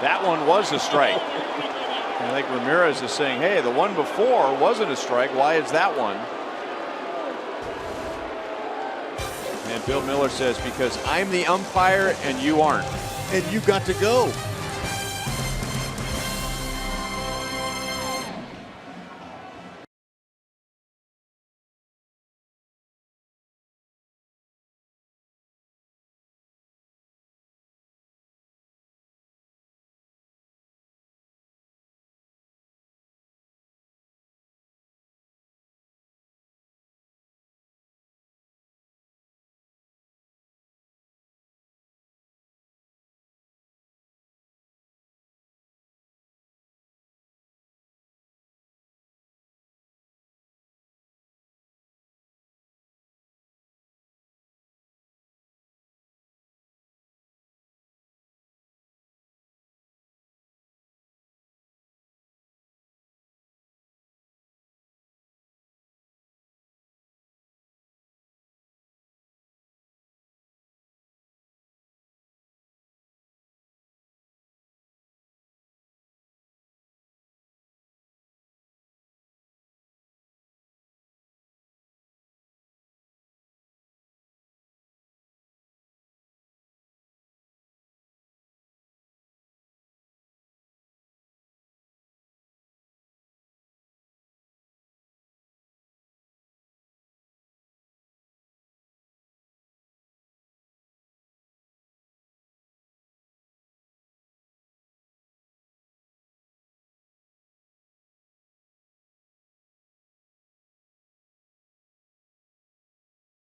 That one was a strike. I think Ramirez is saying, hey, the one before wasn't a strike. Why is that one? And Bill Miller says, because I'm the umpire and you aren't. And you got to go.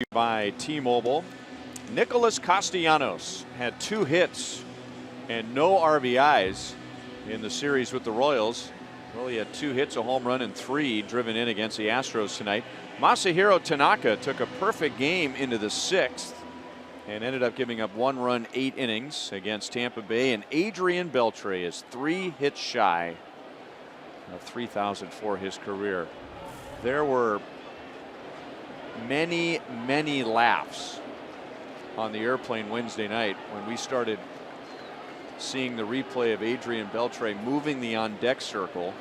you by T-Mobile. Nicholas Castellanos had 2 hits and no RBIs in the series with the Royals. Well, he had 2 hits, a home run, and 3 driven in against the Astros tonight. Masahiro Tanaka took a perfect game into the 6th and ended up giving up 1 run, 8 innings against Tampa Bay. And Adrian Beltre is 3 hits shy of 3,000 for his career. There were many, many laughs on the airplane Wednesday night when we started seeing the replay of Adrian Beltre moving the on-deck circle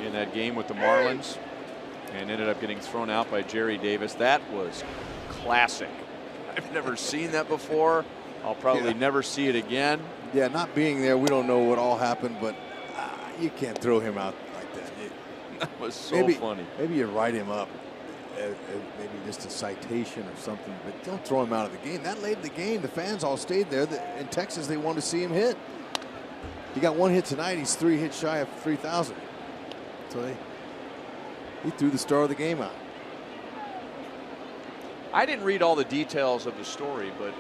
in that game with the Marlins and ended up getting thrown out by Jerry Davis. That was classic. I've never seen that before. I'll probably never see it again. Yeah, not being there, we don't know what all happened, but you can't throw him out like that. That was so funny. Maybe you write him up, maybe just a citation or something, but don't throw him out of the game. That late in the game, the fans all stayed there. In Texas, they wanted to see him hit. He got 1 hit tonight. He's 3 hits shy of 3,000. So he threw the star of the game out. I didn't read all the details of the story, but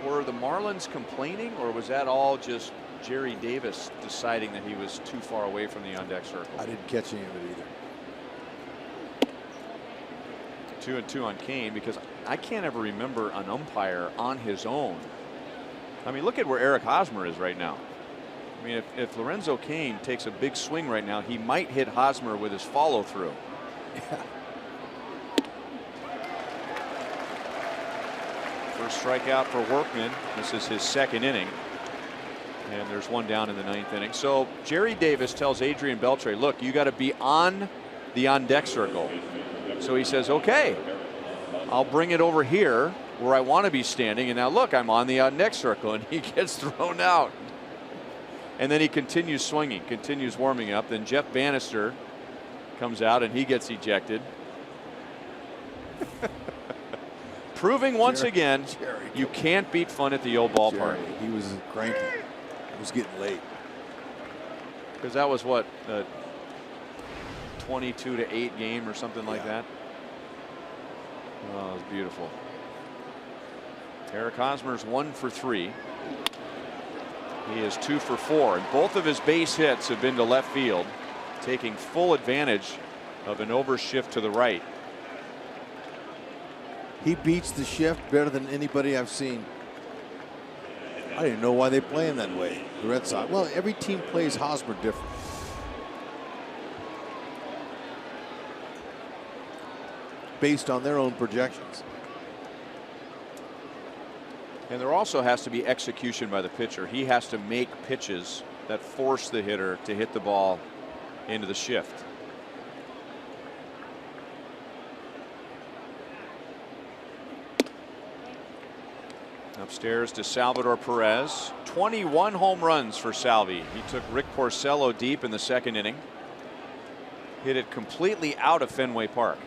were the Marlins complaining, or was that all just Jerry Davis deciding that he was too far away from the on-deck circle? I didn't catch any of it either. 2-2 on Kane, because I can't ever remember an umpire on his own. I mean, look at where Eric Hosmer is right now. I mean, if Lorenzo Cain takes a big swing right now, he might hit Hosmer with his follow-through. Yeah. First strikeout for Workman. This is his 2nd inning. And there's 1 down in the 9th inning. So Jerry Davis tells Adrian Beltre, look, you got to be on the on-deck circle. So he says, okay, I'll bring it over here where I want to be standing. And now look, I'm on the on-deck circle, and he gets thrown out. And then he continues swinging, continues warming up. Then Jeff Bannister comes out and he gets ejected. Proving once again, you can't beat fun at the old ballpark. He was cranky. It was getting late. Because that was what, a 22-8 game or something like that. Oh, it was beautiful. Eric Hosmer's 1 for 3. He is 2 for 4, and both of his base hits have been to left field, taking full advantage of an overshift to the right. He beats the shift better than anybody I've seen. I didn't know why they play him that way. The Red Sox. Well, every team plays Hosmer different. Based on their own projections. And there also has to be execution by the pitcher. He has to make pitches that force the hitter to hit the ball into the shift. Upstairs to Salvador Perez. 21 home runs for Salvi. He took Rick Porcello deep in the 2nd inning. Hit it completely out of Fenway Park.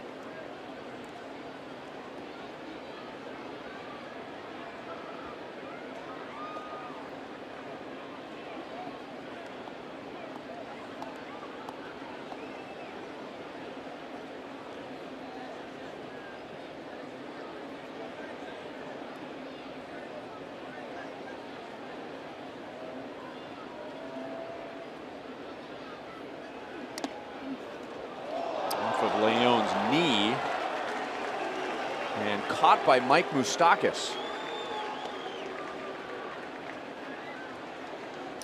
Of Leon's knee and caught by Mike Moustakas.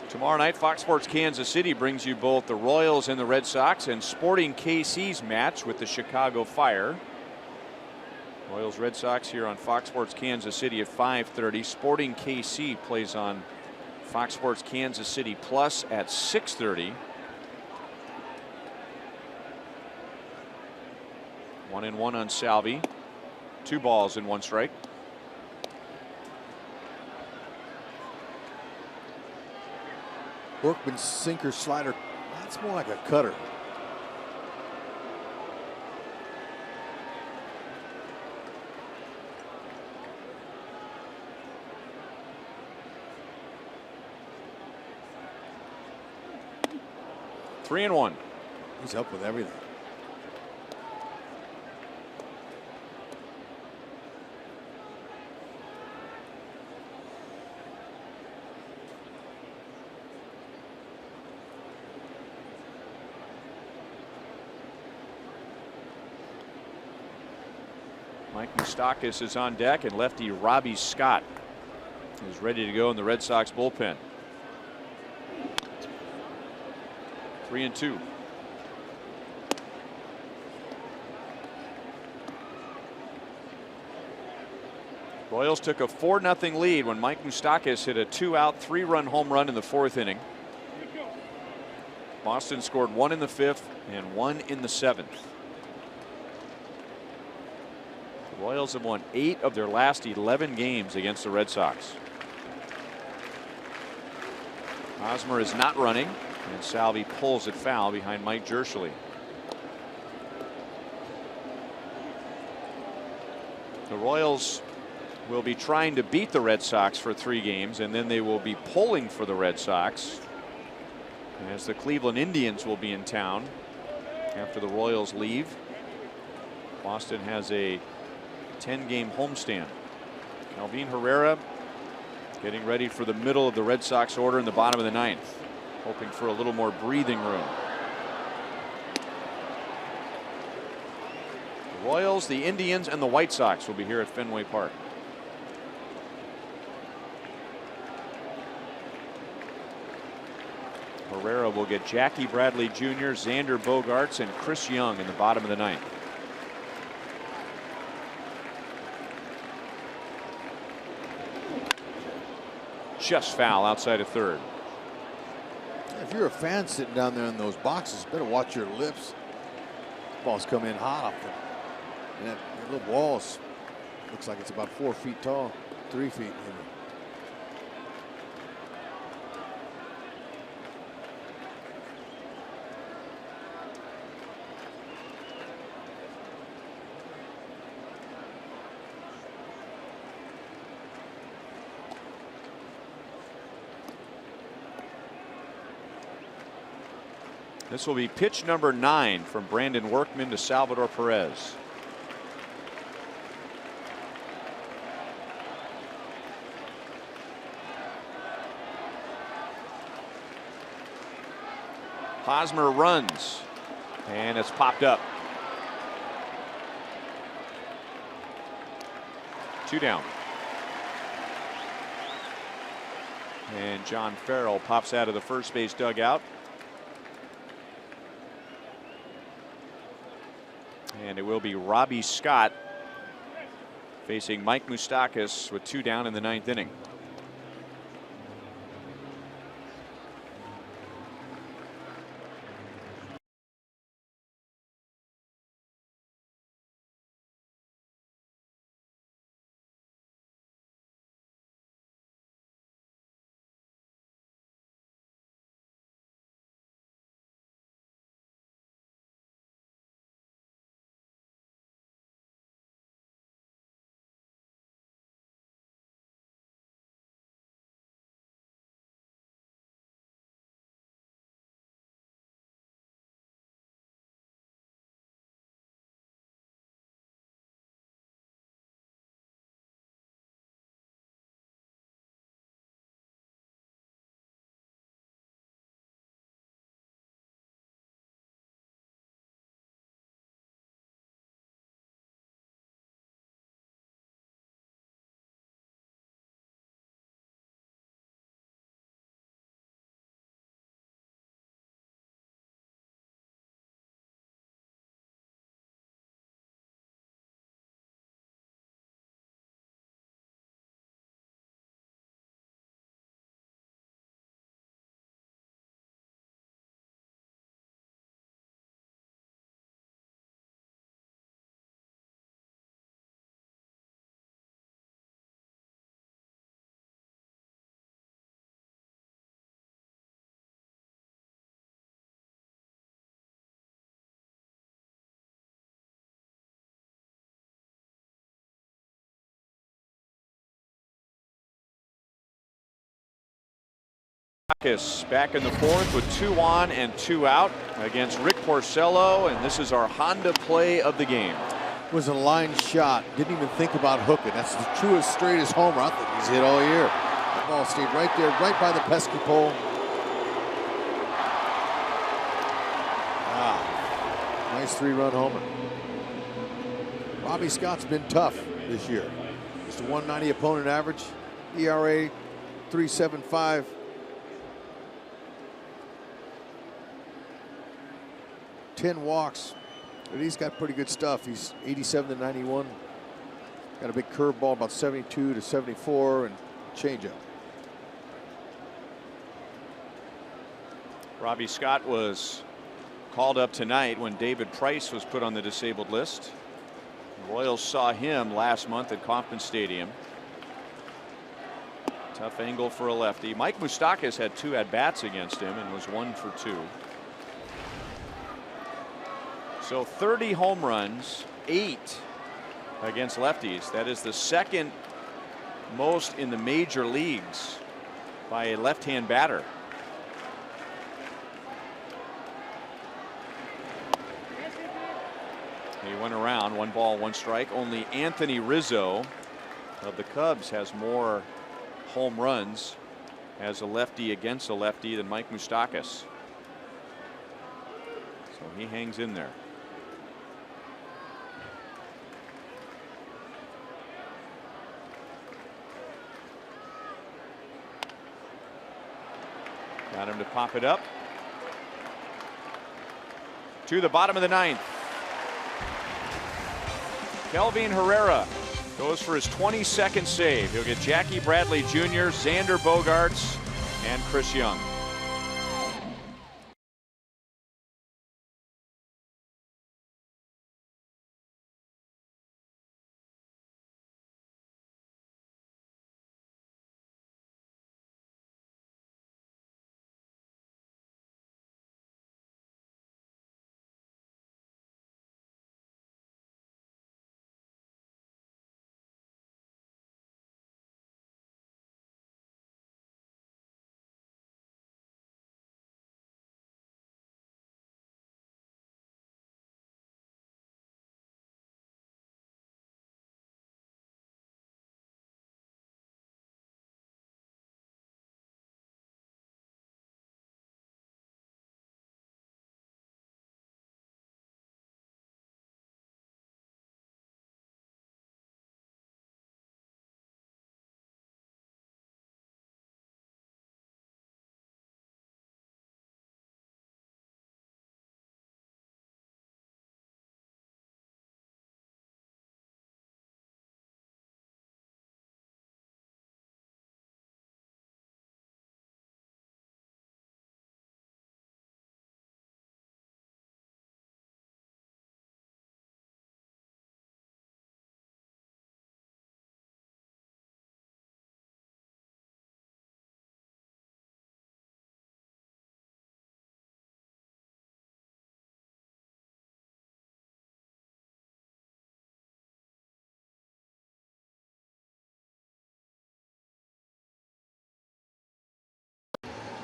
Tomorrow night, Fox Sports Kansas City brings you both the Royals and the Red Sox, and Sporting KC's match with the Chicago Fire. Royals Red Sox here on Fox Sports Kansas City at 5:30. Sporting KC plays on Fox Sports Kansas City Plus at 6:30. 1-1 on Salvi. 2 balls and 1 strike. Workman's sinker slider. That's more like a cutter. Three and one. He's up with everything. Mike Moustakas is on deck, and lefty Robbie Scott is ready to go in the Red Sox bullpen. 3-2. Royals took a 4-0 lead when Mike Moustakas hit a 2-out, 3-run home run in the 4th inning. Boston scored 1 in the 5th and 1 in the 7th. The Royals have won 8 of their last 11 games against the Red Sox. Hosmer is not running, and Salvi pulls it foul behind Mike Jerschele. The Royals will be trying to beat the Red Sox for 3 games, and then they will be pulling for the Red Sox, as the Cleveland Indians will be in town after the Royals leave. Boston has a 10-game homestand. Alvin Herrera getting ready for the middle of the Red Sox order in the bottom of the 9th, hoping for a little more breathing room. The Royals, the Indians, and the White Sox will be here at Fenway Park. Herrera will get Jackie Bradley Jr., Xander Bogaerts, and Chris Young in the bottom of the 9th. Just foul outside of third. If you're a fan sitting down there in those boxes, better watch your lips. Ball's come in hot off the, and that little ball looks like it's about 4 feet tall, 3 feet maybe. This will be pitch number 9 from Brandon Workman to Salvador Perez. Hosmer runs, and it's popped up. 2 down. And John Farrell pops out of the first base dugout. And it will be Robbie Scott facing Mike Moustakas with 2 down in the 9th inning. Back in the 4th with 2 on and 2 out against Rick Porcello, and this is our Honda play of the game. It was a line shot. Didn't even think about hooking. That's the truest, straightest homer I think he's hit all year. The ball stayed right there, right by the pesky pole. Nice 3-run homer. Robbie Scott's been tough this year. Just a 190 opponent average, ERA 3.75. Walks, but he's got pretty good stuff. He's 87 to 91. Got a big curveball, about 72 to 74, and changeup. Robbie Scott was called up tonight when David Price was put on the disabled list. The Royals saw him last month at Kauffman Stadium. Tough angle for a lefty. Mike Moustakas had 2 at-bats against him and was 1 for 2. So 30 home runs, 8 against lefties. That is the second most in the major leagues by a left-hand batter. He went around, 1 ball, 1 strike. Only Anthony Rizzo of the Cubs has more home runs as a lefty against a lefty than Mike Moustakas. So he hangs in there. Got him to pop it up. To the bottom of the 9th. Kelvin Herrera goes for his 22nd save. He'll get Jackie Bradley Jr., Xander Bogaerts, and Chris Young.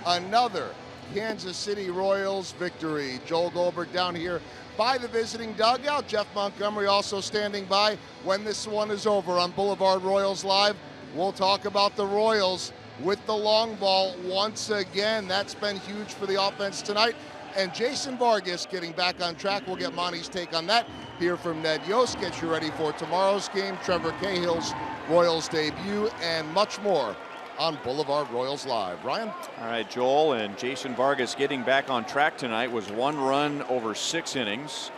Another Kansas City Royals victory. Joel Goldberg down here by the visiting dugout. Jeff Montgomery also standing by. When this one is over on Boulevard Royals Live, we'll talk about the Royals with the long ball once again. That's been huge for the offense tonight. And Jason Vargas getting back on track. We'll get Monty's take on that. Hear from Ned Yost. Get you ready for tomorrow's game. Trevor Cahill's Royals debut and much more on Boulevard Royals Live. Ryan? All right, Joel, and Jason Vargas getting back on track tonight was 1 run over 6 innings.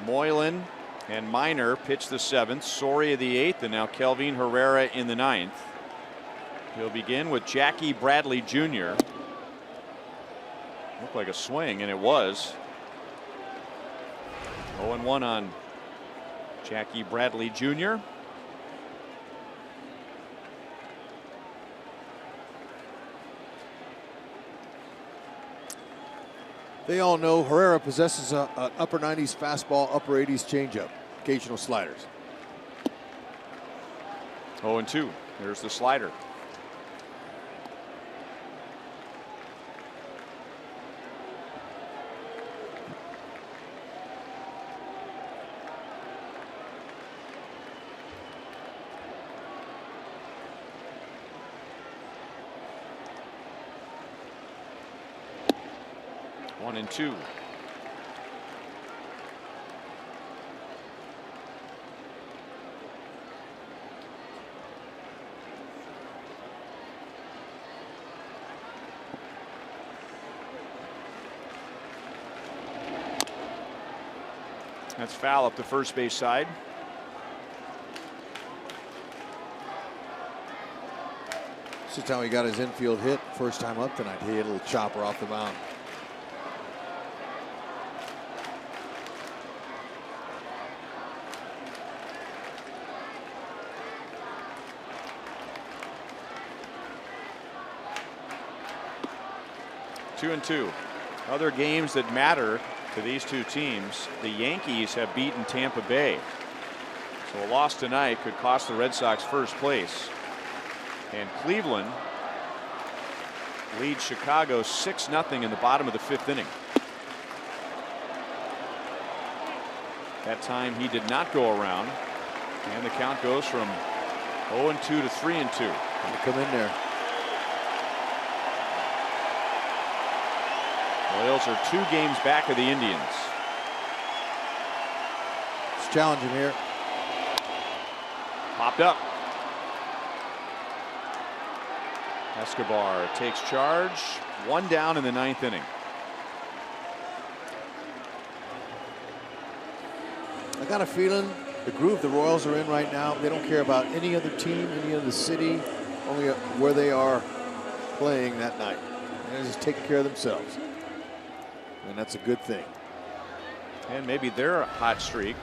Moylan and Minor pitched the 7th, Soria the 8th, and now Kelvin Herrera in the 9th. He'll begin with Jackie Bradley Jr. Looked like a swing, and it was. 0-1 on Jackie Bradley Jr. They all know Herrera possesses an upper 90s fastball, upper 80s changeup, occasional sliders. 0-2. There's the slider. One and two. That's foul up the first base side. This is how he got his infield hit first time up tonight. He hit a little chopper off the mound. Two and two. Other games that matter to these two teams. The Yankees have beaten Tampa Bay. So a loss tonight could cost the Red Sox first place. And Cleveland leads Chicago 6-0 in the bottom of the 5th inning. That time he did not go around. And the count goes from 0-2 to 3-2. Come in there. Royals are 2 games back of the Indians. It's challenging here. Popped up. Escobar takes charge. 1 down in the 9th inning. I got a feeling the groove the Royals are in right now, they don't care about any other team, any other city, only where they are playing that night. They're just taking care of themselves. And that's a good thing. And maybe their hot streak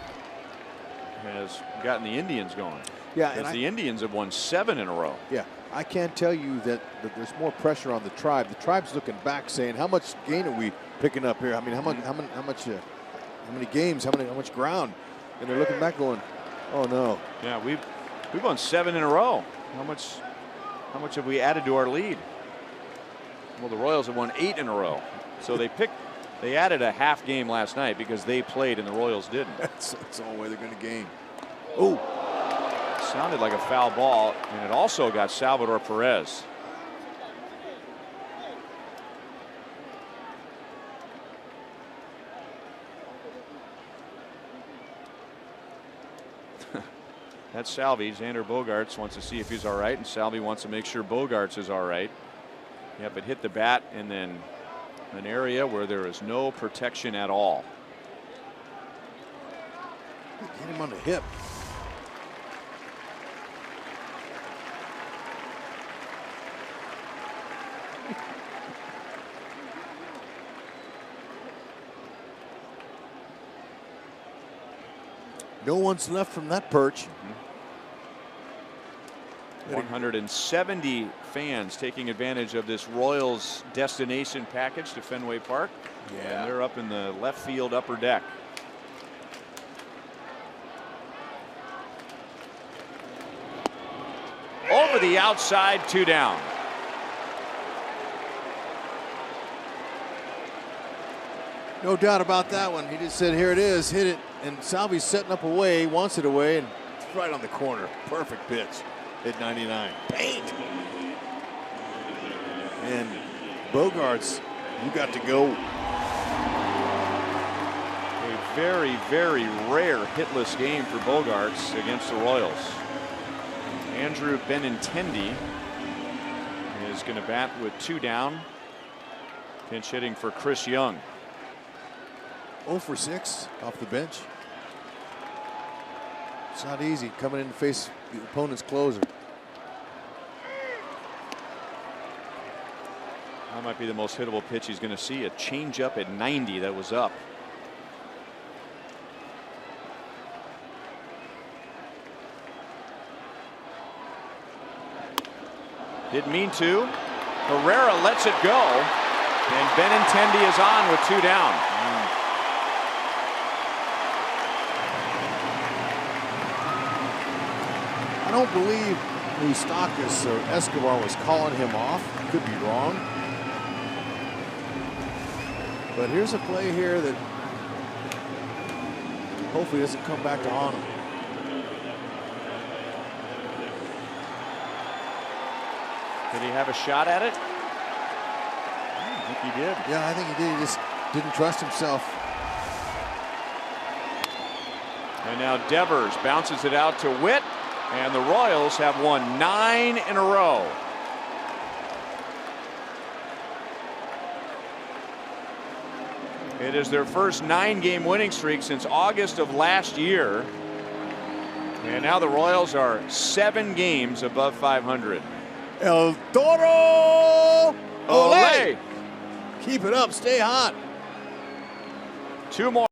has gotten the Indians going. Yeah, and the Indians have won 7 in a row. Yeah, I can't tell you that there's more pressure on the Tribe. The Tribe's looking back, saying, "How much gain are we picking up here? I mean, how many games? How much ground?" And they're looking back, going, "Oh no." Yeah, we've won 7 in a row. How much have we added to our lead? Well, the Royals have won 8 in a row. So they added a half game last night because they played and the Royals didn't. That's the only way they're going to gain. Oh. Sounded like a foul ball, and it also got Salvador Perez. That's Salvi. Xander Bogaerts wants to see if he's all right, and Salvi wants to make sure Bogaerts is all right. Yep, it hit the bat and then an area where there is no protection at all. Hit him on the hip. No one's left from that perch. 170 fans taking advantage of this Royals destination package to Fenway Park. Yeah. And they're up in the left field upper deck. Over the outside, 2 down. No doubt about that one. He just said, "Here it is, hit it." And Salvi's setting up away, wants it away, and it's right on the corner. Perfect pitch. Hit 99. Paint. And Bogaerts, you got to go. A very, very rare hitless game for Bogaerts against the Royals. Andrew Benintendi is going to bat with 2 down. Pinch hitting for Chris Young. 0 for 6 off the bench. It's not easy coming in to face the opponent's closer. That might be the most hittable pitch he's going to see. A changeup at 90 that was up. Didn't mean to. Herrera lets it go. And Benintendi is on with 2 down. I don't believe Moustakas or Escobar was calling him off. Could be wrong. But here's a play here that hopefully doesn't come back to haunt him. Did he have a shot at it? I think he did. Yeah, I think he did. He just didn't trust himself. And now Devers bounces it out to Witt. And the Royals have won 9 in a row. It is their first 9-game winning streak since August of last year. And now the Royals are 7 games above 500. El Toro! Olé! Keep it up. Stay hot. 2 more.